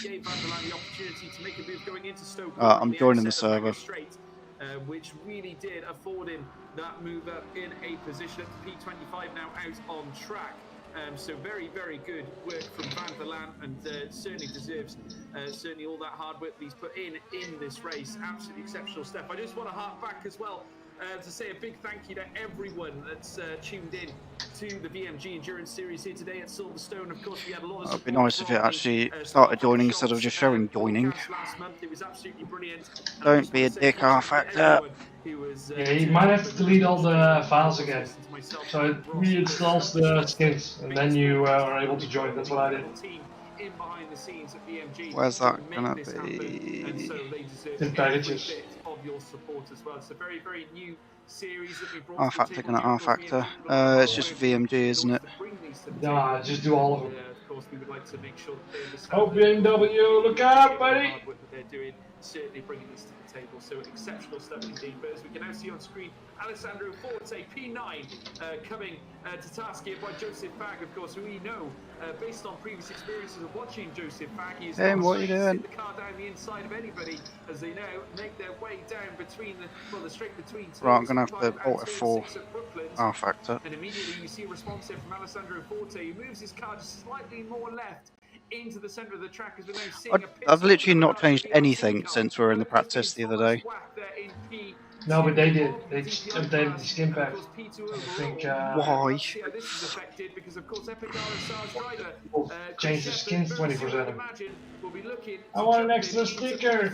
it gave Van der Laan the opportunity to make a move going into Stoke. I'm joining the server. Which really did afford him that move up in a position at P25 now out on track. So very, very good work from Van der Laan, and certainly deserves certainly all that hard work that he's put in this race. Absolutely exceptional stuff. I just want to hark back as well to say a big thank you to everyone that's tuned in to the VMG Endurance Series here today at Silverstone. Of course, we had a lot of It'd be nice if it actually started joining instead of just showing joining. last month. It was absolutely brilliant. Don't be a dick, R-Factor. Yeah, you might have to delete all the files again. So it reinstalls the skins, and then you are able to join. That's what I did. Where's that gonna be? In packages. R-Factor gonna R-Factor. It's just VMG, isn't it? Nah, just do all of them. Oh, BMW, look out, buddy! Certainly bringing this to the table, so exceptional stuff indeed. But as we can now see on screen, Alessandro Forte, P9, coming to task here by Joseph Fag, of course, who we know, based on previous experiences of watching Joseph Fag, he's hey, what are you doing? the car down the inside of anybody as they now make their way down between the straight between. Right, I'm gonna have to alter 4 R-Factor. And immediately you see a response here from Alessandro Forte, who moves his car just slightly more left into the centre of the track as we're now seeing I've literally not changed anything since we were in the practice the other day. No, but they did. They just updated the skin pack. I think. Why? People change the skins 24/7. I want an extra sticker.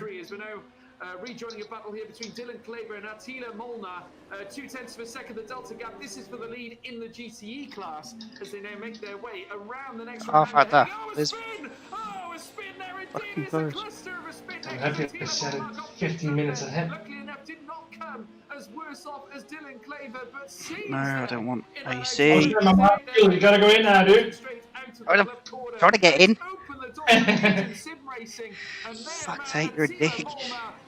Rejoining a battle here between Dylan Klaver and Attila Molnar. 0.2 of a second, the Delta gap. This is for the lead in the GTE class as they now make their way around the next round. R-Factor. A spin! Oh, a spin there indeed. It's a cluster of a spin. I'm happy they set it 15 minutes ahead. Luckily enough, did not come as worse off as Dylan Klaver, but seems No, I don't want Oh, AC. shit, my mouth. You gotta go in now, dude. I'm trying to get in. Fuck's sake, you're a dick.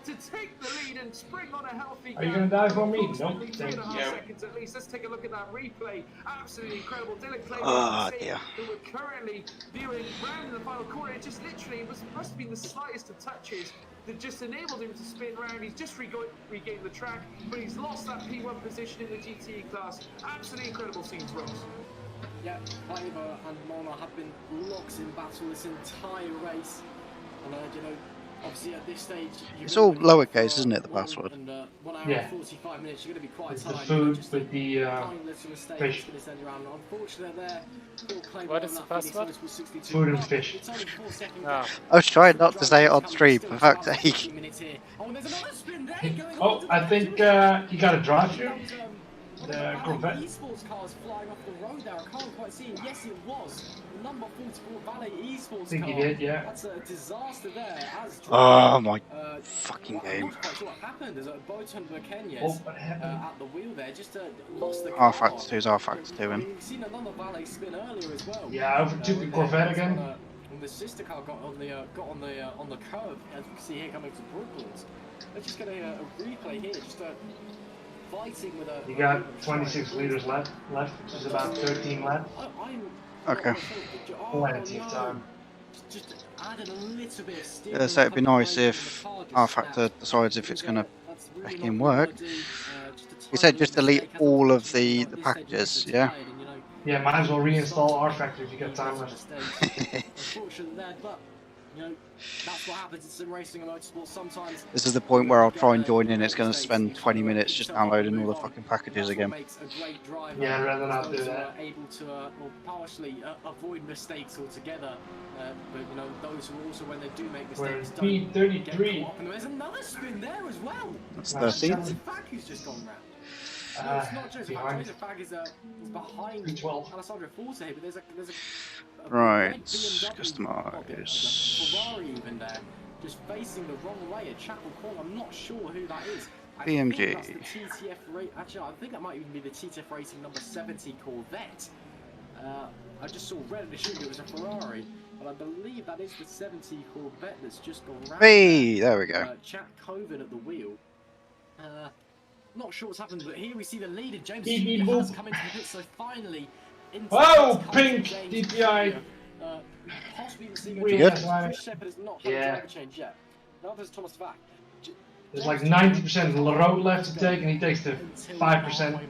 to take the lead and spring on a healthy. Are you gonna die for me? Nope. Thank you. Seconds at least. Let's take a look at that replay. Absolutely incredible. Dylan Clay dear. who we're currently viewing round in the final corner. It just literally must have been the slightest of touches that just enabled him to spin round. He's just regained the track, but he's lost that P1 position in the GTE class. Absolutely incredible scenes, Ross. Yeah, Ivo and Mona have been locked in battle this entire race. And, you know, obviously at this stage... It's all lowercase, isn't it, the password? And, 1 hour Yeah. and 45 minutes, you're going to be quite It's tired. the food with the fish. What is the password? Food and fish. Oh. I was trying not to say it on stream, for fuck's sake. Oh, I think you got a drive-through. The Corvette. Esports cars flying off the road there. I can't quite see it. Yes, it was. Number 44 Valet Esports I think car. you did, yeah. That's a disaster there. As Oh my fucking I'm game. not quite sure what happened. There's a Boton Burkenyes What happened? at the wheel there. Just lost the car. R-Factor 2's R-Factor 2 I in. mean, we've seen another Valet spin earlier as well. Yeah, I overtook the Corvette again. When the sister car got on the curb, as we see here coming to Brooklands. Let's just get a replay here. Just fighting with a. You got 26 liters left, which is about 13 left. Okay. Plenty of time. Just added a little bit of steering So it'd be nice if for the car just R-Factor decides if it's going to that's really back not in what we work. wanna do, You said just to delete take all us of the this packages, stage, yeah? tired and, you know, Yeah, might as well reinstall R-Factor if you got time at left. the stage. Unfortunately there, but you know, that's what happens in sim racing and motorsport sometimes. This is the point where I'll try and join in. It's going to spend 20 minutes just downloading all the fucking packages again. Yeah, I'd rather not do that. Able to well, partially avoid mistakes altogether, but you know those who also, when they do make mistakes, don't get caught up. And there's another spin there as well. That's Nice. 13th. Fag who's just gone round. No, it's not Joseph. Behind. Joseph Fag is behind P12. Alessandro Forte, but there's a Right, red BMW customise. Ferrari even there, just facing the wrong way at Chapel Corner. I'm not sure who that is. I VMG. think that's the TTF actually, I think that might even be the TTF Racing number 70 Corvette. I just saw red and assumed it was a Ferrari, but I believe that is the 70 Corvette that's just gone round. Hey, there we go. Jack Coven at the wheel. Not sure what's happened, but here we see the leader, James Beep, beep, has boop. come into the pit, so finally... Oh, pink DPI. Possibly even seeing We a good? Chris Shepherd has not had a driver change yet. Now there's Thomas Vac. There's like 90% of the road left to take, and he takes the 5%.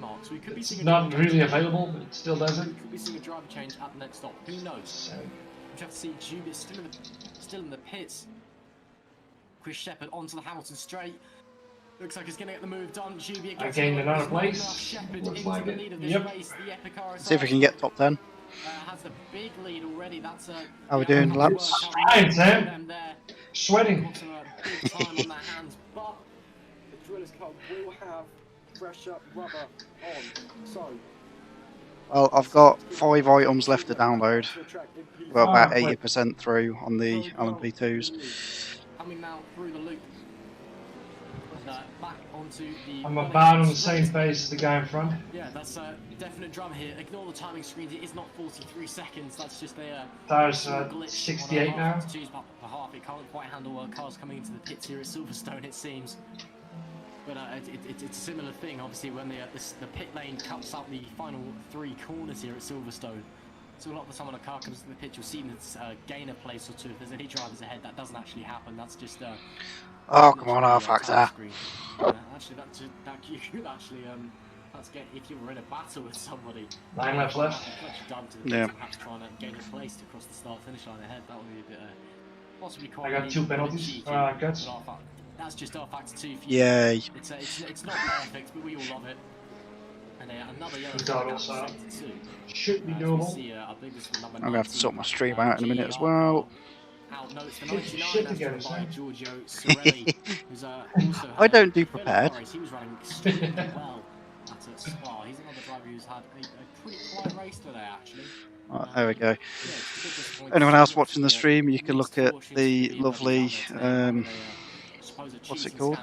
It's not really available, but it still does it. We could be seeing a driver change at the next stop. Who knows? We have to see Jubilee still in the pits. Chris Shepherd onto the Hamilton straight. Looks like he's going to get the move done. Jubilee I gained another place. Looks like it. Yep. See if we can get top 10. Has the big lead already. That's How we doing, laps? Trying, Sam. Sweating. Got a big time on their hands, but the Drillers car will have fresher rubber on. So, Well, I've got 5 items left to download. Well, about 80% through on the LMP2s. coming now through the loop. Back onto the. I'm about on the same pace as the guy in front. Yeah, that's a definite drum here. Ignore the timing screens. It is not 43 seconds. That's just a. Tires glitch 68 on now. Per half. It can't quite handle cars coming into the pits here at Silverstone, it seems. But it's a similar thing, obviously, when the pit lane cuts out the final 3 corners here at Silverstone. So a lot of the time when a car comes to the pit, you'll see it's gain a place or two. If there's any drivers ahead, that doesn't actually happen. That's just. Oh, come on, R-Factor. Actually, you could actually that's if you were in a battle with somebody. 9 laps left. Yeah. Perhaps trying to gain a place to cross the start-finish line ahead. That would be a bit possibly quite. I got 2 penalties. Cuts. That's just R-Factor 2 for you. Yay. It's not perfect, but we all love it. And another yellow Got also. Should be doable. I'm going to have to sort my stream out in a minute as well. No, it's the Get your 99 shit that's together, run by son. Giorgio Sorelli, who's also I don't do prepared. He was running extremely well at Spa. He's another driver who's had a pretty quiet race today, actually. Right, there we go. Yeah, it's a bit disappointing. Anyone else watching the stream, you can look at the lovely, what's it called?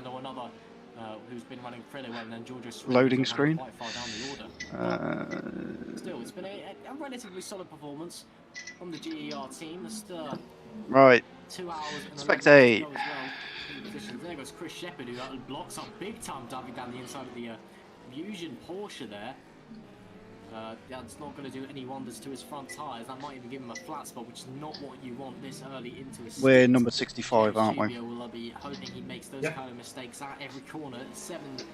Who's been running fairly well, and then Giorgio Loading screen. quite far down the order. Still, it's been a relatively solid performance from the GER team. Just, Right. 2 hours and Spectate. 11 minutes to go as well. positions. There goes Chris Shepherd, who blocks up big time, diving down the inside of the Fusion Porsche there. That's not going to do any wonders to his front tyres. That might even give him a flat spot, which is not what you want this early into a stint. We're number 65, aren't we? Will be hoping he makes those kind of mistakes at every corner. 7.7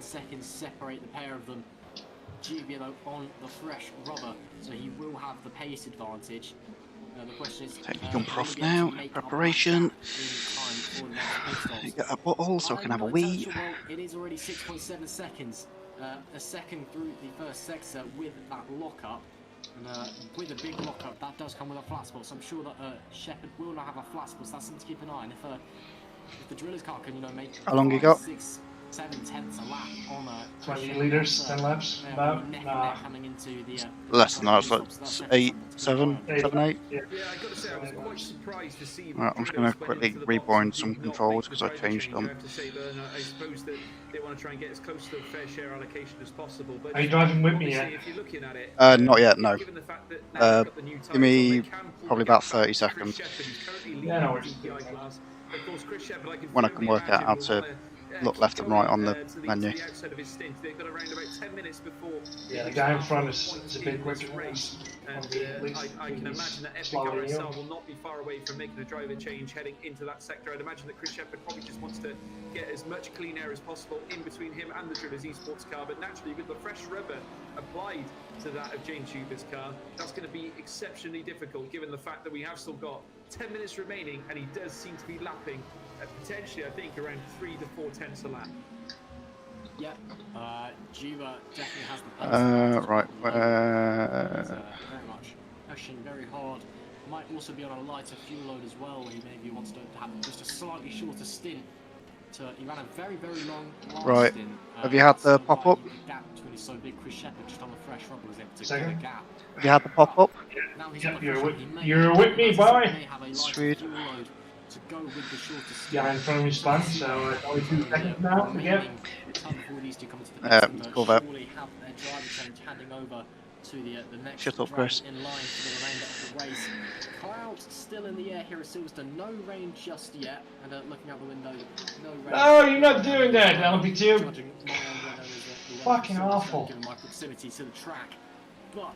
seconds separate the pair of them. Giubilo on the fresh rubber, so he will have the pace advantage. The question is, take the jumper off now. Preparation. Get a bottle so I can have a wee. Well, it is already 6.7 seconds. A second through the first sector with that lockup. And with a big lockup, that does come with a flat spot. So I'm sure that Shepherd will not have a flat spot. So that's something to keep an eye on. If the driller's car can, make how long you got? 6-7 tenths a lap on 20 litres, 10 laps, about. Coming into the, less than that, it's like 8, 7, 8. Yeah, I got to say, I was quite surprised to see. Right, I'm just going to quickly rebind some controls because I changed them. I suppose that they want to try and get as close to a fair share allocation as possible. But are you driving with me yet? if you're looking at it, not yet, no. Give me probably about 30 seconds. Yeah, no worries. When I can work out how to look left and right on the menu. Yeah, the guy in front is a bit quicker. And I can imagine that Epic RSL will not be far away from making a driver change heading into that sector. I'd imagine that Chris Shepherd probably just wants to get as much clean air as possible in between him and the Drillers Esports car. But naturally, with the fresh rubber applied to that of James Huber's car, that's going to be exceptionally difficult given the fact that we have still got 10 minutes remaining and he does seem to be lapping potentially, I think, around 3 to 4 tenths a lap. Yeah, Juba definitely has the pace. Right. Very much pushing very hard. Might also be on a lighter fuel load as well. He maybe wants to have just a slightly shorter stint. He ran a very, very long right. stint. Have you had the pop-up? The gap between so big, Chris Shepherd just on the fresh rubber was able to get a gap. Have you had the pop-up? Yep, you're with me, boy. Sweet. To go with the shorter stint. Yeah, in front of me spun, so only 2 seconds now. Yep. Cool that. Shut up, Chris. In line for the remainder of the race. Clouds still in the air here at Silverstone. No rain just yet. And looking out the window, no rain. No, you're not doing that, LMP2. Fucking awful. Given my proximity to the track, but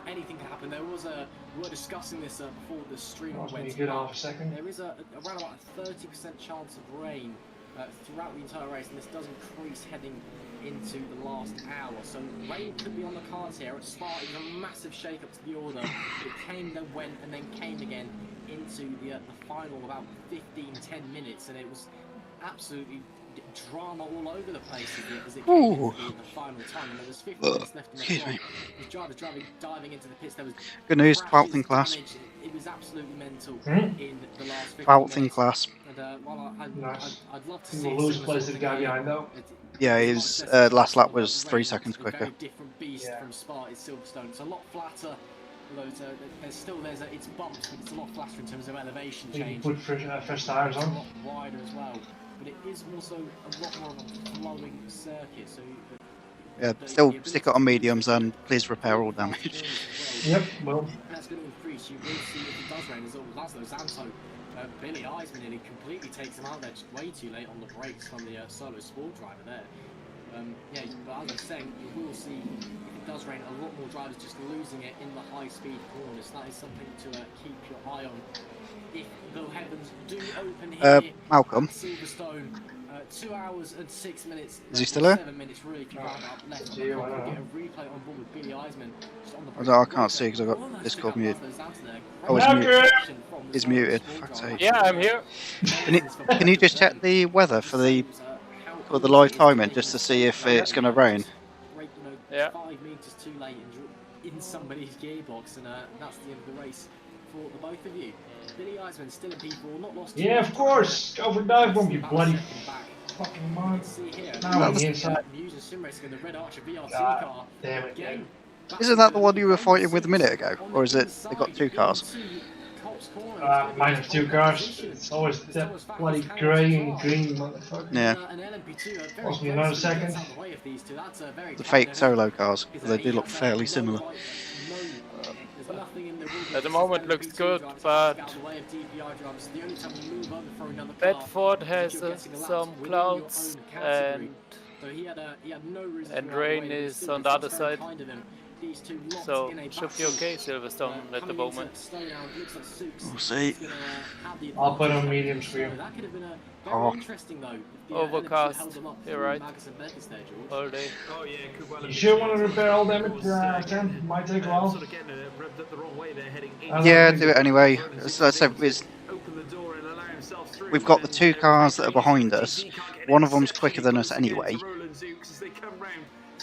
anything can happen. There was we were discussing this before the stream went. There is around about a 30% chance of rain throughout the entire race, and this does increase heading into the last hour. So rain could be on the cards here. It started a massive shake-up to the order. It came, then went, and then came again into the final about 15-10 minutes, and it was absolutely drama all over the place as it came into the final time. And there was 50 minutes left in the clock. The drivers diving into the pits. There was good news, 12th in class. It was absolutely mental in the last 15 12th in minutes. class. And while I'd love to You see will lose place to the guy behind though. Yeah, his last lap was 3 seconds quicker. Very different beast from Spa is Silverstone. It's a lot flatter. Although it's bumps, but it's a lot flatter in terms of elevation change. You put fresh tires on. It's a lot wider as well. But it is also a lot more of a flowing circuit. So yeah, still stick it on mediums and please repair all damage. Yep, well. That's going to increase. You will see if it does rain as well as those Zanto. Billy Eisman nearly completely takes him out there just way too late on the brakes from the solo sport driver there. Yeah, but as I was saying, you will see if it does rain, a lot more drivers just losing it in the high-speed corners. That is something to keep your eye on. If the heavens do open here, Malcolm. Silverstone, 2 hours and 6 minutes. Is he still there? 7 minutes really if you round up left. Get a replay on board with Billy Eisman. I can't see because I've got Discord muted. Oh, he's muted. Fuck's sake. Yeah, I'm here. Can you just check the weather for the live timing just to see if it's going to rain? Yeah. 5 meters too late in somebody's gearbox, and that's the end of the race for the both of you. Billy Eisman still in P4, not lost. Yeah, of course. Go for dive bomb, you bloody fucking man. Now on the inside. The Red Archer VRT car. Damn it. Again, Isn't that the one you were fighting with a minute ago, or is it they got 2 cars? Mine have 2 cars. It's always that bloody grey and green motherfucker. Yeah. Cost me another second. The fake solo cars, they do look fairly similar. At the moment looks good, but Bedford has some clouds and rain is on the other side. So should be okay, Silverstone at the moment. We'll see. I'll put on mediums for you. Oh. Overcast, you're right. All day. Oh yeah, could well. You sure want to repair all damage, Sam? Might take a while. Sort of getting revved up the wrong way. They're heading in. Yeah, do it anyway. As I said, we've got the 2 cars that are behind us. One of them's quicker than us anyway.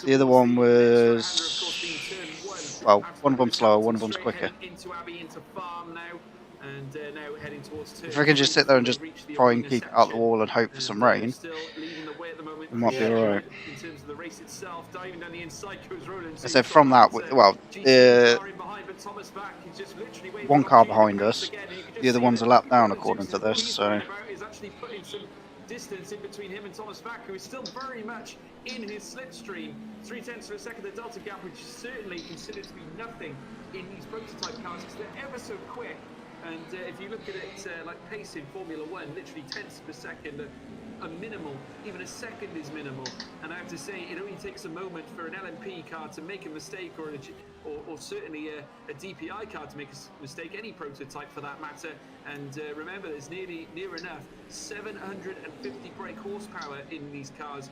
The other one was... well, one of them's slower, one of them's quicker. If I can just sit there and just try and keep it out the wall and hope for some rain, we might be alright. I said from that, well, one car behind us, the other one's a lap down according to this, so... distance in between him and Thomas Vac, who is still very much in his slipstream. 0.3 of a second, the delta gap, which is certainly considered to be nothing in these prototype cars, because they're ever so quick. And if you look at it like pace in Formula 1, literally tenths of a second, a minimal, even a second is minimal. And I have to say, it only takes a moment for an LMP car to make a mistake, or certainly a DPI car to make a mistake, any prototype for that matter. And remember, there's near enough 750 brake horsepower in these cars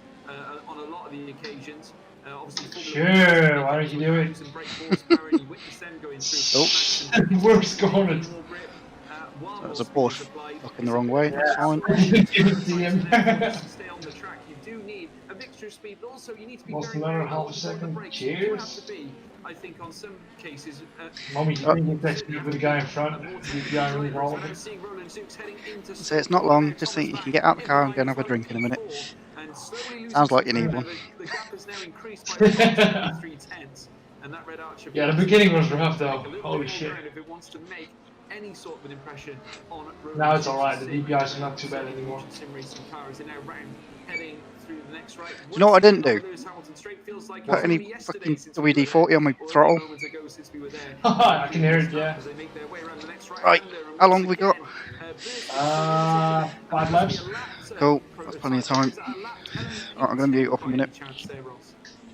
on a lot of the occasions. Sure, why don't you do it? Oh. Worse going. That was a Porsche looking the wrong way. Yeah. Fine. Stay on the track. You do need a mixture of speed, but also you need to be Lost very, another very half a second. Cheers. I think on some cases. Mommy, you think you text me with the guy in front? The guy in front. So it's not long. Just think you can get out the car and go and have a drink in a minute. Sounds like you need one. Yeah, the beginning was rough though. Holy shit. Now it's alright, the DPIs are not too bad anymore. Do you know what I didn't do? Put any fucking WD-40 on my throttle. I can hear it, yeah. Right, how long have we got? 5 laps. Cool, that's plenty of time. Right, I'm going to mute up a minute.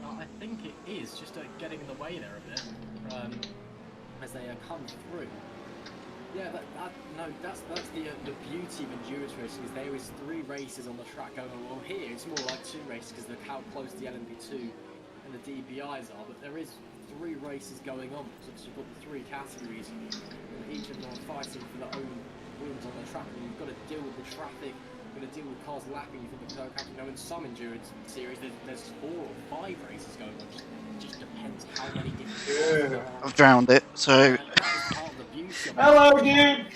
I think it is just getting in the way there a bit as they come through. Yeah, that's the beauty of endurance racing, is there is 3 races on the track going on. Well, here it's more like 2 races because of how close the LMP2 and the DPIs are, but there is 3 races going on, so you've got the 3 categories, and each of them are fighting for their own wins on the track, and you've got to deal with the traffic, you've got to deal with cars lapping you from the no cap. You know, in some endurance series there's 4 or 5 races going on. It just depends how many different cars there are. I've drowned it, so... Hello, dude!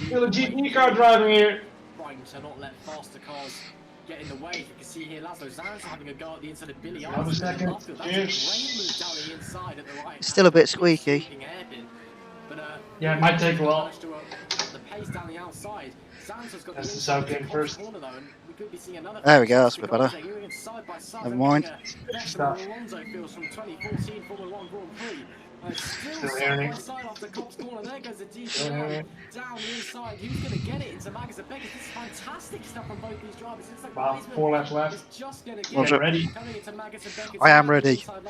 You're the GTE car driving here. Trying to not let faster cars get in the way. You can see here Laszlo Zanz having a go at the inside of Billy Have a second. Cheers. Down the inside at the right. Still a bit squeaky. Yeah, it might take a while. The pace down the outside. That's the south game first. There we go, that's a bit better. Never mind. Stuff. Still hearing. There goes the DPI down the inside. Who's going to get it into Magus and Beckett? This is fantastic stuff from both these drivers. It's like about 4 laps left. Just going to get it ready. I am ready. But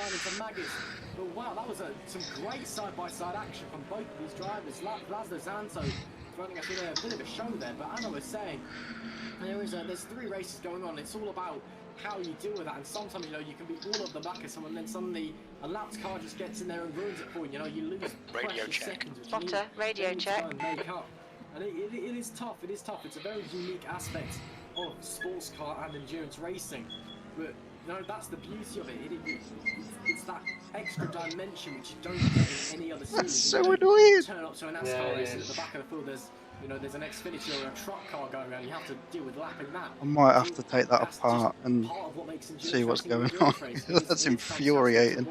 wow, that was some great side-by-side action from both of these drivers. Laszlo Zanto running a bit of a show there, but as I was saying, there's 3 races going on. It's all about how you deal with that, and sometimes you can be all of the back of someone, and then suddenly a lapped car just gets in there and ruins it for you. You lose radio seconds, which Spotter, radio check. Make up. And it is tough. It is tough. It's a very unique aspect of sports car and endurance racing, but that's the beauty of it. It's that extra dimension which you don't get in any other series. That's so annoying. Turn up to a NASCAR race, and at the back of the field there's an Xfinity or a truck car going around. You have to deal with lapping that. I might have to take that apart and see what's going on. That's infuriating.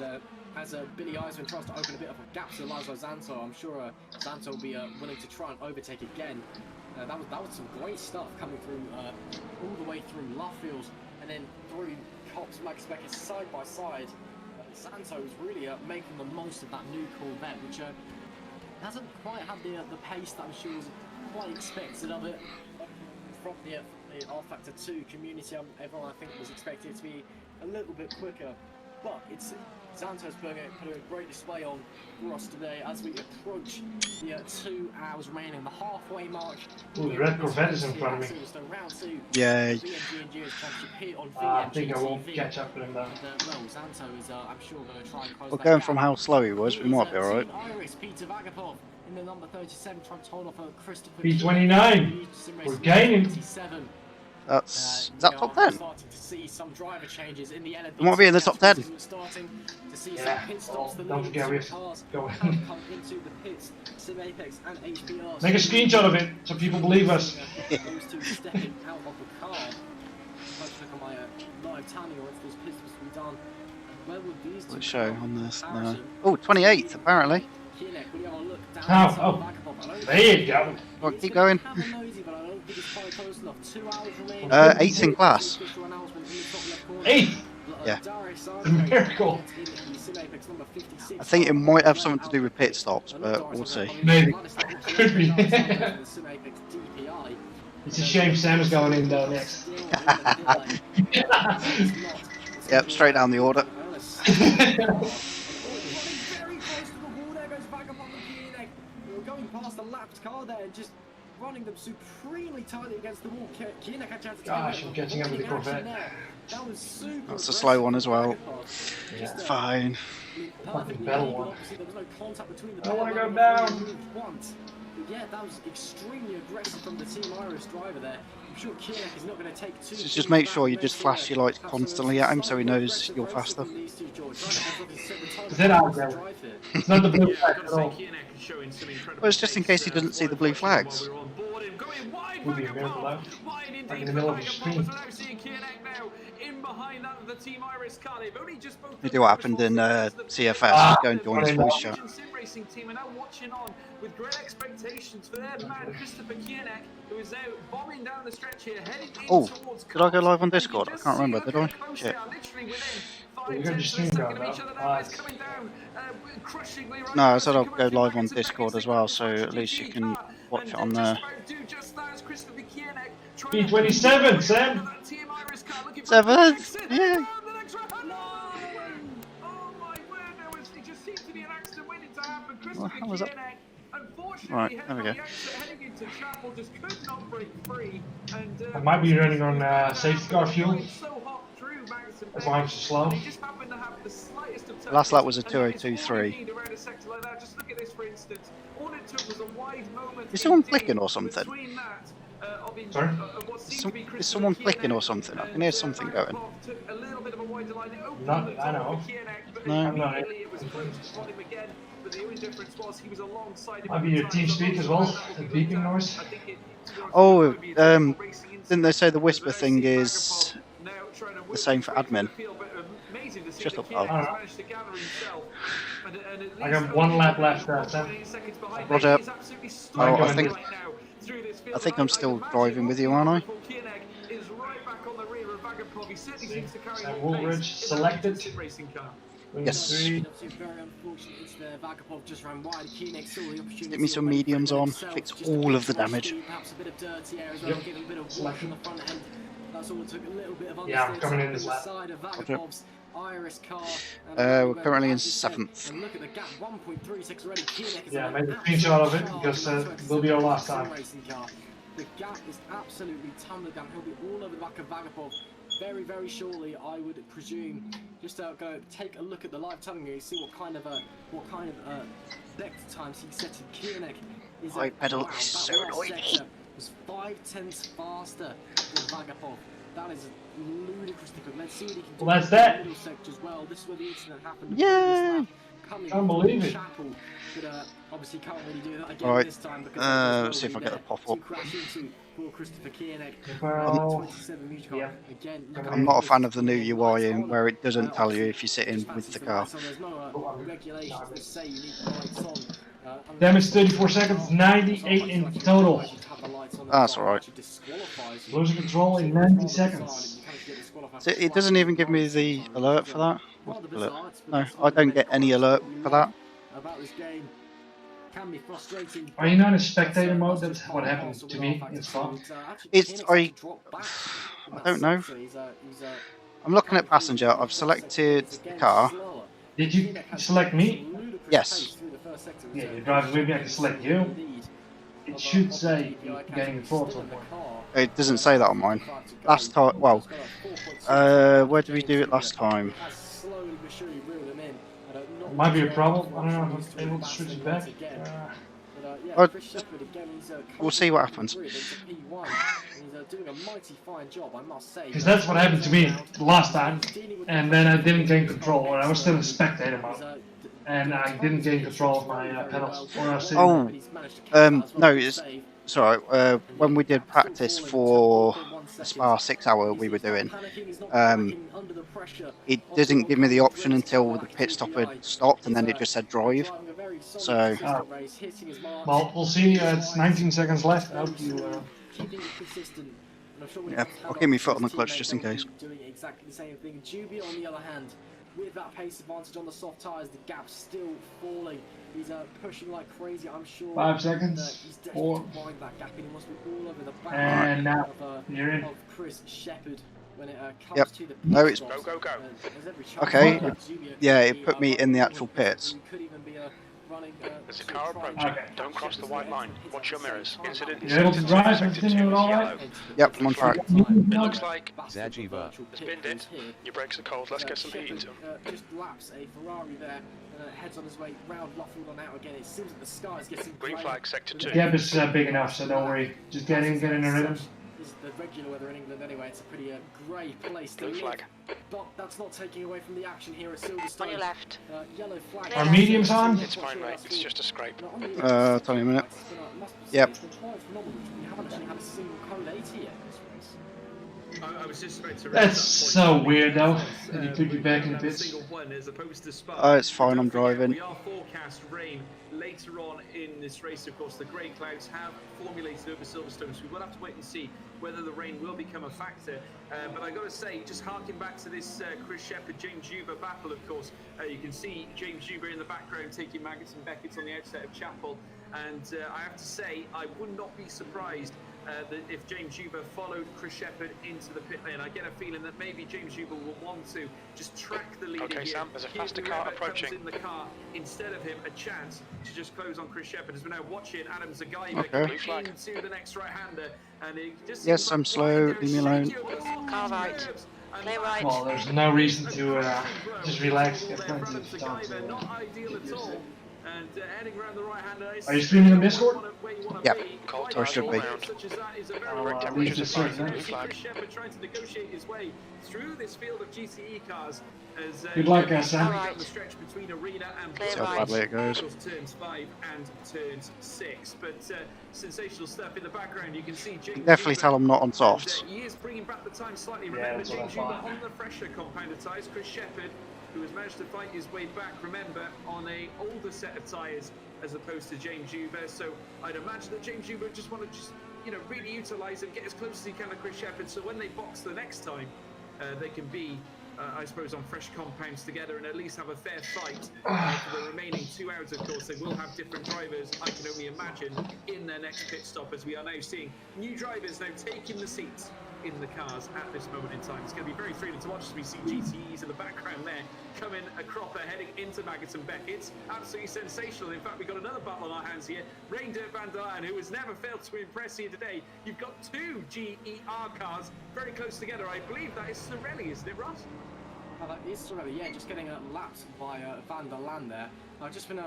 And as Billy Eisman tries to open a bit of a gap to Laszlo Zanto, I'm sure Zanto will be willing to try and overtake again. That was some great stuff coming through all the way through Luffield and then through Cox, Max Becker side by side. Santos really making the most of that new Corvette, which hasn't quite had the pace that I'm sure was quite expected of it from the R-Factor 2 community. Everyone I think was expecting it to be a little bit quicker, but it's Santos putting a great display on for us today as we approach the 2 hours remaining, the halfway mark. Ooh, the red Corvette is in front of me. Round 2. Yeah. I think I won't catch up with him though. Well, Santo is, I'm sure, going to try and close Well, that going gap. from how slow he was, we might be alright. Iris, Peter Vagapov in the number 37, trying to hold off Christopher P29. We're gaining. Is that top 10? Starting to see some driver changes in the LMP2. We might be in the top 10. Starting to see Yeah, some pit stops. The don't forget we have to go in. come into the pits. Sim Apex and HBR. Make a screenshot of it so people believe us. Those two stepping out of the car. If I look at my live timing or if those pit stops will be done. Where would these two Let's show on this. No. Oh, 28th apparently. Oh, there you go. Right, keep going. 8th in class. 8th. Yeah. A miracle. I think it might have something to do with pit stops, but we'll see. Maybe. Could be. It's a shame Sam is going in though next. Yep, straight down the order. Going past the lapped car there and just running them supremely tightly against the wall. Gosh, I'm catching up with the Corvette. That was super. That's a slow one as well. Yeah. Fine. Fucking battle one. There was no contact between the I don't want to go down. Yeah, that was extremely aggressive from the Team Iris driver there. I'm sure Kienek is not going to take too. So just make sure you just flash your lights constantly at him so he knows you're faster. Is that out there? It's not the blue flag at all. Well, it's just in case he doesn't see the blue flags. Would be a miracle though. Like in the middle of the screen. You do what happened in CFS. Go and join his voice chat. Team are now watching on with great expectations for their man Christopher Kienek, who is now bombing down the stretch here, heading in towards. Did I go live on Discord? I can't remember, did I? Shit. You're going to stream going No, I said I'll go live on Discord as well, so at least you can watch it on there. P27, Sam! 7th! Yeah! Well, how was that? Right, there we go. I might be running on safety car fuel. That's why I'm so slow. Last lap was a 2:02.3. Is someone clicking or something? Sorry? Is someone clicking or something? I can hear something going. Not that I know of. No. I'm not it. Might be your team speak as well, the beeping noise. Oh, didn't they say the whisper thing is the same for admin? Shut up, Al. I got 1 lap left, Sam. Roger. Oh, I think I'm still driving with you, aren't I? Sam Woolridge selected. Yes. Get me some mediums on, fix all of the damage. Yeah, I'm coming in this lap. Roger. We're currently in 7th. Yeah, make a screenshot of it because it will be our last time. The gap is absolutely tumbling down. He'll be all over the back of Vagapov very, very shortly, I would presume. Just go take a look at the live timing here, see what kind of vector times he set in. Kienek is pedal is so annoying. Was 5/10 faster than Vagapov. That is ludicrous. Let's see what he can do. Well, that's that. As well. This is where the incident happened. Yay! Can't believe it. But obviously can't really do that again Right. this time because Let's see if I get the pop-up. Well, I'm not a fan of the new UI in where it doesn't tell you if you're sitting with the car. damage 34 seconds, 98 in total. That's alright. Losing control in 90 seconds. So it doesn't even give me the alert for that? Alert. No, I don't get any alert for that. Are you not in spectator mode? That's what happened to me in Spa. I don't know. I'm looking at passenger. I've selected the car. Did you select me? Yes. Yeah, you're driving with me. I can select you. It should say you're getting the throttle point. It doesn't say that on mine. Last time, well, where did we do it last time? It might be a problem. I don't know if I'm able to switch it back. We'll see what happens. Because that's what happened to me last time, and then I didn't gain control, and I was still in spectator mode, and I didn't gain control of my pedals. Oh, no, it's sorry. When we did practice for the Spa 6 hour we were doing, it didn't give me the option until the pit stop had stopped, and then it just said drive. So, well, we'll see. It's 19 seconds left. I hope you. Yeah, I'll keep my foot on the clutch just in case. Doing exactly the same thing. Juby, on the other hand, with that pace advantage on the soft tyres, the gap's still falling. He's pushing like crazy. I'm sure 5 seconds. He's 4. that gap, and he must be all over the back and now you're in. of Chris Shepherd when it comes Yep. to the pit No, it's stops. Go. okay. Yeah, it put me in the actual pits. There's a car approaching. Okay. Don't cross the white line. Watch your mirrors. Incident is You're able to drive. detected Everything to all as right? yellow. Yep, I'm on track. It looks like Zajiva. the spin did. Your brakes are cold. Let's get some heat into them. Just laps a Ferrari there and heads on his way round Luffield on out again. It seems that the sky is getting Green flag, sector 2. The gap is big enough, so don't worry. Just get in a rhythm. This is the regular weather in England anyway. It's a pretty grey place to Blue live. flag. But that's not taking away from the action here at Silverstone. On your left. Yellow flag. Are mediums on? It's fine, mate. It's just a scrape. Tell me a minute. Yep. It's been quite phenomenal. We haven't actually had a single code 80 yet in this race. I was just about to That's so weird, though. That you could be back in the pits. Oh, it's fine. I'm driving. We are forecast rain later on in this race. Of course, the grey clouds have formulated over Silverstone, so we will have to wait and see whether the rain will become a factor. But I got to say, just harking back to this Chris Shepherd, James Juba battle, of course, you can see James Juba in the background taking Maggots and Beckett on the outset of Chapel. And I have to say, I would not be surprised that if James Juba followed Chris Shepherd into the pit lane. I get a feeling that maybe James Juba will want to just track the leader. Okay, here. Sam, there's a Give faster whoever car approaching. comes in the car instead of him a chance to just close on Chris Shepherd, as we're now watching Adam Zagaiba Okay. coming into the next right-hander. And it just Yes, seems I'm like slow. right Leave me alone. Car right. Play right. Well, there's no reason to just relax. Get plenty of time to. Not ideal at all. And heading around the right-hander. Are you streaming on Discord? Yep. Cold Or tires should all be. round. I'll Temperatures leave are this fine. certain. Blue flag. Chris Shepherd trying to negotiate his way through this field of GTE cars as Good luck, Sam. down the stretch between arena and Clear See how right. badly it goes. turns 5 and turns 6. But sensational stuff in the background. You can see James Definitely Juba, tell I'm not on and, softs. he is bringing back the time slightly. Yeah, Remember, that's what I James Juba thought. on the fresher compounded tyres. Chris Shepherd, who has managed to fight his way back, remember, on a older set of tyres as opposed to James Juba. So I'd imagine that James Juba just want to really utilise him, get as close as he can to Chris Shepherd, so when they box the next time, they can be, I suppose, on fresh compounds together and at least have a fair fight for the remaining 2 hours. Of course, they will have different drivers, I can only imagine, in their next pit stop, as we are now seeing new drivers now taking the seats in the cars at this moment in time. It's going to be very thrilling to watch as we see GTEs in the background there coming a cropper heading into Maggots and Beckett's. Absolutely sensational. In fact, we've got another battle on our hands here. Rain Dirt Van der Leyen, who has never failed to impress here today. You've got 2 GER cars very close together. I believe that is Sorelli, isn't it, Ross? That is Sorelli, yeah, just getting lapped by Van der Leyen there. I've just been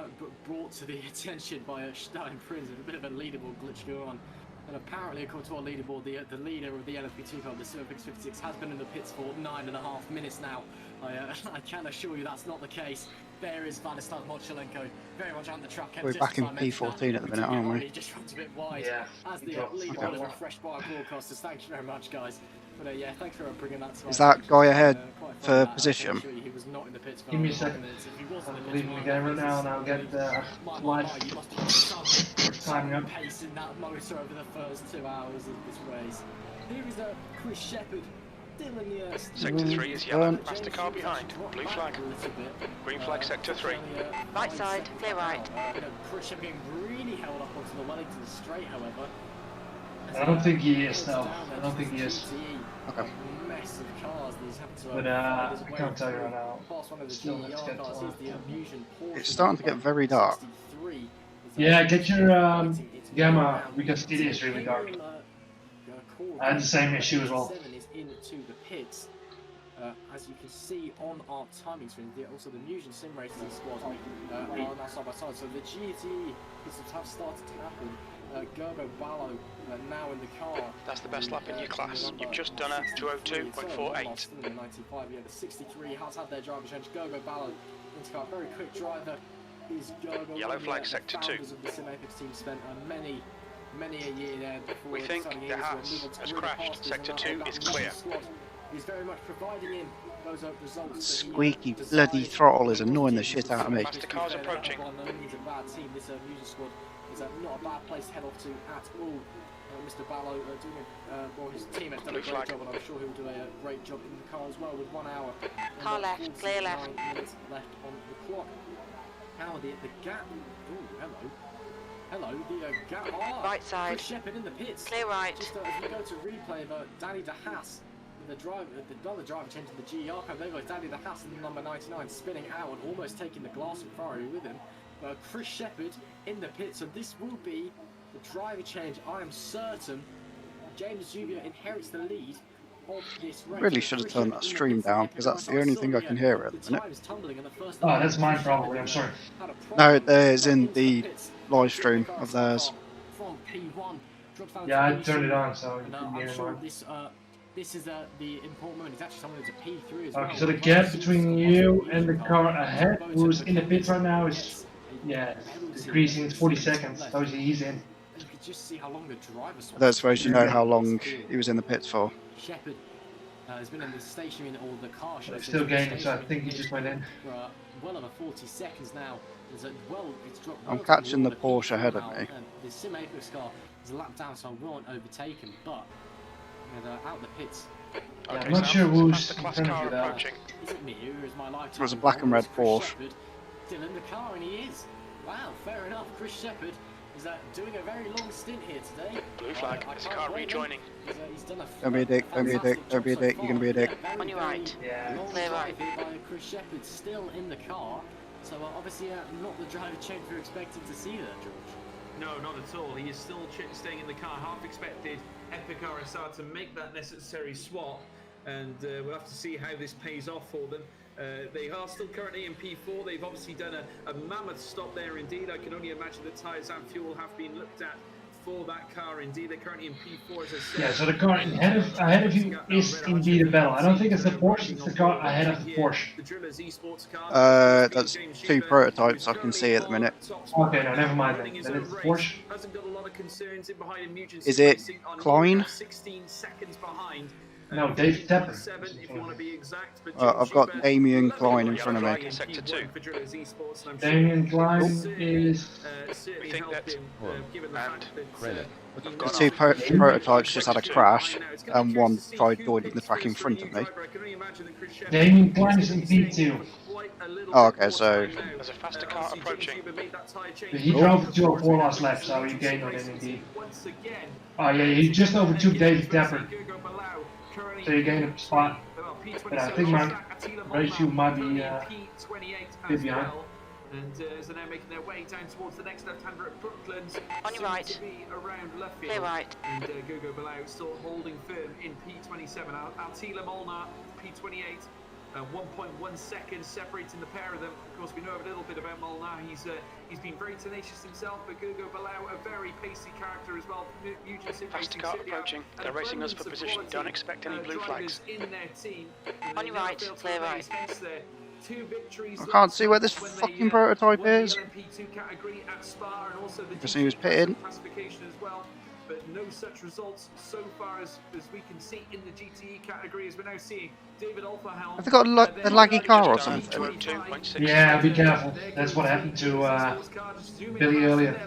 brought to the attention by Stein Prinz with a bit of a leaderboard glitch going on. And apparently, according to our leaderboard, the leader of the LFP2 club, the Silverfix 56, has been in the pits for 9.5 minutes now. I can assure you that's not the case. There is Vladislav Mochalenko, very much on the track. We're back in P14 at the minute, aren't we? He just runs a bit wide. Yeah. As the leaderboard is refreshed by our broadcasters. Thank you very much, guys. But yeah, thanks for bringing that to us. Is that guy ahead quite for fun, position? He was not in the pits for Give me a 9.5 second. minutes. If he was in the I'm pits leaving for the camera 9.5 now, and I'll minutes, get my, live you must have timing up. pace in that motor over the first 2 hours of this race. Here is Chris Shepherd Sector 3 is yellow. Faster car behind. Blue flag. Green flag, sector 3. Right side, clear right. Chris being really held up onto the Wellington straight, however. I don't think he is, though. I don't think he is. Okay. Massive cars that he's having to But I can't tell you right now. Still, let's get It's starting to get very dark. Yeah, get your gamma, because it is really dark. I had the same issue as well. As you can see on our timing screen, also the Musion Sim Racing squad are now side by side. So the GTE have started to happen. Gerbo Ballo now in the car. That's the best lap in your class. You've just done a 202.48. Yeah, the 63 has had their driver change. Gerbo Ballo into car. Very quick driver is Gerbo. Yellow flag, sector 2. Of the Sim Apex team spent many a year there before. We think the Haas has crashed. Sector 2 is clear. Is very much providing him those results. Squeaky bloody throttle is annoying the shit out of me. Faster cars approaching. By no means a bad team. This Musion squad is not a bad place to head off to at all. Mr. Ballo doing well, his team has done a great job, and I'm sure he'll do a great job in the car as well with 1 hour. Car left, clear left. Minutes left on the clock. How the gap? Oh, hello. The gap. Right side. Chris Shepherd in the pits. Clear right. Just as we go to replay of Danny De Haas. The driver changing the GER code. There goes Danny De Haas in the number 99, spinning out and almost taking the glass of Ferrari with him. Chris Shepherd in the pit, so this will be the driver change. I am certain James Zubia inherits the lead of this race. Really should have turned that stream down, because that's the only thing I can hear at the minute. Oh, that's mine probably, I'm sorry. No, it is in the live stream of theirs. Yeah, I turned it on, so you can hear mine. This is the important moment. It's actually someone who's a P3 as well. Okay, so the gap between you and the car ahead, who's in the pit right now, is decreasing. It's 40 seconds. So he's in. You could just see how long the driver. I don't suppose you know how long he was in the pits for. Shepherd has been in the station or the car. Still gaining, so I think he just went in. For well over 40 seconds now. I'm catching the Porsche ahead of me. The Sim Apex car is a lap down, so I won't overtake him, but out the pits. Yeah, I'm not sure who's in front of you there. Is it me or is my lifetime? It was a black and red Porsche. Still in the car, and he is. Wow, fair enough. Chris Shepherd is doing a very long stint here today. Blue flag. There's a car rejoining. He's done a Don't be a dick. Don't be a dick. Don't be a dick. You're gonna be a dick. On your right. Yeah. Clear right. By Chris Shepherd still in the car. So obviously not the driver change we were expecting to see there, George. No, not at all. He is still staying in the car. Half expected Epic RSR to make that necessary swap, and we'll have to see how this pays off for them. They are still currently in P4. They've obviously done a mammoth stop there indeed. I can only imagine the tyres and fuel have been looked at for that car indeed. They're currently in P4, as I said. Yeah, so the car ahead of you is indeed a Bell. I don't think it's the Porsche, it's the car ahead of the Porsche. That's two prototypes I can see at the minute. Okay, no, never mind then. Then it's the Porsche. Is it Klein? 16 seconds behind. No, Dave Tepper. I've got Damien Klein in front of me. Sector 2. Damien Klein is... We think that... The two prototypes just had a crash, and one tried joining the track in front of me. Damien Klein is in P2. Oh, okay, so... There's a faster car approaching. But he drove the 204 last lap, so he gained on him indeed. Oh yeah, he just overtook David Tepper. So you gained a spot. But I think my ratio might be a bit behind. And as they're now making their way down towards the next left-hander at Brooklands. On your right. Around Luffield. Clear right. And Gogo Belau still holding firm in P27. Attila Molnar, P28. 1.1 seconds separating the pair of them. Of course, we know a little bit about Molnar. He's been very tenacious himself, but Gogo Belau, a very pacey character as well. Faster car approaching. They're racing us for position. Don't expect any blue flags. In their team. On your right, clear right. I can't see where this fucking prototype is. Because he was pitted. But no such results so far as we can see in the GTE category, as we're now seeing David Alphahelm. Have they got a laggy car or something? Yeah, be careful. That's what happened to Billy earlier.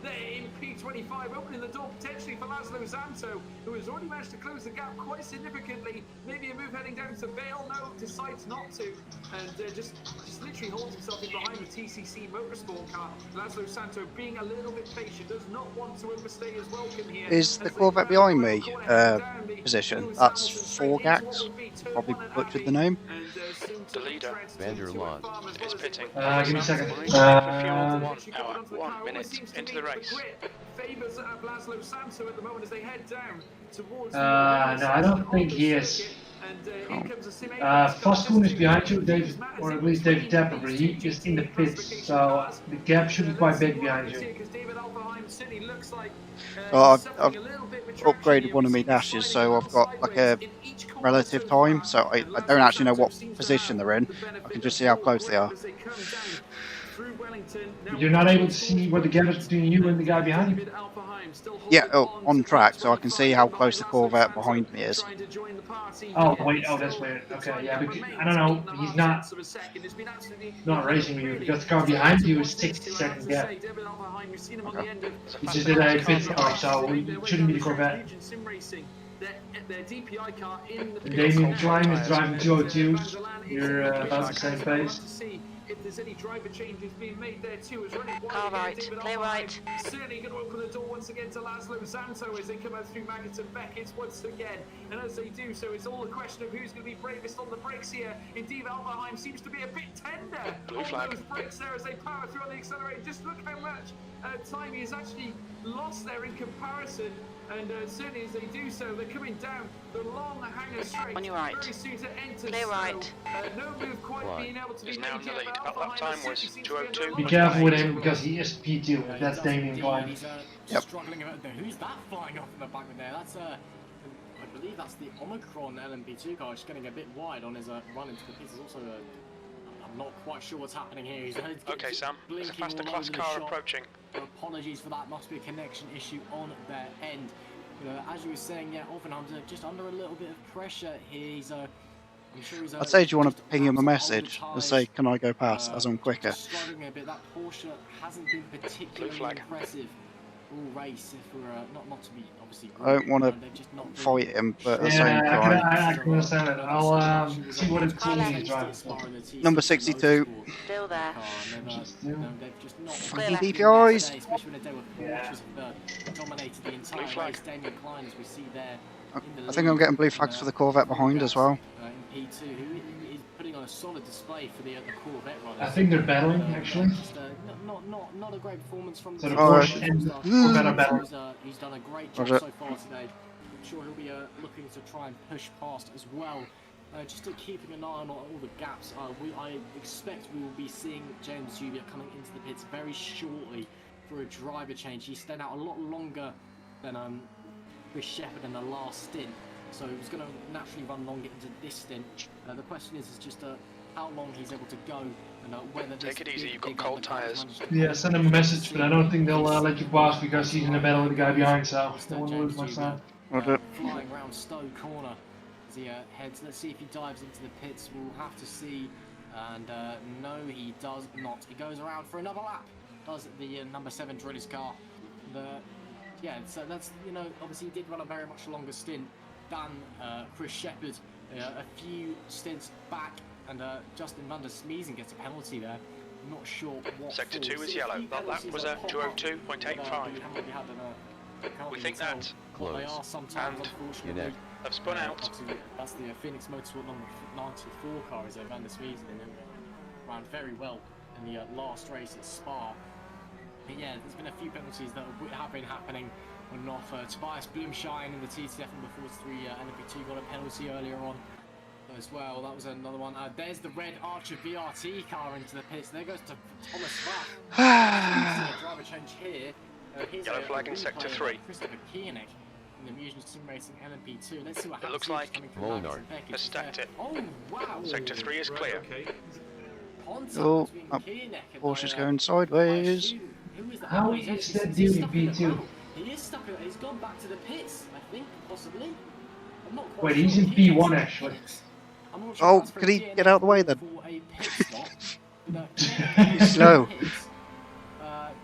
there in P25, opening the door potentially for Laszlo Zanto, who has already managed to close the gap quite significantly. Maybe a move heading down to Bale, no, decides not to, and just literally holds himself in behind the TCC Motorsport car. Laszlo Zanto being a little bit patient, does not want to overstay his welcome here. Is the Corvette behind me position? That's Forgax. Probably butchered the name. The leader Vanderlaan is pitting. Give me a second. For fuel, 1 hour, 1 minute into the race. Favors Laszlo Zanto at the moment as they head down towards No, I don't think he is. Voskoen is behind you, David, or at least David Tapper, but he is in the pits, so the gap should be quite big behind you. I've upgraded one of my dashes, so I've got like a relative time, so I don't actually know what position they're in. I can just see how close they are. You're not able to see what the gap is between you and the guy behind you? Yeah, on track, so I can see how close the Corvette behind me is. Oh, wait, oh, that's weird. Okay, yeah, because, I don't know, he's not racing with you, because the car behind you is 60 seconds gap. Okay. It's just that I pit car, so it shouldn't be the Corvette. Damien Klein is driving 202s. You're about the same pace. If there's any driver changes being made there too, as running Car right, clear right. Certainly going to open the door once again to Laszlo Zanto as they come out through Maggots and Beckett's once again. And as they do so, it's all a question of who's going to be bravest on the brakes here. Indeed, Alverheim seems to be a bit tender on those brakes there as they power through on the accelerator. Just look how much time he has actually lost there in comparison. And certainly as they do so, they're coming down the long hanger straight. On your right. Very soon to enter. Clear right. No move quite being able to be He's now in the made lead. yet, That lap time was 2:02. Be careful with him, because he is P2, that's Damien Klein. Yep. Struggling about there. Who's that flying off in the back of there? That's I believe that's the Omicron LMP2 car. Just getting a bit wide on his run into the pits. There's also I'm not quite sure what's happening here. He's Okay, Sam. There's a faster class car approaching. Apologies for that. Must be a connection issue on their end. You know, as you were saying, yeah, Offenheim's just under a little bit of pressure here. He's I'm sure he's. I'd say, do you want to ping him a message and say, can I go past as I'm quicker? Struggling a bit. That Porsche hasn't been particularly impressive all race. If we're not to be obviously. I don't want to fight him, but at the same time. I can understand it. I'll see what it's called he's driving for. Number 62. Still there. Fucking DPIs. I think I'm getting blue flags for the Corvette behind as well. I think they're battling, actually. Not a great performance from so the Porsche and the Corvette are battling. He's done a great job so far today. I'm sure he'll be looking to try and push past as well. Just keeping an eye on all the gaps. I expect we will be seeing James Julia coming into the pits very shortly for a driver change. He stayed out a lot longer than Chris Shepherd in the last stint, so he was going to naturally run longer into this stint. The question is just how long he's able to go and whether this Take it easy, you've got cold tyres. Yeah, send him a message, but I don't think they'll let you pass because he's in a battle with the guy behind, so don't want to lose much time. Flying around Stowe Corner as he heads. Let's see if he dives into the pits. We'll have to see. And no, he does not. He goes around for another lap. Does the number 7 Driller's car. Yeah, so that's, you know, obviously he did run a very much longer stint than Chris Shepherd a few stints back, and Justin van der Smeesen gets a penalty there. I'm not sure what. Sector 2 is yellow. That lap was a 2:02.85. We think that close. And they've spun out. That's the Phoenix Motorsport number 94 car, is Van der Smeesen, and ran very well in the last race at Spa. But yeah, there's been a few penalties that have been happening on offer. Tobias Blumschein in the TTF number 43 LMP2 got a penalty earlier on as well. That was another one. There's the red Archer VRT car into the pits. There goes to Thomas Bach. Driver change here. Yellow flag in Sector 3. Christopher Koenig in the Musion Sim Racing LMP2. Let's see what happens. It looks like Molinard has stacked it. Oh, wow. Sector 3 is clear. Oh, Porsche's going sideways. How is that doing P2? He is stuck. He's gone back to the pits, I think, possibly. I'm not quite Wait, sure. he's in P1 actually. I'm not sure Oh, that's could he for get out of the way then? for a pit stop. He's slow.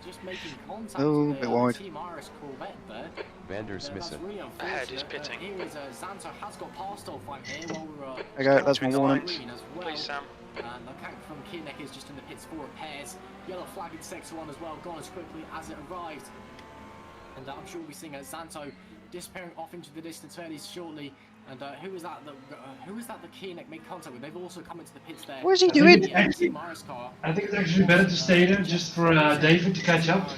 Just making contact Oh, with a bit the wide. Team Iris Corvette there. Vander's That's missing. really Ahead is unfortunate. pitting. Here is Xanto has got past Olfheim here while we're Okay, that's my Entering the warning. lines. green as well. Please, Sam. And the count from Kirnek is just in the pits for repairs. Yellow flag in sector 1 as well, gone as quickly as it arrived. And I'm sure we'll be seeing Xanto disappearing off into the distance fairly shortly. And who was that that Kirnek made contact with? They've also come into the pits there. What is he I think doing? it's actually, I think it's actually better to stay there just for David to catch up.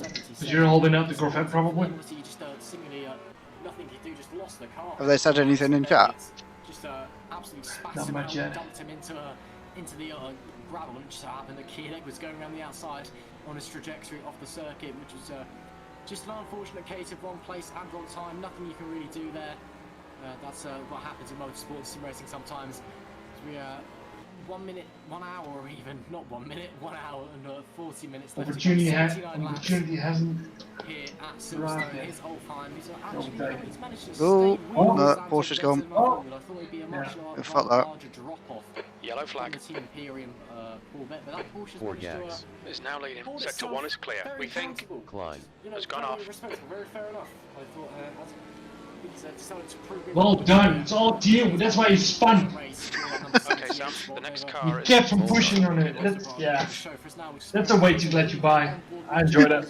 Because you're holding up the Corvette probably. Nothing to do, just lost the car. Have they said anything in chat? Just absolutely spat Not him much out, yet. dumped him into the gravel, and just so happened that Kirnek was going around the outside on his trajectory off the circuit, which was just an unfortunate case of wrong place and wrong time. Nothing you can really do there. That's what happens in motorsport and sim racing sometimes. We 1 minute, 1 hour, or even not 1 minute, 1 hour and 40 minutes left. Opportunity Opportunity hasn't. here at Silverstone. Here's Olfheim. He's actually he's managed to Oh, stay oh, with no, Xanto Porsche's Benson gone. and Forward. I thought it'd be a much I felt that. larger drop-off Yellow from flag the Team Imperium Corvette, but that Porsche's Four managed to gags. is now leading. hold Sector itself 1 is clear. very We think. comfortable. Climb. You know, has gone very off. respectable, very fair enough. I thought he's decided to prove it. Well done. It's all to you. That's why you spun. Okay, Sam. The next You car is. kept from pushing on it. Yeah. That's a way to let you by. I enjoy that.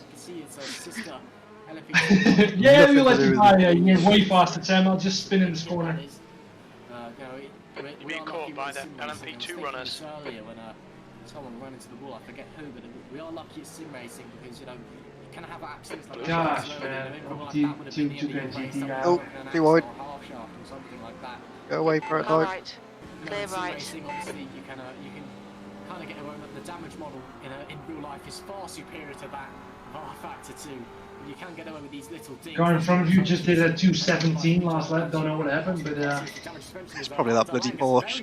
Yeah, Nothing we'll to let do you with by. You're way faster, Sam. I'll just spin in this corner. You're being caught by the LMP2 runners. Earlier when someone ran into the wall, I forget who, but we are lucky at sim racing because you know you can have accidents like Gosh, that. man. Two Oh, too wide. Something like that. Go away, Car prototype. right. Clear right. Racing, obviously, you can kind of get away with the damage model in real life is far superior to that of R Factor 2. You can get away with these little dings. Car in front of you just did a 217 last lap. Don't know what happened, but It's probably that bloody Porsche.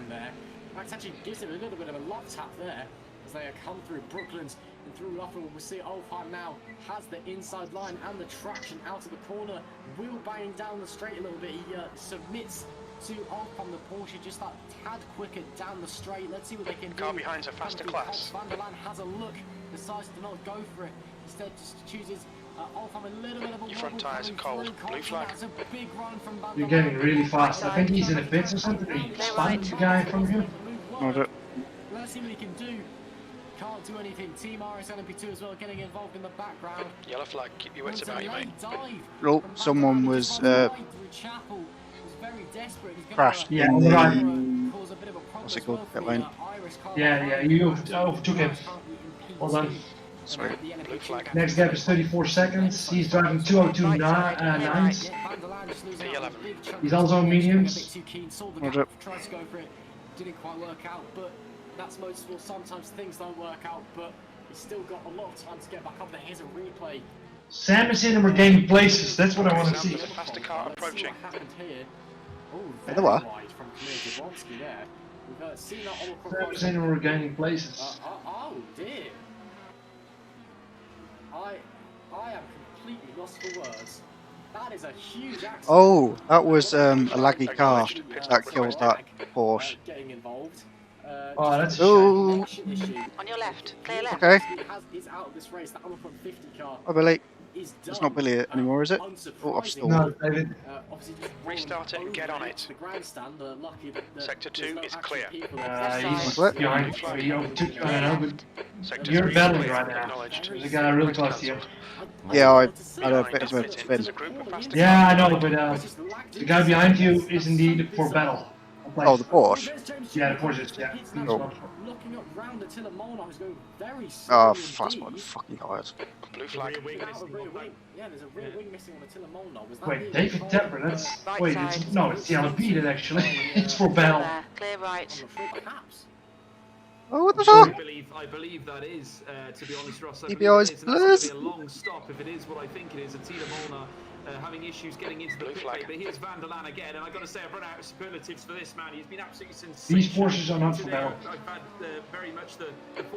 That actually gives him a little bit of a lock tap there as they come through Brooklands and through Loughborough. We'll see Olfheim now has the inside line and the traction out of the corner, wheel banging down the straight a little bit. He submits to Olfheim, the Porsche, just that tad quicker down the straight. Let's see what they can do. Car behind's a faster class. Van der Laan has a look, decides to not go for it. Instead, just chooses Olfheim a little bit of a Your front tyres are cold. Blue flag. That's a big run from Van der you're Laan. getting really fast. I think he's in the pits or something. He spun the guy from him. Let's see what he can do. Can't do anything. Team RS LMP2 as well getting involved in the background. Yellow flag. Keep your wits about you, mate. Oh, someone was crashed Yeah, in on the right. what's it called? Pit lane. Yeah, you overtook him. Well done. Sweet. Blue flag. Next gap is 34 seconds. He's driving 202.9. P11. He's also on mediums. Roger. Tried to go for it, didn't quite work out, but that's motorsport. Sometimes things don't work out, but he's still got a lot of time to get back up there. Here's a replay. Sam is in and we're gaining places. That's what I want to Sam see. with a faster car Let's see approaching. what happened here. Oh, There very were. wide from Kamil Jablonski there. We've seen that all Sam across. is in and we're gaining places. Oh dear. I am completely lost for words. That is a huge accident. Oh, that was a laggy car that killed that Porsche. Getting involved. Oh, that's a shame. Oh, On your left. Clear left. okay. Is out of this race. That 1.50 car Oh, Billy. is done. It's not Billy anymore, is it? Oh, I've stalled. No, David. Obviously just Restart it and get on it. the grandstand. Lucky that Sector there's 2 no is actual clear. people He's Split. behind. He overtook you. I don't know, Sector You're 3 is battling clear. right now. Acknowledged. but there's a guy really close to you. Yeah, I had a Behind bit is of a pitted. spin. There's a group of faster Yeah, I cars. know, but the guy behind you is indeed for battle. Oh, the Porsche. Yeah, the Porsche, yeah. Oh. Looking up round the Tiller Mole, I was going very Oh, slowly fast one, indeed. fucking hard. Blue flag. Without a rear wing. Yeah, there's a rear wing missing on the Tiller Mole now. Was that Wait, the David control, Tepper, that's... Right Wait, side. it's the LMP that actually. It's for battle. There. Clear right. I'm not sure, perhaps. Oh, what the Sorry. fuck? I believe that is, to be honest, Ross. I EBI's believe it is, and that's blurs. gonna be a long stop if it is what I think it is. Attila Molnar having issues getting into the Blue pit flag. lane, but here's Van der Laan again, and I've got to say I've run out of superlatives for this man. He's been absolutely sensational. These Porsches are not for today. battle. I've had very much the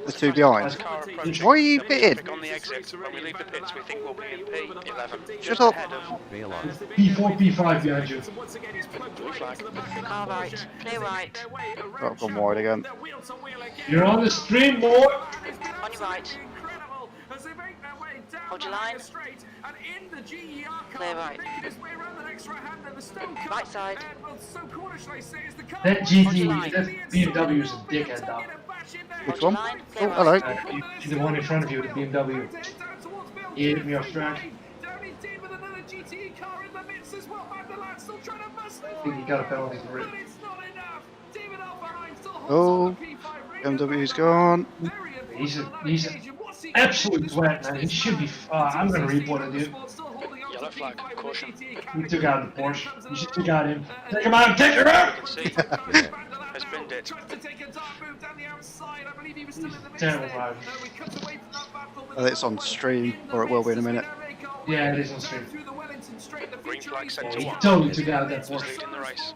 The two behind. Car approaching. Why are you pitted? Traffic on the exit. When we leave the pits, we think we'll be in P11. Shut up. Ahead of Bail on. P4, P5 behind you. So once again, he's plugged Blue right flag. into the back of Car that right. Porsche. Clear right. Their way around Oh, gone wide again. They're wheel to wheel again. You're on the stream, boy! On your right. Hold your line. Straight, and in the GER Clear car, right. making his way around the next right-hander, the Stone car. Right side. Well, so corner, shall I say, is the car. That GTE, line. that BMW is a dickhead, though. Which Hold your one? line. Oh, Clear hello. right. The one in front of you, the BMW. He hit me off track. Down indeed with another GTE car in the midst as well. Vanderland still trying to bust it. I think he got a penalty for it. But it's not enough. David Alvarez still holds Oh, on the P5. BMW's gone. He's an absolute twat, man. He should be. I'm gonna report it, dude. Yellow flag, caution. He took out the Porsche. You should take out him. Take him out! Take him out! You can see. Has binned it. Terrible drive. It's on stream, or it will be in a minute. Yeah, it is on stream. Green flag set Yeah, to he 1. totally took out that Is Porsche. leading the race.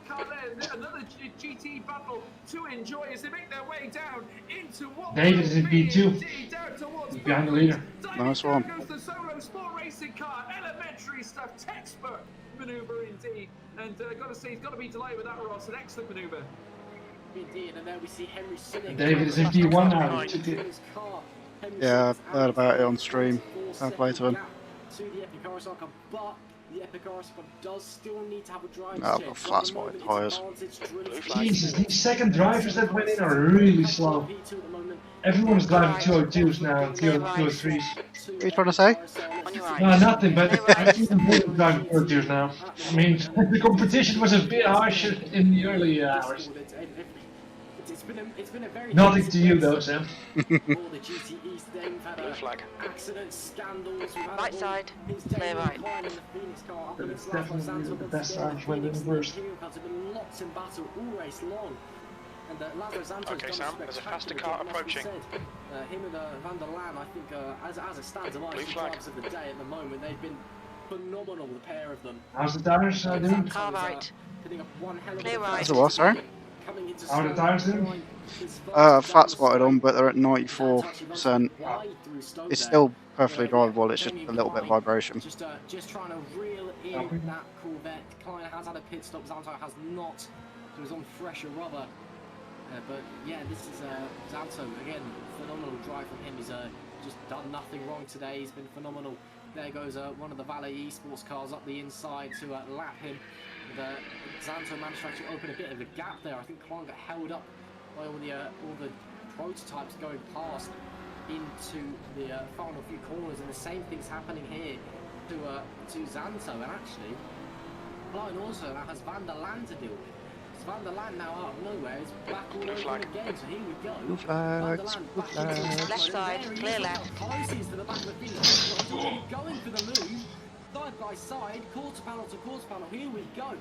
Another GT battle to enjoy as they make their way down into what David is in P2. He's behind the leader. Nice one. Goes the solo sport racing car, elementary stuff, textbook maneuver indeed. And gotta say, he's got to be delighted with that, Ross. An excellent maneuver. Indeed, and there we see Henry Sinnick. David is in P1 now. He took it. Yeah, I heard about it on stream. Fair play to him. To the Epic Arasaka, but the Epic Arasaka does still need to have a drive Oh, check. got flat spotted tyres. Jesus, these second drivers that went in are really slow. Everyone's driving 202s now and 203s. What are you trying to say? On your right. No, nothing, but I think I'm driving 202s now. I mean, the competition was a bit harsher in the early hours. It's been a very Nothing to you though, Sam. the GTEs today. We've had Blue flag. accidents, scandals. We've had Right side, clear right. That's definitely the best argument in the worst. Have been lots in battle all race long. And Okay, Sam, there's a faster car approaching. Him and Van der Laan, I think, as it stands, are Blue the flag. drivers of the day at the moment. They've been phenomenal, the pair of them. How's the tires doing? Car right. Putting up one hell of Clear a right. That's a what, sorry? coming into How are the tires doing? Flat spotted on, but they're at 94%. It's still perfectly drivable, it's just a little bit of vibration. Just trying to reel in that Corvette. Klein has had a pit stop, Zanto has not. So he's on fresher rubber. But yeah, this is Zanto, again, phenomenal drive from him. He's just done nothing wrong today, he's been phenomenal. There goes one of the Valet Esports cars up the inside to lap him. And, Zanto managed to actually open a bit of a gap there. I think Klein got held up by all the prototypes going past into the final few corners, and the same thing's happening here to Zanto. And actually, Klein also now has Van der Laan to deal with. So Van der Laan now out of nowhere is back all over again. So here we go. Blue flags, blue flags. Left side, clear left. Closest to the back of the field. Going for the move, side by side, quarter panel to quarter panel. Here we go.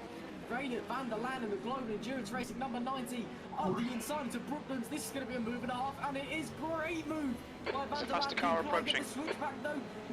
Reinert Van der Laan in the Global Endurance Racing number 90 on the inside into Brooklands. This is going to be a move and a half, and it is great move by Van der faster Laan. car Can Klein get approaching. the switchback?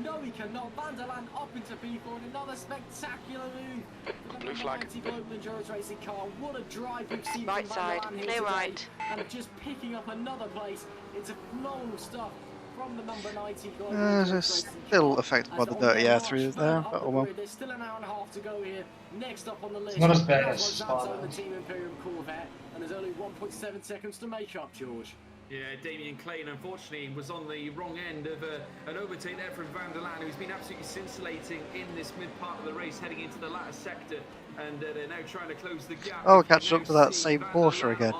No, he cannot. Van der Laan up into P4 and another spectacular move. For the Blue number flag. 90 Global Endurance Racing car. What a drive we've seen Right from Van der side, Laan here clear today. right. And just picking up another place. It's a phenomenal stuff from the number 90 Global Endurance It's Racing still car. affected by As the on dirty their air through march there, up but the oh well. grid, there's still an hour and a half to go here. Next up on the list, not as bad Zanto as Spa. and the Team Imperium Corvette, and there's only 1.7 seconds to make up, George. Yeah, Damien Klein unfortunately was on the wrong end of an overtake there from Van der Laan, who's been absolutely scintillating in this mid part of the race, heading into the latter sector, and they're now trying to close the gap. Oh, catch up to that same Porsche again.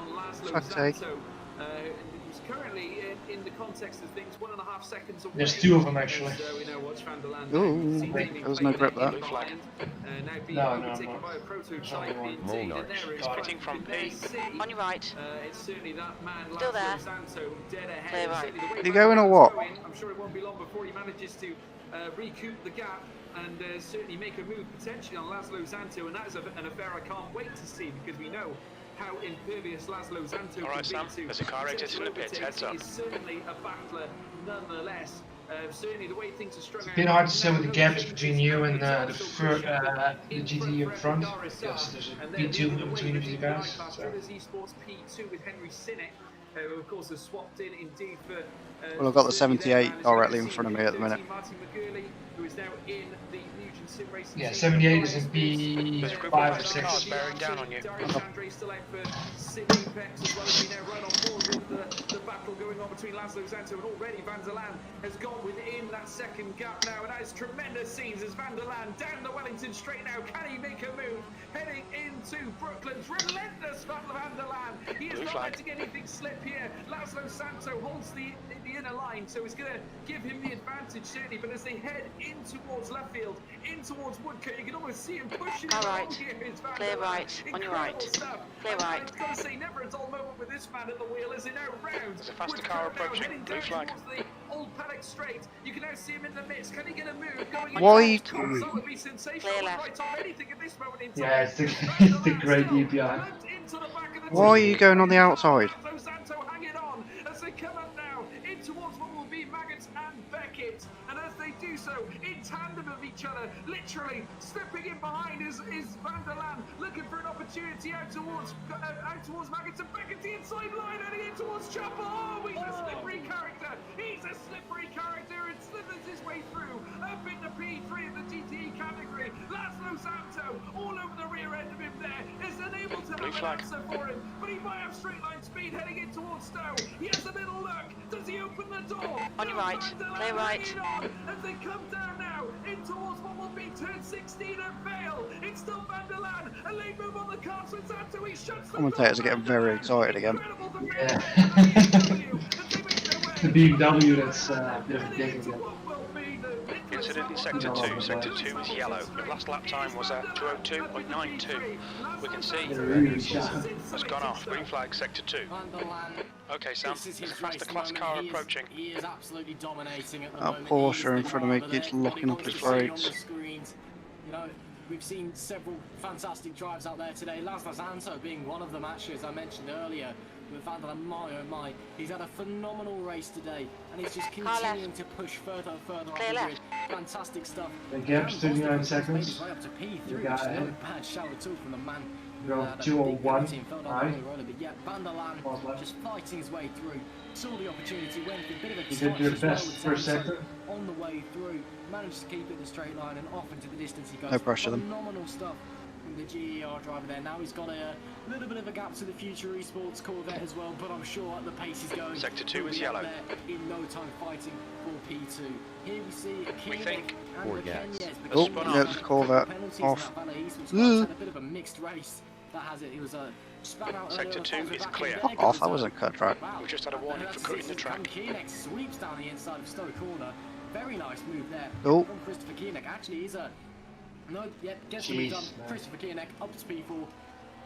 Fuck's sake. He's currently in the context of things 1.5 seconds away. There's two of them actually. And, we now watch Van der Laan. Ooh, See Damien there was no Klein grip there. in the flag. Now being No, overtaken no. by a prototype Only indeed, one. and there is Pitting from P. On your right. it's certainly that man, Still there. Santo, dead ahead. Clear right. Certainly the way You going or Van what? Laan's going, I'm sure it won't be long before he manages to recoup the gap and certainly make a move potentially on Laszlo Zanto, and that is an affair I can't wait to see, because we know how impervious Laszlo Zanto All right, can Sam, be to there's a car exiting the pits, overtakes. heads up. He is certainly a battler nonetheless. Certainly the way things are strung It's a bit hard to say what the gap is between you and the GTE in front, because there's a P2 in between the two guys. So. Esports P2 with Henry Sinnick, who of course has swapped in indeed for. Well, I've got the 78 directly in front of me at the minute. Martin McGurley, who is now in the Nugent Sim Racing Yeah, team. 78 is in There's a group P5 of or faster cars 6. bearing down on you. Darren Chandray still out for Sim Apex, as well as we now right on board with the battle going on between Laszlo Santo and already Van der Laan has got within that second gap now, and that is tremendous scenes as Van der Laan down the Wellington straight now. Can he make a move? Heading into Brooklyn's relentless Van der Laan. He is not letting anything slip here. Laszlo Santo holds the inner line, so it's going to give him the advantage certainly, but as they head in towards left field, in towards Woodcote, you can almost see him pushing along here. Clear right, on your right. Clear right. I've got to say, never a dull moment with this man at the wheel as they now round. There's a faster car approaching, blue flag. The old paddock straight. You can now see him in the midst. Can he get a move going? Why? That would be sensational. Clear left. Right off anything at this moment in time. Yeah, it's the great DPI. Why are you going on the outside? Santo hanging on as they come up now in towards what will be Maggots and Beckett, and as they do so in tandem of each other, literally stepping in behind is Van der Laan looking for an opportunity out towards Maggots and Beckett, the inside line, heading in towards Chapel. Oh, he's a slippery character. He's a slippery character and slithers his way through up into P3 in the GTE category. Laszlo Santo all over the rear end of him there is unable to have an answer for him, but he might have straight line speed heading in towards Stowe. He has a little look. Does he open the door? On your right. Clear right. As they come down now in towards what will be turn 16 at Vale. It's still Van der Laan. A late move on the cards with Santo. He shuts the Commentators are getting very excited again. Yeah. The BMW that's a bit of a dig again. Incident in Sector 2. Sector 2 is yellow. The last lap time was at 2:02.92. We can see has gone off. Green flag, Sector 2. Okay, Sam, there's a faster class car approaching. He is absolutely dominating at the That moment. Porsche in front of me keeps locking up his brakes. You know, we've seen several fantastic drives out there today. Laszlo Santo being one of them, actually, as I mentioned earlier. With Van der Laan, my oh my, he's had a phenomenal race today, and he's just continuing to push further and further on the grid. Fantastic stuff. The gap's 39 seconds. Right up to P3, You which got is not a it. bad shout at all from the man. Go 201. Right. But yeah, Van der Laan just fighting his way through. Saw the opportunity, went for a bit of a You did your best first sector. on the way through, managed to keep it in the straight line and off into the distance he goes. No pressure them. Phenomenal stuff from the GER driver there. Now he's got a little bit of a gap to the future esports Corvette as well, but I'm sure at the pace he's going, Sector 2 is yellow. In no time fighting for P2. Here we see We think and Kenyes. Oh, yeah, it's Corvette off. Had a bit of a mixed race. That has it. He was a span out. Sector 2 is clear. Fuck off, that wasn't cut track. We just had a warning for cutting the track. Kenek sweeps down the inside of Stowe corner. Very nice move there Oh. from Christopher Kenek. Actually, he's a no. Yeah, gets the move done. Christopher Kenek up to P4.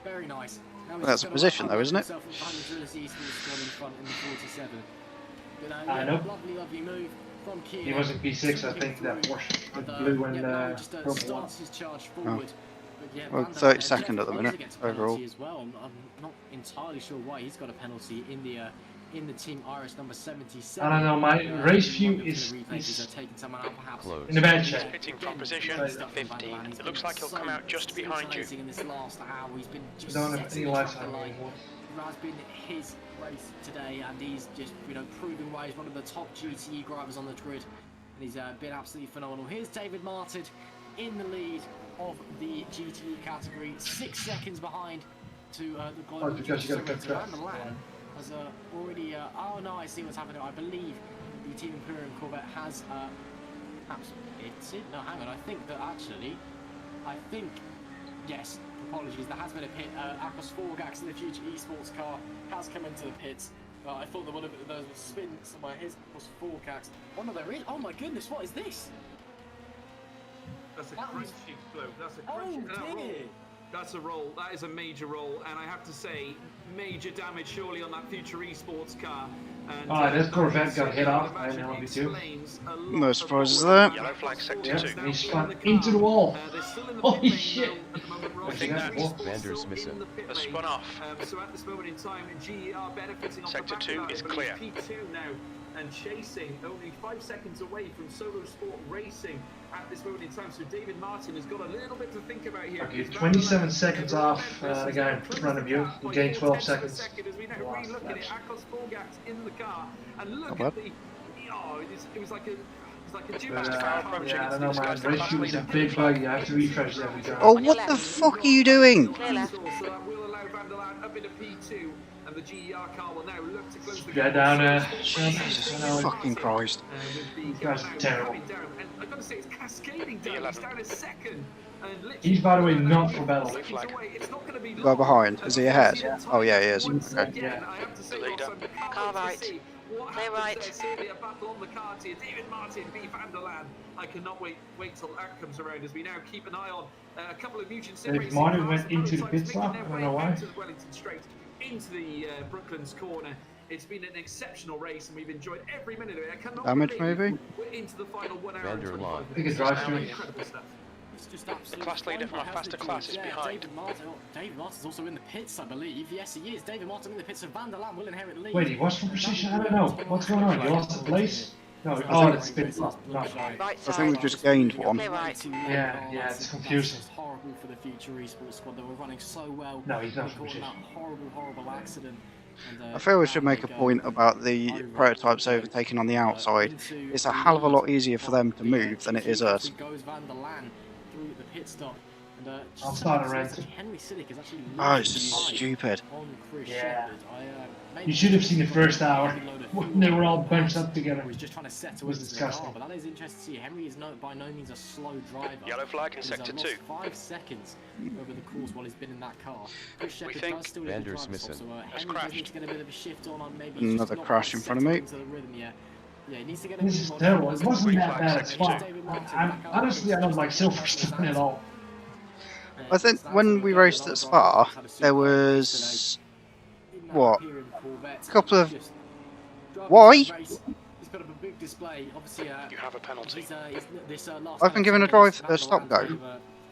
Very nice. Now he's That's a gonna position though, isn't it? himself behind the Drillers East squad in front in the 47. But, I know. Lovely move from Kenek. He was in P6, I think, that Porsche, the blue and purple one. starts his charge forward. But yeah, Well, Van der Laan 32nd at the minute, gets a penalty overall. as well. I'm not entirely sure why he's got a penalty in the Team Iris number 77. I don't know, my race view is in the bad shape. Pitting from position 15. It looks like he'll come out just behind you. In this last hour, he's been just Don't have any lights on line. anymore. It has been his race today, and he's just proving why he's one of the top GTE drivers on the grid, and he's been absolutely phenomenal. Here's David Martin in the lead of the GTE category, 6 seconds behind to the global. Oh, because you got to cut track. Has already. Oh no, I see what's happening. I believe the Team Imperium Corvette has perhaps pitted. No, hang on. I think that actually, yes. Apologies. There has been a pit. Akos Forgax in the future esports car has come into the pits. I thought there would have been a spin somewhere. Here's Akos Forgax. Oh no, there is. Oh my goodness, what is this? That's a crash sheet blow. That's a crash sheet. That's a roll. That is a major roll, and I have to say, major damage surely on that future esports car. And, this Corvette got hit off by an LB2. No surprises there. Yellow flag Sector 2. He spun into the wall. Holy shit! I think that Vander's missing. has spun off. So at this moment in time, GER benefiting on Sector the back 2 of that, is but clear. P2 now and chasing only 5 seconds away from Solo Sport Racing at this moment in time. So David Martin has got a little bit to think about here. Okay, 27 seconds off the guy in front of you. You gain 12 seconds. As we now re-look at it, Akos Forgax in the car, and look Not at the. Oh, it was like a. Yeah, I don't know, man. Race view is a big bug. You have to refresh every time. Oh, what the fuck are you doing? Clear left. So that will allow Van der Laan up into P2. and the GER car will now look to close the Yeah, gap. down, Jesus fucking Christ. These guys are terrible. And I've got to say, it's cascading down. He's down a second. He's, by the way, not for battle. Guy behind, is he ahead? Oh yeah, he is. Okay. Yeah. The leader. Car right. Stay right. Certainly a battle on the cards here. David Martin, B. van der Laan. I cannot wait till that comes around as we now keep an eye on a couple of Nugent Sim David Martin went into the pit stop. I don't know why. Wellington Straight into the Brooklands corner. It's been an exceptional race and we've enjoyed every minute of it. I cannot Damage maybe? we're into the final 1 hour and 25 I think it's drive through. incredible stuff. The class leader from a faster class is behind. David Martin's also in the pits, I believe. Yes, he is. David Martin in the pits, and Van der Laan will inherit the lead. Wait, he was from precision? I don't know. What's going on? You lost the place? No, oh, it's pit stop. No. Right I side. think we just gained one. Stay right. Yeah, it's confusing. That's horrible for the future esports squad. They were running so well. No, he's not from Caught in that precision. horrible accident. And, I feel we should make a point about the prototypes overtaking on the outside. It's a hell of a lot easier for them to move than it is us. Goes Van der Laan through the pit stop. And, I'll start a rant. Henry Siddick is actually Oh, it's just stupid. on Chris Yeah. Shepherd. You should have seen the first hour when they were all bunched up together. He's just trying to settle It was into the car, disgusting. but that is interesting to see. Henry is by no means a slow driver. Yellow flag in He's sector lost 2. 5 seconds over the course while he's been in that car. Chris Shepherd think does still lead the Vander's driver's missing. spot, so Has Henry crashed. needs to get a bit of a shift on maybe Another just crash not in front of me. into the rhythm yet. Yeah, he needs to get a This move is on. terrible. It wasn't that bad. It's Sector fine. Honestly, I don't like Silverstone at all. I think when we raced at Spa, there was what? A couple of why? He's put up a big display. Obviously, You have a penalty. I've been given a stop go.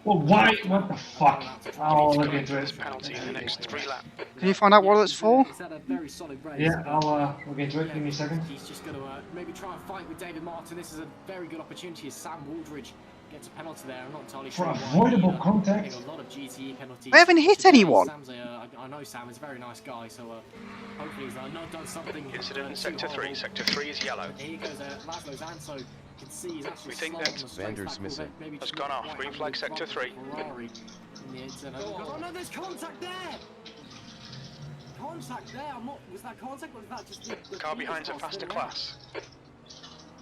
Well, why? What the fuck? I'll look into This it. penalty in the next 3 laps. Can you find out what it's for? He's had a very solid race. Yeah, I'll look into it. Give me a second. He's just going to maybe try and fight with David Martin. This is a very good opportunity as Sam Waldridge gets a penalty there. I'm not entirely For sure. why. avoidable contact? Getting a lot of GTE penalties. I haven't hit today. anyone. Sam's I know Sam is a very nice guy, so hopefully he's not done something. Incident in too sector 3. horrible. Sector 3 is yellow. Here goes Laszlo Zanso. You can see he's actually We think slow that on the straight Vander's back, missing. although maybe Has just gone not off. quite Green under flag the sector front 3. Ferrari in the inside. Oh no, there's contact there! Contact there? Was that contact or was that just the Car behind's a faster class.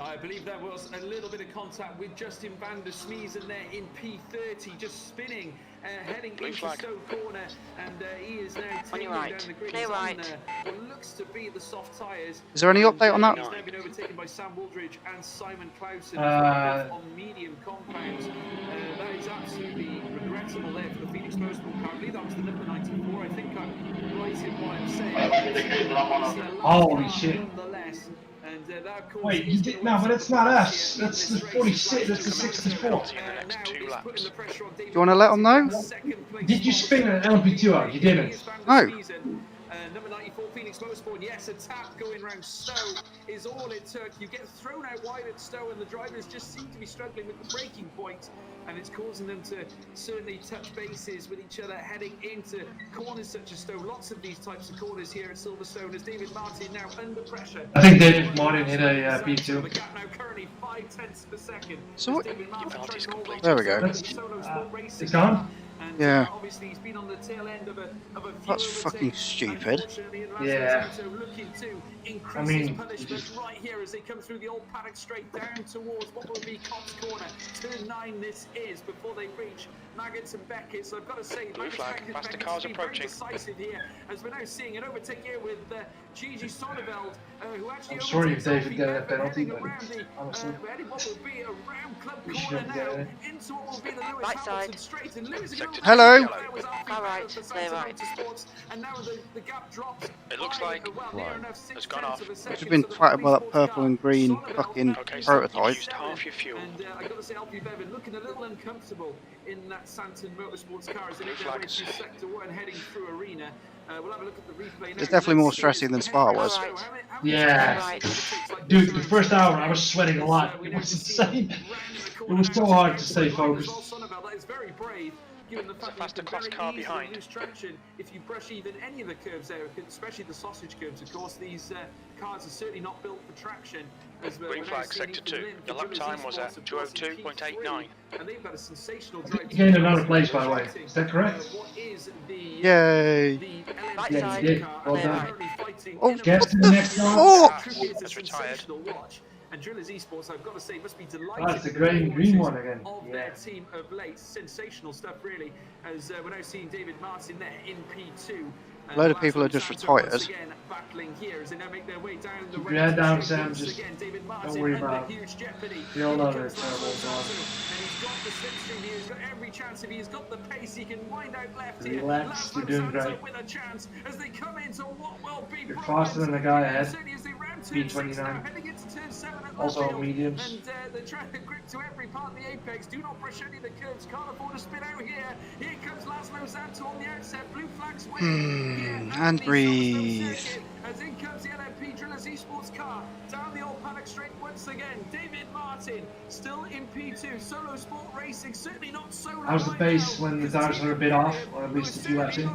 I believe there was a little bit of contact with Justin van der Smeesen there in P30, just spinning, heading Blue into flag. Stowe corner, and he is now On taking your down right. the grid. Clear He's on, right. what looks to be the soft tyres. Is there any update on that? He's now been overtaken by Sam Waldridge and Simon Clausen on medium compounds. That is absolutely regrettable there for the Phoenix Motorsport car. I believe that was the number 94. I think I'm right in what I'm saying. Holy shit. Nonetheless. And that, of course, Wait, you is did gonna no, but result it's not in us. in That's the this race. 46. That's the 64. Penalty in the next Now 2 it's laps. putting the pressure on David Do you want to let them know? Martin, second place Did you spin an spot. LMP2 out? You didn't. No. Number 94 Phoenix Motorsport, yes, a tap going round Stowe is all it took. You get thrown out wide at Stowe and the drivers just seem to be struggling with the braking point, and it's causing them to certainly touch bases with each other heading into corners such as Stowe. Lots of these types of corners here at Silverstone as David Martin now under pressure. I think David Martin hit a The P2. gap now currently 0.5 per second. So what? David Martin penalty's tries to hold on complete. There we to go. the That's, solo sport racing. it's gone? And, Yeah. obviously he's been on the tail end of a few That's fucking overtakes. stupid. Unfortunately, Laszlo Yeah. Zanto looking to increase I mean, his punishment just- right here as they come through the old paddock straight down towards what will be Cops Corner. Turn 9 this is before they reach Maggots and Beckett. So I've got to say, Blue Maggots flag. Beckett Faster Beckett's cars been very approaching. decisive here as we're now seeing an overtake here with Gigi Sonneveld, who actually I'm sorry if overtakes David Alfie got a Bevan, penalty, heading but around the, honestly, heading what will be around Club we should Corner have now done it. into what will be the Lewis Right Hamilton side. straight, and Lewis Sector Hello. two, yellow. All right, stay right. And now the gap drops. It looks like has gone off. It's been fighting by that purple and green fucking Okay, so you've prototype. used half your fuel. And I got to say, Alfie Bevan looking a little uncomfortable in that Santon Motorsports car as they make their way Flags. through sector 1 heading through arena. We'll have a look at the replay now. It's definitely more stressing than Spa was. All right. Yeah. Right. Dude, the first hour I was sweating a lot. It was insane. It was so hard to stay focused. That is very brave. given the fact that you can very easily lose traction if you brush even any of the curves there, especially the sausage curves. Of course, these cars are certainly not built for traction. Green flag sector 2. Your lap time was at 2:02.89. And they've got a sensational I drive. think you gained another place, by the way. Is that correct? Yay! Right Yeah, side. you did. Well Clear done. right. Oh, Guess what the the next one. fuck? Has retired. And Drillers Esports, I've got to say, must be delighted. Oh, it's the green one again. Of Yeah. their team of late. Sensational stuff, really. As we're now seeing David Martin there in P2. A load of people are just retired. Again, battling here as they now make their way down the Keep your head down, Sam. once Just again, David Martin don't worry under about it. huge jeopardy. We all Here know comes that terrible Lando boss. Santo, and he's got the slipstream here. He's got every chance. If he's got the pace, he can wind out left here. Relax, you're doing Santo great. with a chance as they come into what will be You're faster than the guy ahead. certainly as they round turn 6 now, B29. heading into turn 7 at Also Ludfield. mediums. And they're trying to grip to every part of the apex. Do not brush any of the curves. Can't afford to spin out here. Here comes Laszlo Zanto on the outset. Blue flags win. And breathe. As in comes the LMP Drillers Esports car. Down the old paddock straight once again. David Martin still in P2. Solo Sport Racing. Certainly not solo. How's the pace when the tires are a bit off, or at least a few laps in?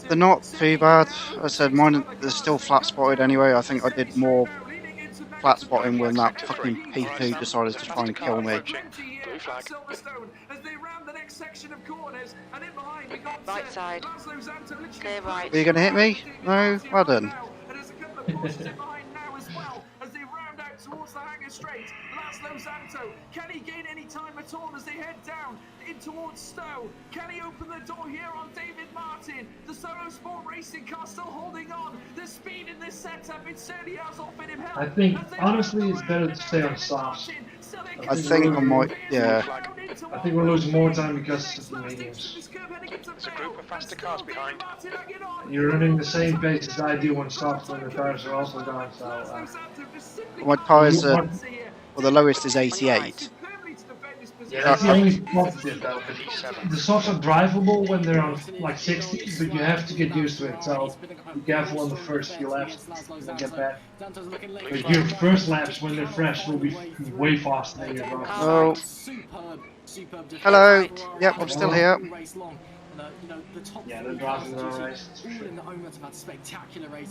They're not too bad. I said mine, they're still flat spotted anyway. I think I did more flat spotting when that fucking P2 decided to try and kill me. Blue flag. Silverstone as they round the next section of corners, and in behind we got Right side. Laszlo Zanto literally Clear right. Are you going to hit me? No? Well done. and there's a couple of Porsches in behind now as well as they round out towards the hangar straight. Laszlo Zanto, can he gain any time at all as they head down in towards Stowe? Can he open the door here on David Martin? The Solo Sport Racing car still holding on. The speed in this setup, it certainly has offered him help. I think, honestly, it's better to stay on soft. I think I might, yeah. I think we're losing more time because of the mediums. There's a group of faster cars behind. You're running the same pace as I do when soft when the tires are also gone, so... My tyres are, well, the lowest is 88. Yeah, that's the only positive though. The softs are drivable when they're on like 60, but you have to get used to it, so be careful on the first few laps and then get back. But your first laps when they're fresh will be way faster than your last. Oh. Hello. Yep, I'm still here. Yeah, they're driving their own race.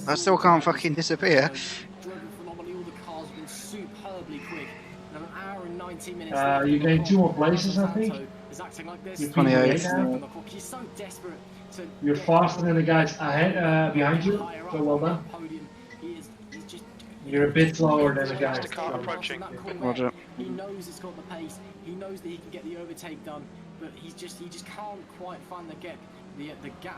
I still can't fucking disappear. You gained 2 more places, I think. You're 28. You're faster than the guys ahead, behind you, so well done. You're a bit slower than the guys. Approaching. Roger. He knows it's got the pace. He knows that he can get the overtake done, but he just can't quite find the gap to get.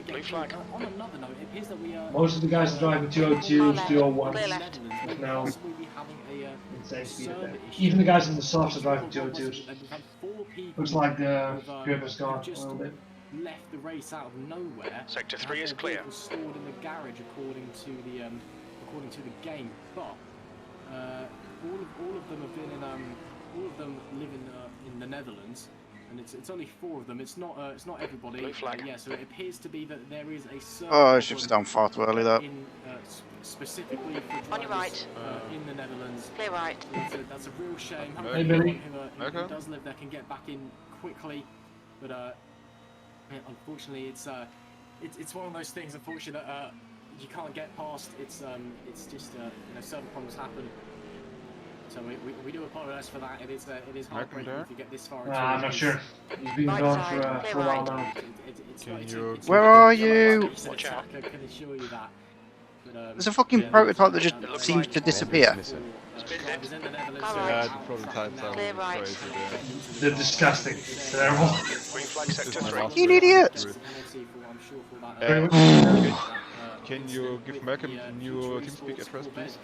Blue flag. On another note, it appears that we are. Most of the guys are driving 202s, 201s. Clear left. There's no We'll be having a insane speed server there. issue. Even the guys in the softs are driving We've 202s. had 4 people Looks like the who've, grip has gone a just little bit. left the race out of nowhere. Sector and 3 have is their clear. vehicles stored in the garage according to the game. But all of them have been in all of them live in the Netherlands, and it's only 4 of them. It's not everybody. Blue flag. Yeah, so it appears to be that there is a server Oh, I should have done far too early that. in specifically for On your drivers, right. in the Netherlands. Clear right. That's a real shame. Hey, Hopefully Billy. anyone who does live there can get back in quickly, but yeah, unfortunately it's one of those things. Unfortunately, that you can't get past. It's just server problems happen. So we do apologise for that. It is heartbreaking if you get this far. I'm not sure. He's been Right gone side, for a while now. Where are you? Watch out. I can assure you that. But, There's a fucking prototype that just seems to disappear. Yeah, the prototypes are Clear right. crazy. They're disgusting. It's terrible. Green flag sector 3. Fucking idiot! Can you give Malcolm a new TeamSpeak address, please?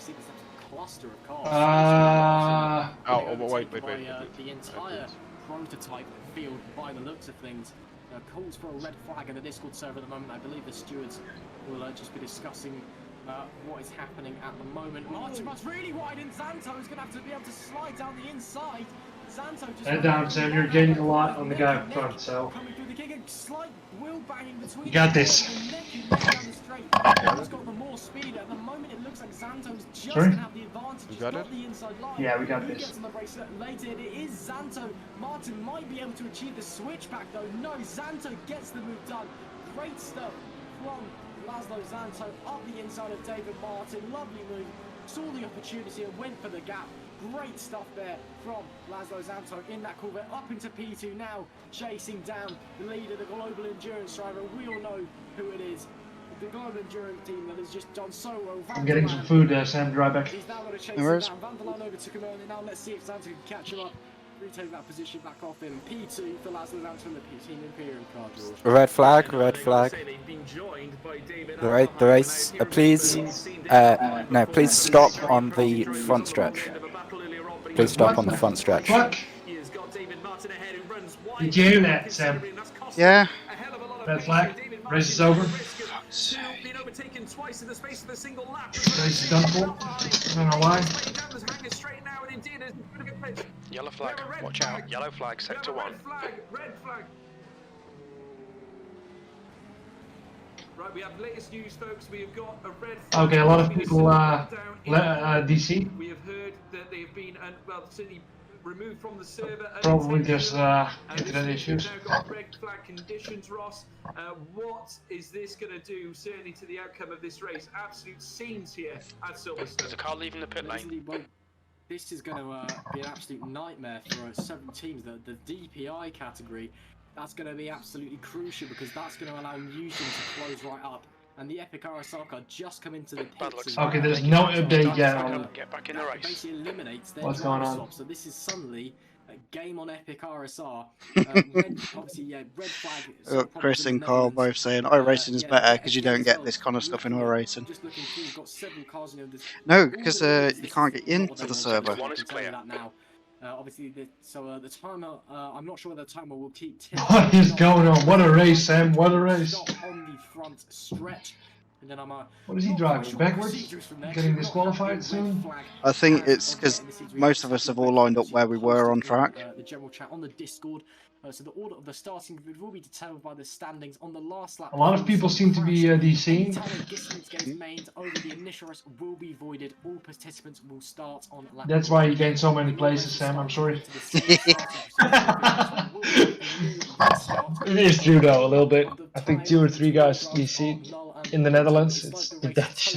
Oh, wait. The entire prototype field, by the looks of things, calls for a red flag in the Discord server at the moment. I believe the stewards will just be discussing what is happening at the moment. Martin's really wide, and Zanto is going to have to be able to slide down the inside. Zanto just Head down, Sam. You're gaining a lot on the guy up front, so a slight wheel banging between. You got this. He's got the more speed. At the moment, it looks like Xanto's just going to have the advantage. You got it? The inside line. Yeah, we got Who this. gets on the race later? It is Xanto. Martin might be able to achieve the switchback, though. No, Xanto gets the move done. Great stuff from Laszlo Xanto up the inside of David Martin. Lovely move. Saw the opportunity and went for the gap. Great stuff there from Laszlo Xanto in that Corvette up into P2 now, chasing down the leader, the Global Endurance driver. We all know who it is. The Global Endurance team that has just done so well. I'm getting some food, Sam. Right back. He's now going to chase him down. Van der Laan overtook him earlier. Now let's see if Xanto can catch him up. Retake that position back off him. P2 for Laszlo Xanto in the P-Team Imperium car, George. Red flag, red flag. The race, please, no, please stop on the front stretch. Please stop on the front stretch. Fuck. Did you hear that, Sam? Yeah. Red flag. Race is over. Race is done for. I don't know why. Yellow flag, watch out. Yellow flag, sector 1. Red flag. Right, we have latest news, folks. We have got a red flag. Okay, a lot of people DC. We have heard that they have been, well, certainly removed from the server. Probably just internet issues. Now got red flag conditions, Ross. What is this going to do, certainly to the outcome of this race? Absolute scenes here at Silverstone. There's a car leaving the pit lane. This is going to be an absolute nightmare for several teams. The DPI category, that's going to be absolutely crucial because that's going to allow Newton to close right up. And the Epic RSR car just come into the pits. Okay, there's no update yet on Get back in the race. Basically eliminates their what's going on. swap. So this is suddenly a game on Epic RSR. Obviously, yeah, red flag. Chris and Carl both saying iRacing is better because you don't get this kind of stuff in iRacing. Just looking through, we've got several cars, No, because you can't get into the server. One is clear. Obviously, the timer, I'm not sure whether the timer will keep What is going on? What a race, Sam. What a race. On the front stretch. And then what is he driving? Backwards? Getting disqualified soon? I think it's because most of us have all lined up where we were on track. The general chat on the Discord. So the order of the starting grid will be determined by the standings on the last lap. A lot of people seem to be DC. Over the initial race will be voided. All participants will start on lap. That's why you gained so many places, Sam. I'm sorry. It is true though, a little bit. I think 2 or 3 guys DC in the Netherlands. It's the Dutch.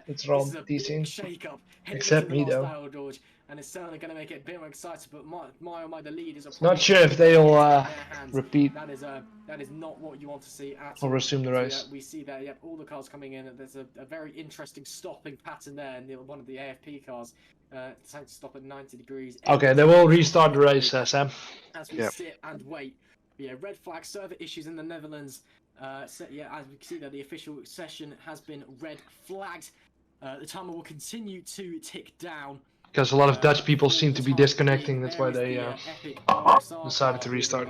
It's all DC. Except me though. And it's certainly going to make it a bit more exciting, but the lead is not sure if they'll repeat. That is not what you want to see at or resume the race. So, we see that, yep, all the cars coming in. There's a very interesting stopping pattern there, and one of the AFP cars decided to stop at 90 degrees. Okay, they will restart the race, Sam. As we sit and wait. Yeah, red flag server issues in the Netherlands. So, yeah, as we can see that the official session has been red flagged. The timer will continue to tick down. Because a lot of Dutch people seem to be disconnecting, that's why they decided to restart.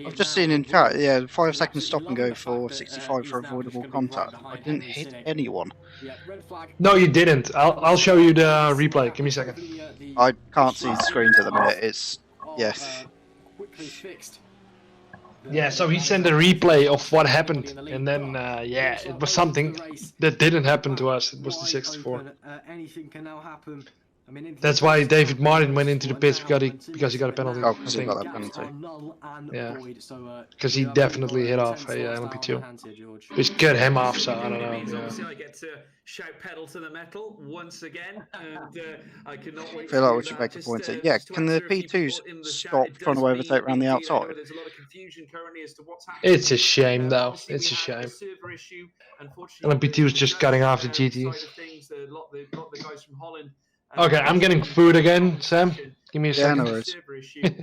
I've just seen in chat, yeah, 5 seconds stop and go for 65 for avoidable contact. I didn't hit anyone. No, you didn't. I'll show you the replay. Give me a second. I can't see the screens at the minute. It's yes. Yeah, so he sent a replay of what happened, and then yeah, it was something that didn't happen to us. It was the 64. Anything can now happen. I mean, that's why David Martin went into the pits because he got a penalty. Oh, because he got that penalty. Yeah, because he definitely hit off a LMP2. Which cut him off, so I don't know. Obviously, I get to shout pedal to the metal once again, and I cannot wait. I feel like we should make a point here. Yeah, can the P2s stop trying to overtake around the outside? There's a lot of confusion currently as to what's happening. It's a shame, though. It's a shame. LMP2 is just cutting off the GTEs. Okay, I'm getting food again, Sam. Give me a second. No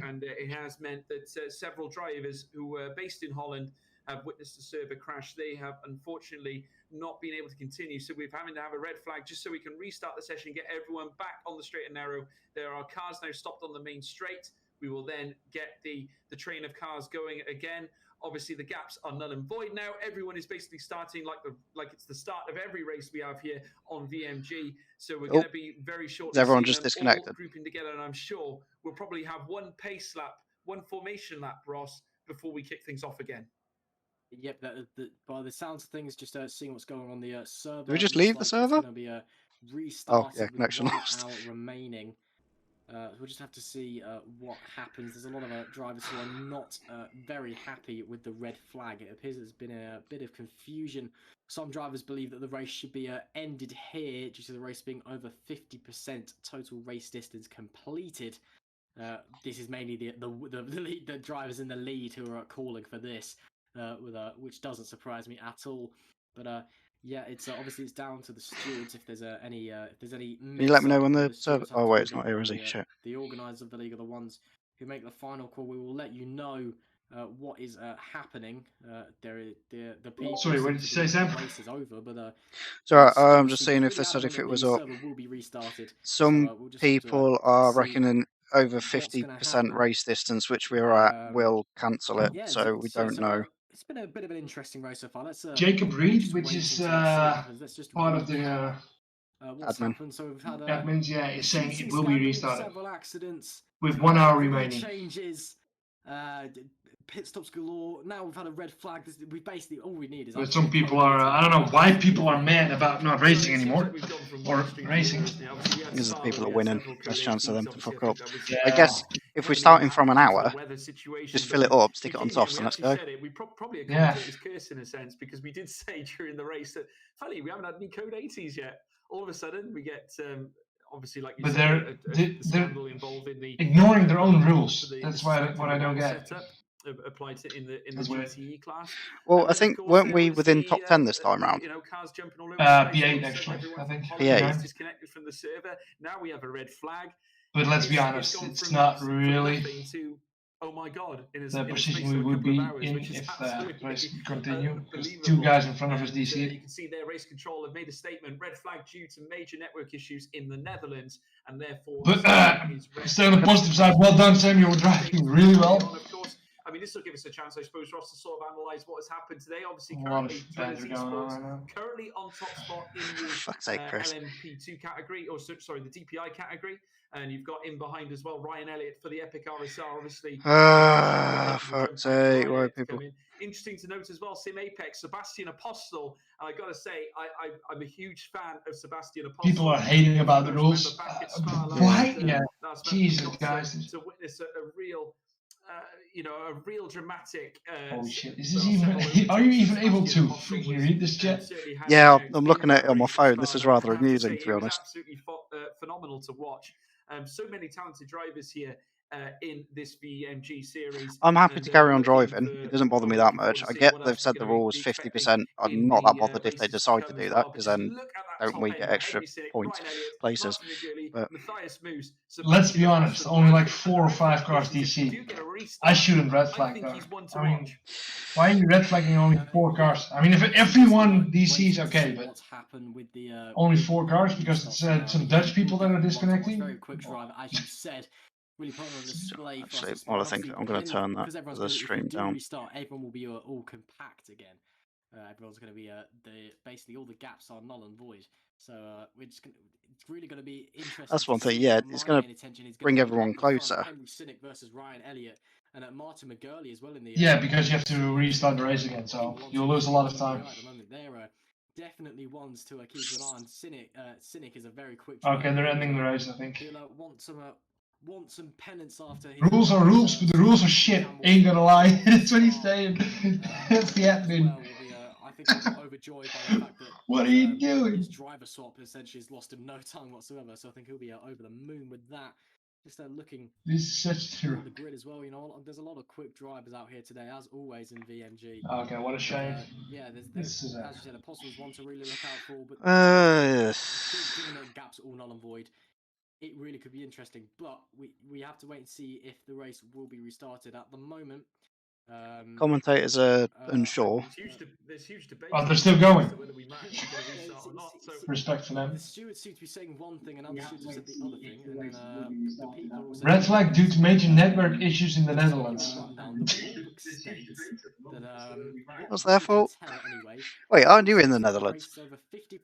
and it has meant that several drivers who were based in Holland have witnessed a server crash. They have unfortunately not been able to continue. So we're having to have a red flag just so we can restart the session, get everyone back on the straight and narrow. There are cars now stopped on the main straight. We will then get the train of cars going again. Obviously, the gaps are null and void now. Everyone is basically starting like it's the start of every race we have here on VMG. So we're going to be very short. Is everyone just disconnected? Grouping together, and I'm sure we'll probably have one pace lap one formation lap, Ross, before we kick things off again. Yep, by the sounds of things, just seeing what's going on the server. Do we just leave the server? It's going to be restarted yeah, connection with 1 lost. hour remaining. We'll just have to see what happens. There's a lot of drivers who are not very happy with the red flag. It appears there's been a bit of confusion. Some drivers believe that the race should be ended here due to the race being over 50% total race distance completed. This is mainly the drivers in the lead who are calling for this, which doesn't surprise me at all. But yeah, it's obviously it's down to the stewards if there's any Can you let me know when the server? Oh wait, it's not here, is he? Shit. The organisers of the league are the ones who make the final call. We will let you know what is happening. The people. Sorry, what did you say, Sam? The race is over, but so I'm just seeing if they said if it was up. Will be restarted. Some people are reckoning over 50% race distance, which we're at, will cancel it. So we don't know. It's been a bit of an interesting race so far. Let's Jacob Reed, which is part of the what's admin. happened. So we've had admins, yeah, is saying it will be restarted several accidents with 1 hour remaining. Changes, pit stops galore. Now we've had a red flag. We basically all we need is. But some people are. I don't know why people are mad about not racing anymore or racing. These are the people that are winning. Best chance of them to fuck up. Yeah. I guess if we're starting from an hour, just fill it up, stick it on softs, and let's go. We probably accommodated curse in a sense because we did say during the race that funny we haven't had any code 80s yet. All of a sudden we get obviously like you but said, they're involved in the ignoring their own rules. That's what I don't get. Applied to in the GTE class. Well, I think weren't we within top 10 this time round? You know, cars jumping all over. P8 actually, I think. P8. Disconnected from the server. Now we have a red flag. But let's be honest, it's not really oh my god! The position we would be in if the race continue. There's 2 guys in front of us, DC. You can see their race control have made a statement: red flag due to major network issues in the Netherlands, and therefore. But stay on the positive side. Well done, Sam. You were driving really well. Of course. I mean, this will give us a chance, I suppose, Ross, to sort of analyse what has happened today. Obviously, currently on top spot in the LMP2 category, or sorry, the DPI category. And you've got in behind as well Ryan Elliott for the Epic RSR, obviously. Fuck's sake, why people? Interesting to note as well, Sim Apex, Sebastian Apostle. And I got to say, I'm a huge fan of Sebastian Apostle. People are hating about the rules. Why? Yeah, Jesus, guys. To witness a real... a real dramatic. Holy shit! Is this even? Are you even able to freaking read this chat? Yeah, I'm looking at it on my phone. This is rather amusing, to be honest. Absolutely phenomenal to watch. So many talented drivers here in this VMG series. I'm happy to carry on driving. It doesn't bother me that much. I get they've said the rule was 50%. I'm not that bothered if they decide to do that, because then don't we get extra points places? But let's be honest, only like 4 or 5 cars DC. I shouldn't red flag though. I mean, why are you red flagging only 4 cars? I mean, if everyone DC is okay, but only 4 cars because it's some Dutch people that are disconnecting. Very quick drive, as you said. Really put on display. Actually, well, I think I'm going to turn that the stream down. Restart, everyone will be all compact again. Everyone's going to be basically all the gaps are null and void. So we're just gonna, it's really going to be interesting. That's one thing. Yeah, it's going to bring everyone closer. Henry Cynic versus Ryan Elliott and Martin McGurley as well in the. Yeah, because you have to restart the race again, so you'll lose a lot of time. At the moment, they're definitely ones to keep an eye on. Cynic is a very quick. Okay, they're ending the race, I think. He'll want some penance after. Rules are rules, but the rules are shit. Ain't gonna lie. That's what he's saying. That's the admin. I think I'm overjoyed by the fact that what are you doing? His driver swap essentially has lost him no time whatsoever. So I think he'll be over the moon with that. Just looking. This is such true. The grid as well. You know, there's a lot of quick drivers out here today, as always in VMG. Okay, what a shame. Yeah, this is as you said, Apostle's one to really look out for. But given the gaps all null and void, it really could be interesting, but we have to wait and see if the race will be restarted. At the moment, commentators are unsure. There's huge debate. Oh, they're still going. Respect for them. The stewards seem to be saying one thing, and other stewards said the other thing. And the people red flag due to major network issues in the Netherlands. What's their fault? Wait, aren't you in the Netherlands?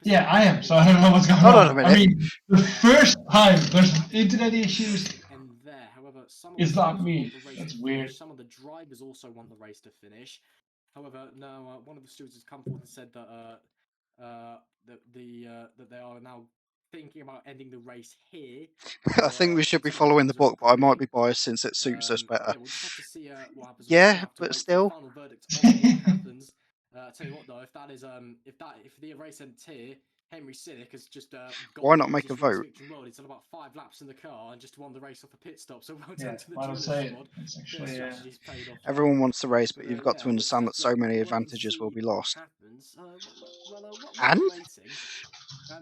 Yeah, I am, so I don't know what's going on. Hold on a minute. I mean, the first time there's internet issues. And there, however, some of It's the not stewards me. want the race That's to weird. finish. Some of the drivers also want the race to finish. However, now one of the stewards has come forward and said that that they are now thinking about ending the race here. I think we should be following the book, but I might be biased since it suits us better. Yeah, we'll just have to see what happens. Yeah, We'll but wait still. for the final verdict on what happens. Tell you what though, if the race ends here, Henry Cynic has just Why not make a vote? He's done about 5 laps in the car and just won the race off a pit stop. So well Yeah, done to the why not Drillers say it? squad. It's Their actually, strategy's paid off. Everyone wants to race, but But, you've got yeah, to understand we'll that just so have to many wait and advantages will see be lost. what happens. What And? we're waiting,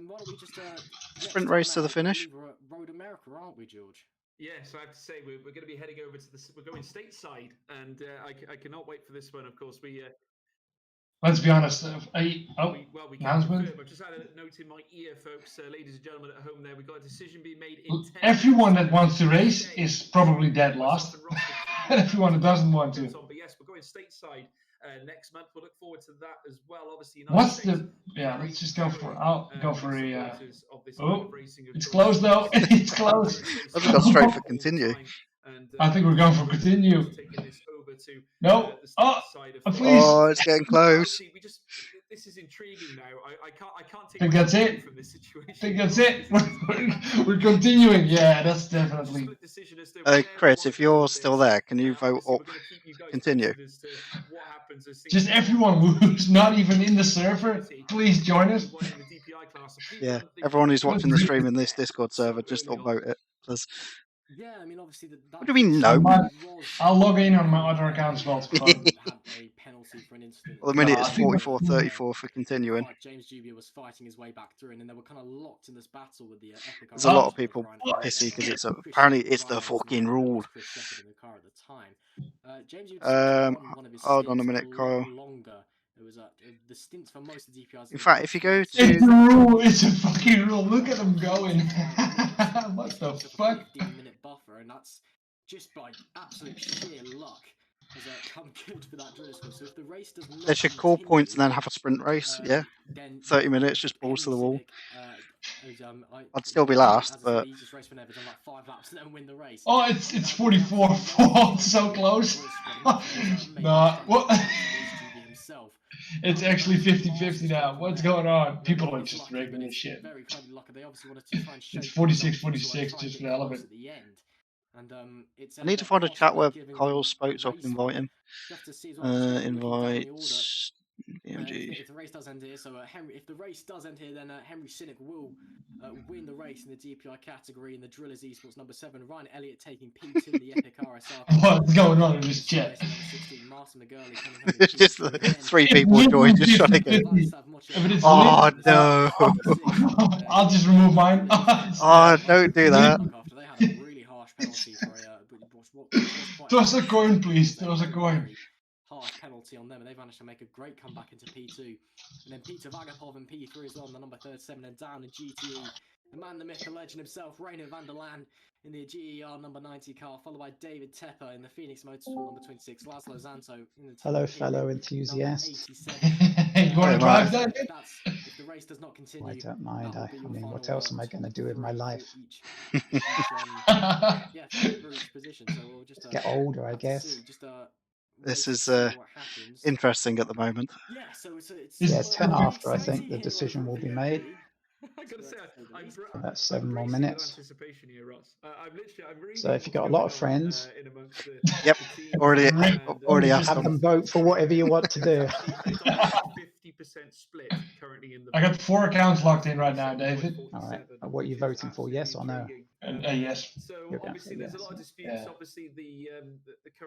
why don't we just Sprint race to the finish. We're at Road America, aren't we, George? Yes, I have to say we're going to be heading over to we're going stateside, and I cannot wait for this one. Of course, let's be honest. we can announcement. confirm. I've just had a note in my ear, folks, ladies and gentlemen at home. There, we got a decision being made in 10 Everyone minutes. that wants to race is probably dead lost, and everyone that doesn't want to. But yes, we're going stateside next month. We'll look forward to that as well. Obviously, What's the? Yeah, let's just go for. I'll go for a. Oh, it's closed though. It's closed. I've got straight for continue. I think we're going for continue. No. Oh, please. Oh, it's getting close. This is intriguing now. I can't take. I think that's it. From this situation. I think that's it. We're continuing. Yeah, that's definitely. Chris, if you're still there, can you vote up continue? Just everyone who's not even in the server, please join us. Yeah, everyone who's watching the stream in this Discord server, just upvote it, please. Yeah, I mean, obviously, What do we know? I'll log in on my other account as well. Well, the minute is 44:34 for continuing. James Jubier was fighting his way back through, and then they were kind of locked in this battle with the epic. There's a lot of people pissy because it's apparently it's the fucking rule. Hold on a minute, Kyle. It was the stints for most of the DPRs. In fact, if you go to... It's a rule, it's a fucking rule. Look at them going. What the fuck? 15-minute buffer, and that's just by absolute sheer luck. Has come good for that Drillers squad. So if the race does not they should call points and then have a sprint race. Yeah, 30 minutes, just balls to the wall. I'd still be last, but oh, it's 44-4, so close. Nah, what? It's actually 50-50 now. What's going on? People are just rigging this shit. It's 46-46 just for the hell of it. I need to find a chat where Kyle spoke so I can invite him. Invite VMG. If the race does end here, so if the race does end here, then Henry Cynic will win the race in the DPI category in the Drillers Esports number 7. Ryan Elliott taking P2 in the Epic RSR. What's going on in this chat? It's just 3 people joined just trying to get. Oh no! I'll just remove mine. Oh, don't do that. Toss a coin, please. Toss a coin. Harsh penalty on them, and they've managed to make a great comeback into P2. And then Peter Vagapov in P3 as well, the number 37, and down in GTE. The man, the myth, the legend himself, Rainer van der Laan in the GER number 90 car, followed by David Tepper in the Phoenix Motorsport number 26, Laszlo Zanto in the Hello, fellow enthusiasts. You want to drive that? If the race does not continue, I don't mind. I mean, what else am I going to do with my life? Get older, I guess. This is interesting at the moment. Yeah, 10 after, I think the decision will be made. That's 7 more minutes. So if you've got a lot of friends, yep, already asked have them vote for whatever you want to do. I got 4 accounts locked in right now, David. All right. What are you voting for? Yes or no? Yes. You're going to say yes. Yeah.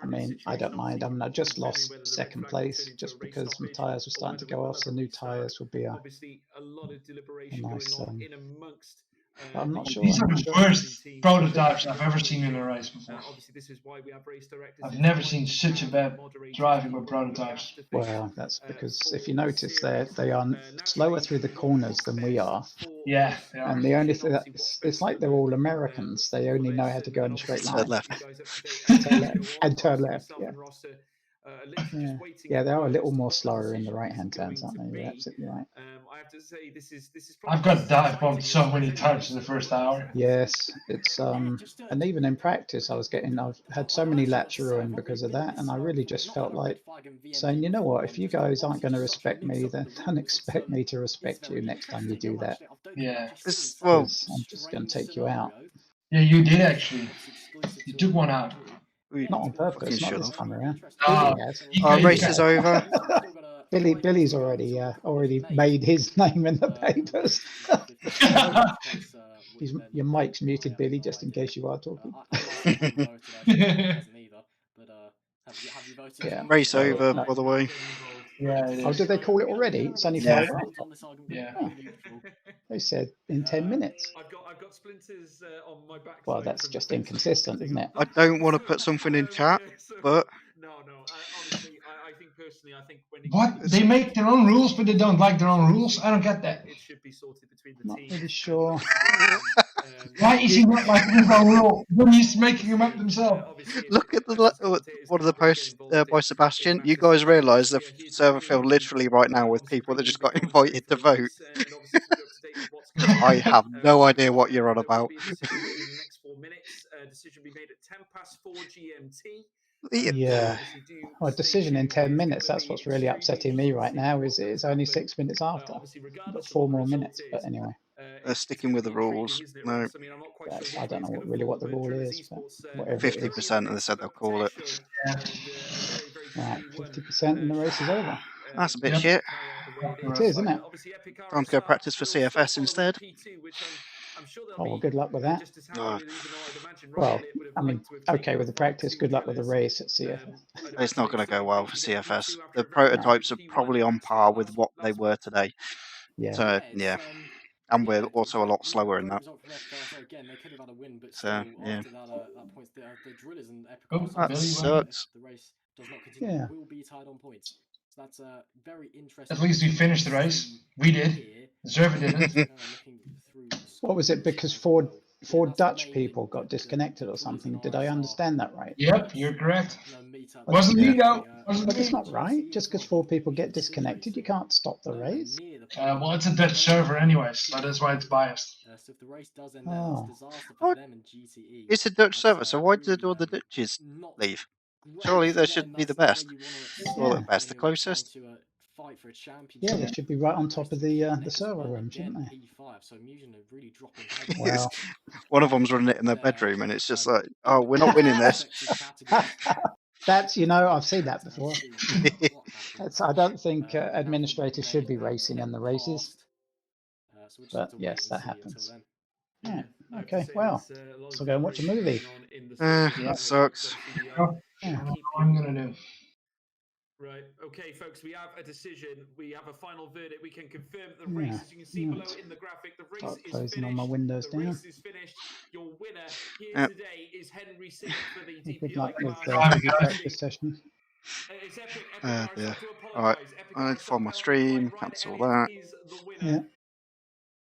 I mean, I don't mind. I mean, I just lost 2nd place just because my tyres were starting to go off. So new tyres would be a nice. I'm not sure. These are the worst prototypes I've ever seen in a race before. I've never seen such a bad driving with prototypes. Well, that's because if you notice, they are slower through the corners than we are. Yeah. And the only thing it's like they're all Americans. They only know how to go in a straight line. Turn left. And turn left. Yeah. literally just waiting. Yeah, they are a little more slower in the right-hand turns, aren't they? You're absolutely right. I have to say, this is. I've got dive bombed so many times in the first hour. Yes, it's and even in practice, I've had so many laps ruined because of that, and I really just felt like saying, you know what, if you guys aren't going to respect me, then don't expect me to respect you next time you do that. Yeah. Well, I'm just going to take you out. Yeah, you did actually. You took one out. Not on purpose, not this time around. Race is over. Billy's already made his name in the papers. Your mic's muted, Billy, just in case you are talking. Yeah. Race over, by the way. Yeah, it is. Oh, did they call it already? It's only 5 minutes. Yeah. Oh, they said in 10 minutes. I've got splinters on my back. Well, that's just inconsistent, isn't it? I don't want to put something in chat, but No. Honestly, I think personally, when what? They make their own rules, but they don't like their own rules. I don't get that. It should be sorted between the Not teams. really sure. Why is he not like his own rule? When he's making them up himself. look at one of the posts by Sebastian. You guys realise the server filled literally right now with people that just got invited to vote. I have no idea what you're on about. Decision be made at 4 GMT. Yeah. Well, a decision in 10 minutes, that's what's really upsetting me right now, is it's only 6 minutes after. We've got 4 more minutes, but anyway. They're sticking with the rules. No. I don't know what the rule is, but whatever. 50%, and they said they'll call it. Right, 50% and the race is over. That's a bit shit. It is, isn't it? Time to go practice for CFS instead. Oh, well, good luck with that. Oh. Well, I mean, okay with the practice, good luck with the race at CFS. It's not going to go well for CFS. The prototypes are probably on par with what they were today. Yeah. So, yeah. And we're also a lot slower in that. So, yeah. That sucks. Yeah. At least we finished the race. We did. The server didn't. What was it? Because four Dutch people got disconnected or something. Did I understand that right? Yep, you're correct. Wasn't me though. But it's not right. Just because 4 people get disconnected, you can't stop the race. Well, it's a Dutch server anyways, so that's why it's biased. Oh. It's a Dutch server, so why did all the Dutches leave? Surely they should be the best. Or the best, the closest. Yeah, they should be right on top of the server room, shouldn't they? Wow. One of them's running it in their bedroom, and it's just like, oh, we're not winning this. That's, I've seen that before. I don't think administrators should be racing in the races. But yes, that happens. Yeah. Okay, well, so go and watch a movie. That sucks. Yeah. I'm going to do. Right. Okay, folks, we have a decision. We have a final verdict. We can confirm the race, as you can see below in the graphic, the race is closing finished. all my windows the down. race is finished. Your winner here today is Henry Singh for the Good DPI luck with class. the practice session. It's epic. Alright, I need to find my stream, cancel that. Yeah.